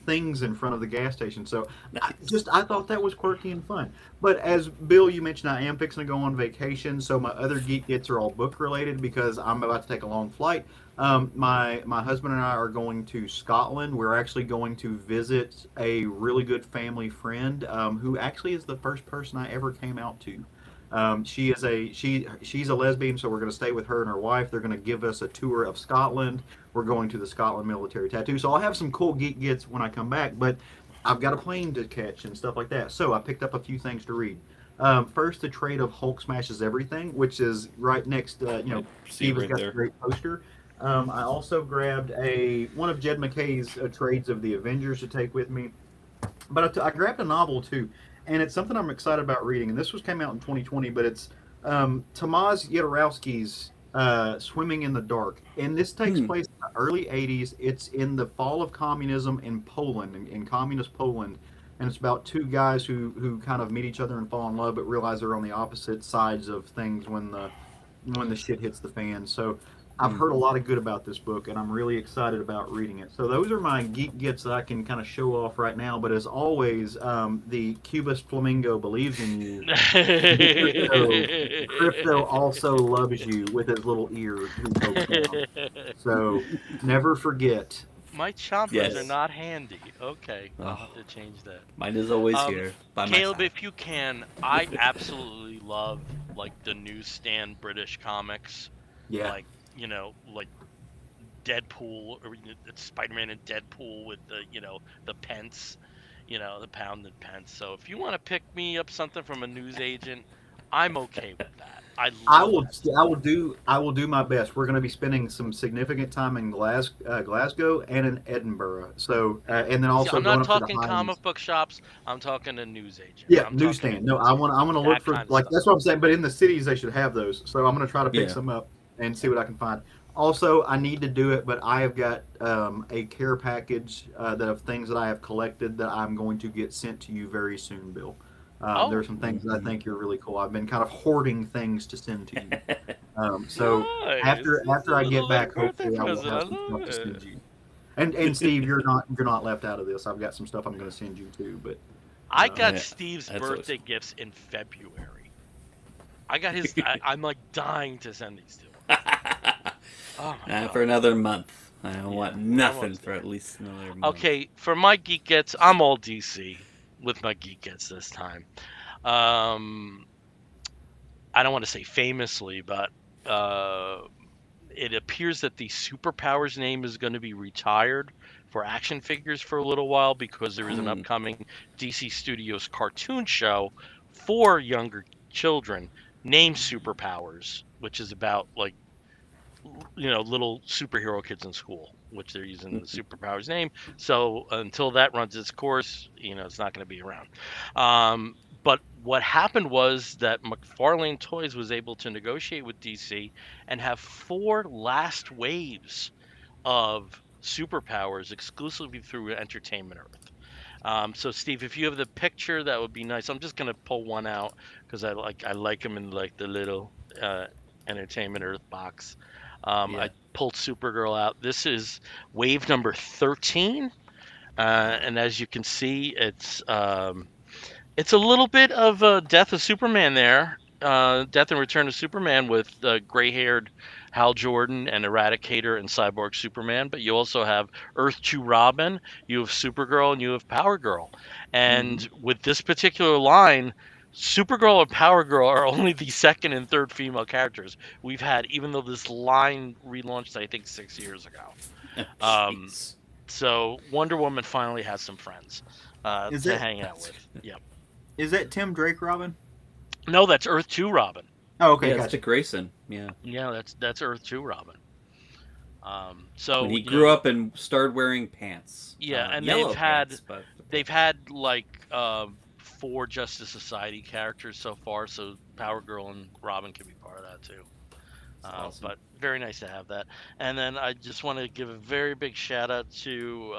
things in front of the gas station. So Nice. I thought that was quirky and fun. But as Bill, you mentioned, I am fixing to go on vacation, so my other geek gets are all book related because I'm about to take a long flight. My husband and I are going to Scotland. We're actually going to visit a really good family friend who actually is the first person I ever came out to. She's a lesbian, so we're going to stay with her and her wife. They're going to give us a tour of Scotland. We're going to the Scotland Military Tattoo. So I'll have some cool geek gets when I come back, but I've got a plane to catch and stuff like that. So I picked up a few things to read. First, the trade of Hulk Smashes Everything, which is right next. I see it Steve has right got the there. great poster. I also grabbed a one of Jed McKay's trades of the Avengers to take with me. But I grabbed a novel too, and it's something I'm excited about reading. And this was came out in 2020, but it's Tomasz Jadorowsky's Swimming in the Dark, and this takes Hmm. place in the early 80s. It's in the fall of communism in Poland, in communist Poland, and it's about two guys who kind of meet each other and fall in love, but realize they're on the opposite sides of things when the shit hits the fan. So I've Hmm. heard a lot of good about this book, and I'm really excited about reading it. So those are my geek gets that I can kind of show off right now. But as always, the Cubist Flamingo believes in you. Crypto also loves you with his little ear he pokes down. So never forget. My chompers are Yes. not handy. Okay, I'll Oh, have to change that. mine is always Um, here by my Caleb, side. if you can, I absolutely love like the newsstand British comics, Yeah, like like Deadpool or Spider-Man and Deadpool with the the pence, the pound and pence. So if you want to pick me up something from a news agent, I'm okay with that. I I love will. that stuff. I will do my best. We're going to be spending some significant time in Glasgow and in Edinburgh. So and then See, also I'm going not up to the talking Highlands. comic book shops. I'm talking a news agent. Yeah, I'm talking newsstand. No, I want to look that for kind of like stuff. that's what I'm saying. But in the cities, they should have those. So I'm going to try to pick Yeah. some up and see what I can find. Also, I need to do it, but I have got a care package that of things that I have collected that I'm going to get sent to you very soon, Bill. There are Oh, some things that I Mhm. think you're really cool. I've been kind of hoarding things to send to you. So nice. This is after I a get little back, birthday hopefully I will present. I have some love stuff to send it. you. And Steve, you're not left out of this. I've got some stuff I'm going to send you too. But I got um, Yeah, Steve's that's always birthday fun. gifts in February. I got his. I'm like dying to send these to him. Oh my For god. another month. I don't Yeah, want we're nothing almost for there. at least another month. Okay, for my geek gets, I'm all DC with my geek gets this time. Um, I don't want to say famously, but uh, it appears that the superpowers name is going to be retired for action figures for a little while because there is an Hmm. upcoming DC Studios cartoon show for younger children named Superpowers, which is about like little superhero kids in school, which they're using the superpowers name. So until that runs its course, it's not going to be around. But what happened was that McFarlane Toys was able to negotiate with DC and have four last waves of superpowers exclusively through Entertainment Earth. So Steve, if you have the picture, that would be nice. I'm just gonna pull one out because I like them in like the little Entertainment Earth box. Yeah. I pulled Supergirl out. This is wave number 13, and as you can see, it's a little bit of Death of Superman there. Death and Return of Superman with gray-haired Hal Jordan and Eradicator and Cyborg Superman, but you also have Earth 2 Robin, you have Supergirl, and you have Power Girl. hmm And with this particular line, Supergirl and Power Girl are only the second and third female characters we've had, even though this line relaunched, I think, 6 years ago. Oh, Um, jeez. so Wonder Woman finally has some friends is to that hang out with. Yep. Tim Drake Robin? No, that's Earth 2 Robin. Oh, okay, Yeah, it's gotcha. Dick Grayson. Yeah. Yeah, that's Earth 2 Robin. When So, he grew up and started wearing pants. yeah, and Yellow pants, but they've had like four Justice Society characters so far, so Power Girl and Robin can be part of that too. it's awesome. But very nice to have that. And then I just want to give a very big shout out to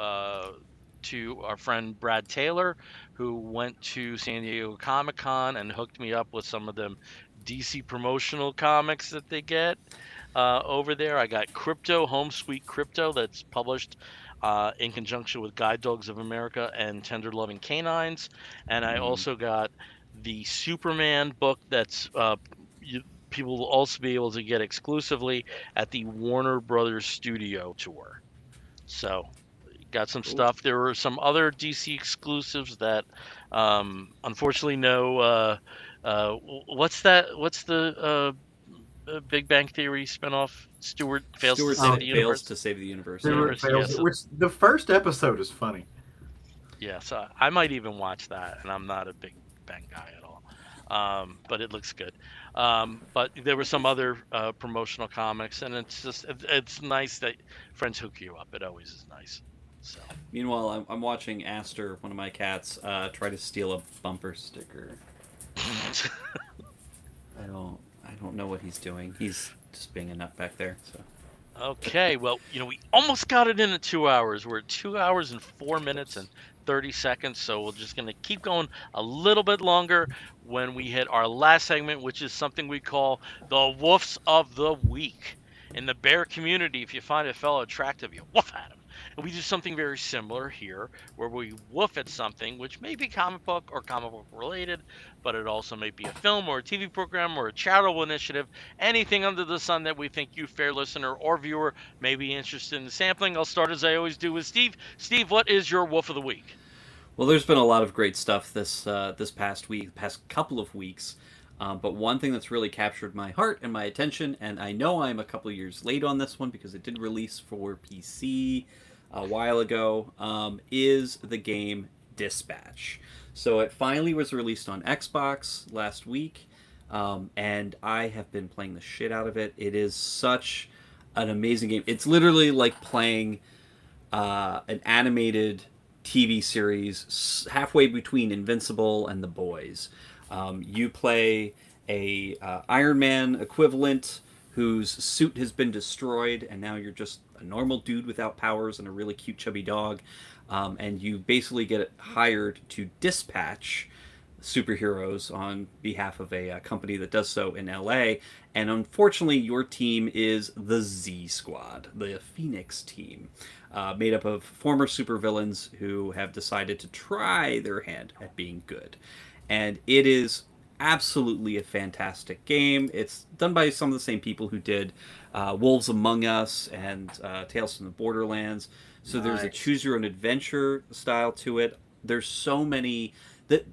our friend Brad Taylor, who went to San Diego Comic Con and hooked me up with some of them DC promotional comics that they get over there. I got Crypto, Home Sweet Crypto, that's published in conjunction with Guide Dogs of America and Tender Loving Canines. And I Mm. also got the Superman book that's people will also be able to get exclusively at the Warner Brothers Studio Tour. So got some Cool. stuff. There were some other DC exclusives that, unfortunately, no. What's that? What's the Big Bang Theory spinoff? Stewart fails to Stewart save Oh, the fails universe. to save the universe. Yeah. Stewart Universe, yeah. fails. Which the first episode is funny. Yeah, so I might even watch that, and I'm not a Big Bang guy at all. But it looks good. But there were some other promotional comics, and it's nice that friends hook you up. It always is nice. So. Meanwhile, I'm watching Aster, one of my cats, try to steal a bumper sticker. I don't know what he's doing. He's just being a nut back there. So. Okay, well, we almost got it in at 2 hours. We're at 2 hours and 4 minutes and 30 seconds, so we're just going to keep going a little bit longer when we hit our last segment, which is something we call the Woofs of the Week. In the bear community, if you find a fellow attractive, you woof at him. And we do something very similar here, where we woof at something, which may be comic book or comic book related, but it also may be a film or a TV program or a charitable initiative, anything under the sun that we think you, fair listener or viewer, may be interested in sampling. I'll start as I always do with Steve. Steve, what is your woof of the week? Well, there's been a lot of great stuff this past week, past couple of weeks. But one thing that's really captured my heart and my attention, and I know I'm a couple of years late on this one because it did release for PC a while ago, is the game Dispatch. So it finally was released on Xbox last week, and I have been playing the shit out of it. It is such an amazing game. It's literally like playing an animated TV series halfway between Invincible and The Boys. You play a Iron Man equivalent whose suit has been destroyed, and now you're just a normal dude without powers and a really cute chubby dog. And you basically get hired to dispatch superheroes on behalf of a company that does so in LA. And unfortunately, your team is the Z Squad, the Phoenix team, made up of former supervillains who have decided to try their hand at being good. And it is absolutely a fantastic game. It's done by some of the same people who did Wolves Among Us and Tales from the Borderlands. So there's a choose your own adventure style to it. There's so many that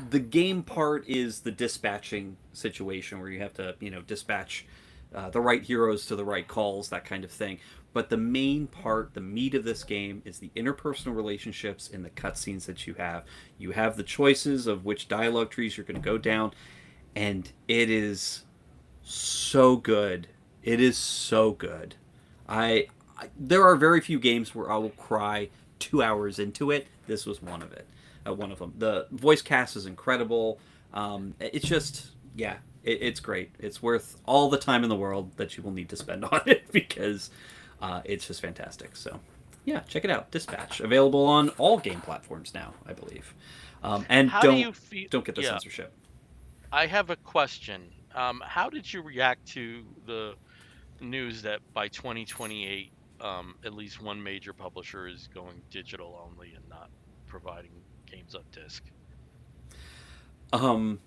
the game part is the dispatching situation where you have to, dispatch the right heroes to the right calls, that kind of thing. But the main part, the meat of this game, is the interpersonal relationships in the cutscenes that you have. You have the choices of which dialogue trees you're going to go down, and it is so good. It is so good. There are very few games where I will cry 2 hours into it. This was one of it. One of them. The voice cast is incredible. It's just, yeah, it's great. It's worth all the time in the world that you will need to spend on it because it's just fantastic. So, yeah, check it out. Dispatch, available on all game platforms now, I believe. And How do you feel? don't get the Yeah, censorship. I have a question. How did you react to the news that by 2028, at least one major publisher is going digital only and not providing games on disc? Um,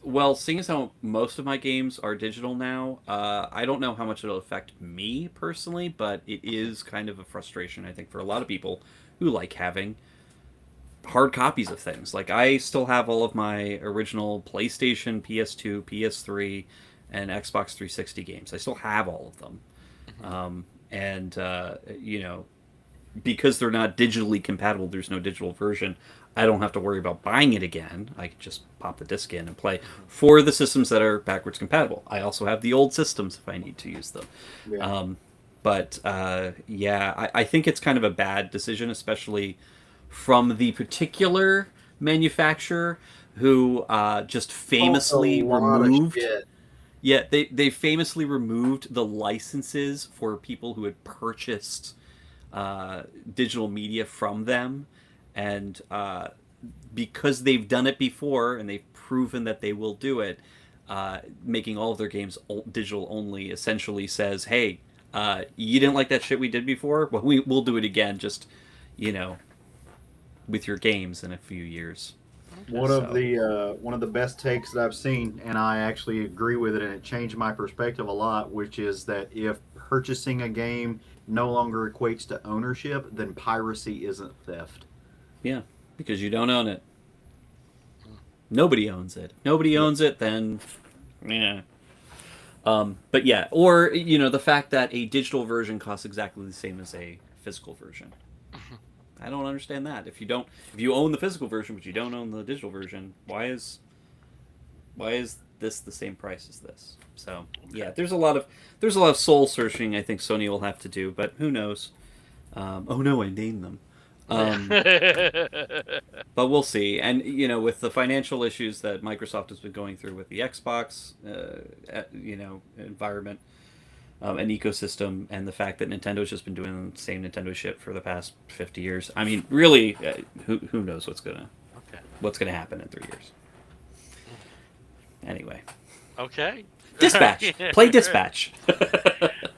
well, seeing as how most of my games are digital now, I don't know how much it'll affect me personally, but it is kind of a frustration, I think, for a lot of people who like having hard copies of things. Like, I still have all of my original PlayStation, PS2, PS3, and Xbox 360 games. I still have all of them. Hmm. And, because they're not digitally compatible, there's no digital version. I don't have to worry about buying it again. I can just pop the disc in and play for the systems that are backwards compatible. I also have the old systems if I need to use them. Yeah. I think it's kind of a bad decision, especially from the particular manufacturer who just famously A lot of removed. shit. Yeah, they famously removed the licenses for people who had purchased digital media from them, and because they've done it before and they've proven that they will do it, making all of their games digital only essentially says, "Hey, you didn't like that shit we did before? Well, we'll do it again. Just you know, with your games in a few years. Okay. So One of the best takes that I've seen, and I actually agree with it, and it changed my perspective a lot, which is that if purchasing a game no longer equates to ownership, then piracy isn't theft. yeah, because you don't own it. Nobody owns it. Nobody Yep. owns it, then yeah. But yeah, or the fact that a digital version costs exactly the same as a physical version. I don't understand that. If you own the physical version but you don't own the digital version, why is this the same price as this? So yeah, there's a lot of soul searching I think Sony will have to do, but who knows? Oh no, I named them. Um, but we'll see. And with the financial issues that Microsoft has been going through with the Xbox, environment and ecosystem, and the fact that Nintendo's just been doing the same Nintendo shit for the past 50 years. I mean, really, who knows Okay. what's gonna happen in 3 years? Anyway, Okay. Dispatch. Play Dispatch.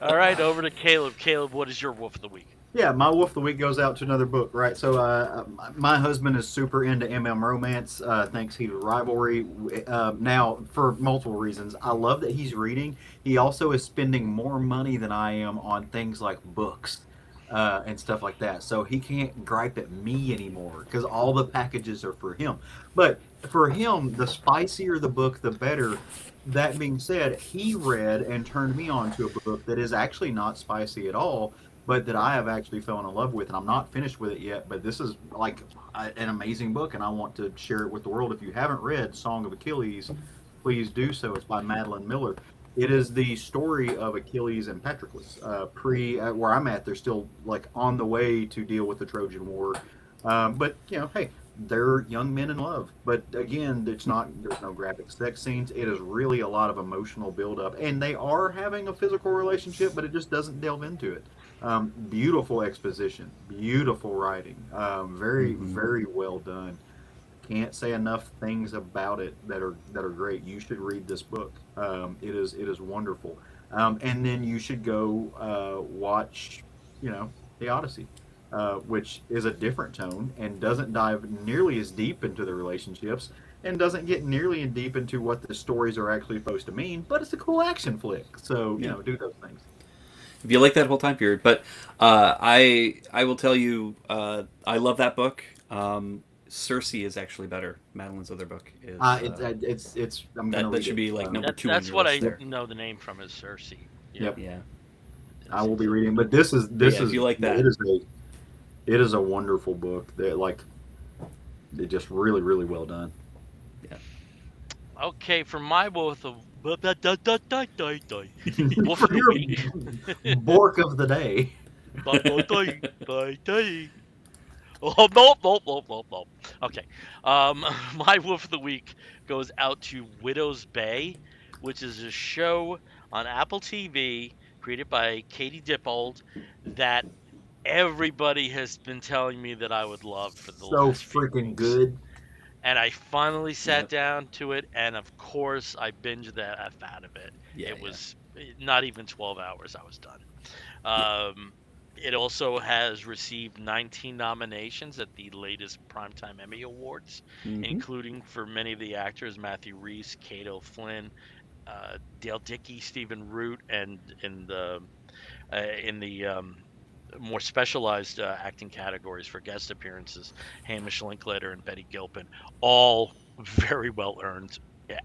All right, over to Caleb. Caleb, what is your wolf of the week? Yeah, my wolf of the week goes out to another book, right? So, my husband is super into romance. Thinks he's rivalry. Now, for multiple reasons, I love that he's reading. He also is spending more money than I am on things like books and stuff like that. So he can't gripe at me anymore because all the packages are for him. But for him, the spicier the book, the better. That being said, he read and turned me on to a book that is actually not spicy at all, but that I have actually fallen in love with, and I'm not finished with it yet. But this is like an amazing book, and I want to share it with the world. If you haven't read Song of Achilles, please do so. It's by Madeline Miller. It is the story of Achilles and Patroclus. Where I'm at, they're still like on the way to deal with the Trojan War. But hey, they're young men in love. But again, there's no graphic sex scenes. It is really a lot of emotional buildup, and they are having a physical relationship, but it just doesn't delve into it. Beautiful exposition, beautiful writing, very very well done. Can't say enough things about it that are great. You should read this book. It is wonderful. And then you should go watch, the Odyssey, which is a different tone and doesn't dive nearly as deep into the relationships and doesn't get nearly as deep into what the stories are actually supposed to mean. But it's a cool action flick, so do those things. If you like that whole time period, but I will tell you, I love that book. Circe is actually better. Madeline's other book is. It's. I'm gonna that read should it. be like number two. That's on your what list I there. know the name from is Circe. Yep. Yeah. I will be reading, but this is if you like that. It is a wonderful book. They're just really really well done. Yeah. Okay, for my wolf of wolf of For the your week. Bork of the day. Oh, no, no, no, no, no. Okay. My wolf of the week goes out to Widow's Bay, which is a show on Apple TV created by Katie Dippold that everybody has been telling me that I would love for the So last few freaking weeks. good. And I finally sat Yep. down to it, and of course, I binged the F out of it. Yeah, It was not even 12 hours, I was done. It also has received 19 nominations at the latest Primetime Emmy Awards, Mhm. including for many of the actors Matthew Rhys, Cato Flynn, Dale Dickey, Stephen Root, and in the more specialized acting categories for guest appearances, Hamish Linklater and Betty Gilpin, all very well earned.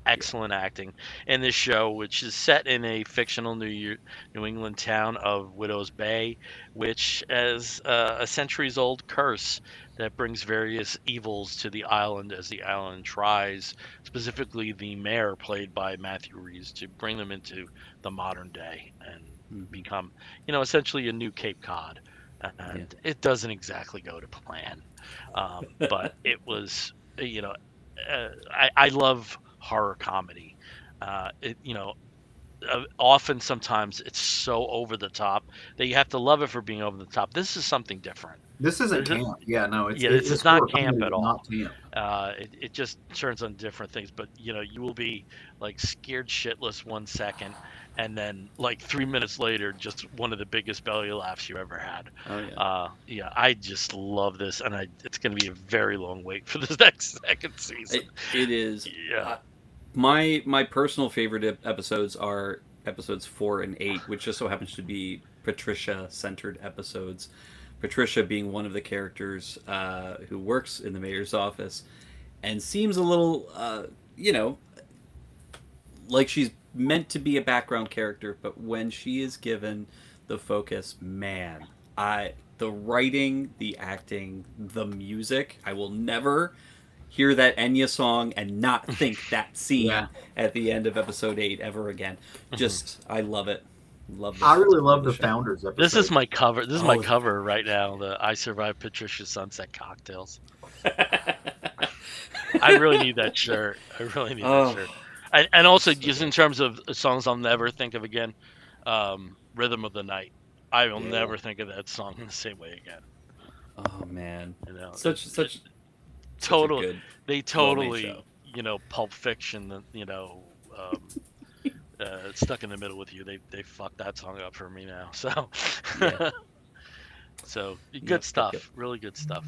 Excellent acting in this show, which is set in a fictional New England town of Widow's Bay, which has a centuries-old curse that brings various evils to the island as the island tries, specifically the mayor, played by Matthew Rhys, to bring them into the modern day and become, essentially a new Cape Cod. And it doesn't exactly go to plan, but it was, I love horror comedy. Often sometimes it's so over the top that you have to love it for being over the top. This is something different. This isn't There's a- camp. Yeah, no, Yeah, this it's is not horror camp comedy, at but all. not camp. it just turns on different things. But you will be like scared shitless 1 second, and then like 3 minutes later, just one of the biggest belly laughs you ever had. Oh yeah. Yeah, I just love this, and it's going to be a very long wait for this next second season. It is. Yeah. My personal favorite episodes are episodes 4 and 8, which just so happens to be Patricia centered episodes. Patricia being one of the characters who works in the mayor's office and seems a little, like she's meant to be a background character, but when she is given the focus, man, the writing, the acting, the music, I will never hear that Enya song and not think that scene at the end of episode 8 ever again. Just, I love it. Love this. I really love the Founders episode. This is my cover. This is my cover right now. The I Survived Patricia Sunset cocktails. I really need that shirt. I really need that shirt. And also, just in terms of songs I'll never think of again, Rhythm of the Night. I will never think of that song in the same way again. Oh man, such total. Good, they totally, Pulp Fiction. Stuck in the Middle with You. They fucked that song up for me now. So, so good stuff. Good. Really good stuff.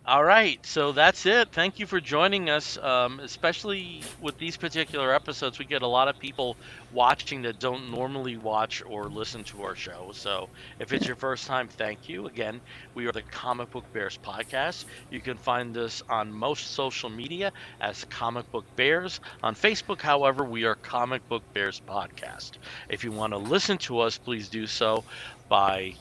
All right, so that's it. Thank you for joining us. Especially with these particular episodes, we get a lot of people watching that don't normally watch or listen to our show. So if it's your first time, thank you. Again, we are the Comic Book Bears podcast. You can find us on most social media as Comic Book Bears. On Facebook, however, we are Comic Book Bears Podcast. If you want to listen to us, please do so by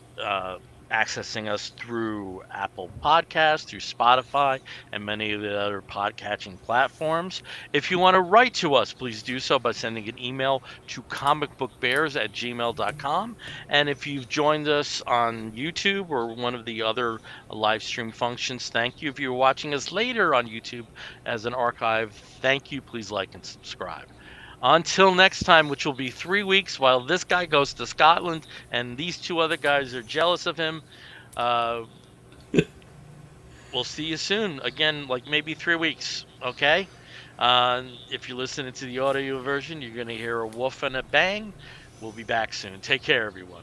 accessing us through Apple Podcasts, through Spotify, and many of the other podcatching platforms. If you want to write to us, please do so by sending an email to comicbookbears@gmail.com. And if you've joined us on YouTube or one of the other live stream functions, thank you. If you're watching us later on YouTube as an archive, thank you. Please like and subscribe. Until next time, which will be 3 weeks while this guy goes to Scotland and these two other guys are jealous of him. We'll see you soon. Again, like maybe 3 weeks, okay? If you're listening to the audio version, you're going to hear a woof and a bang. We'll be back soon. Take care, everyone.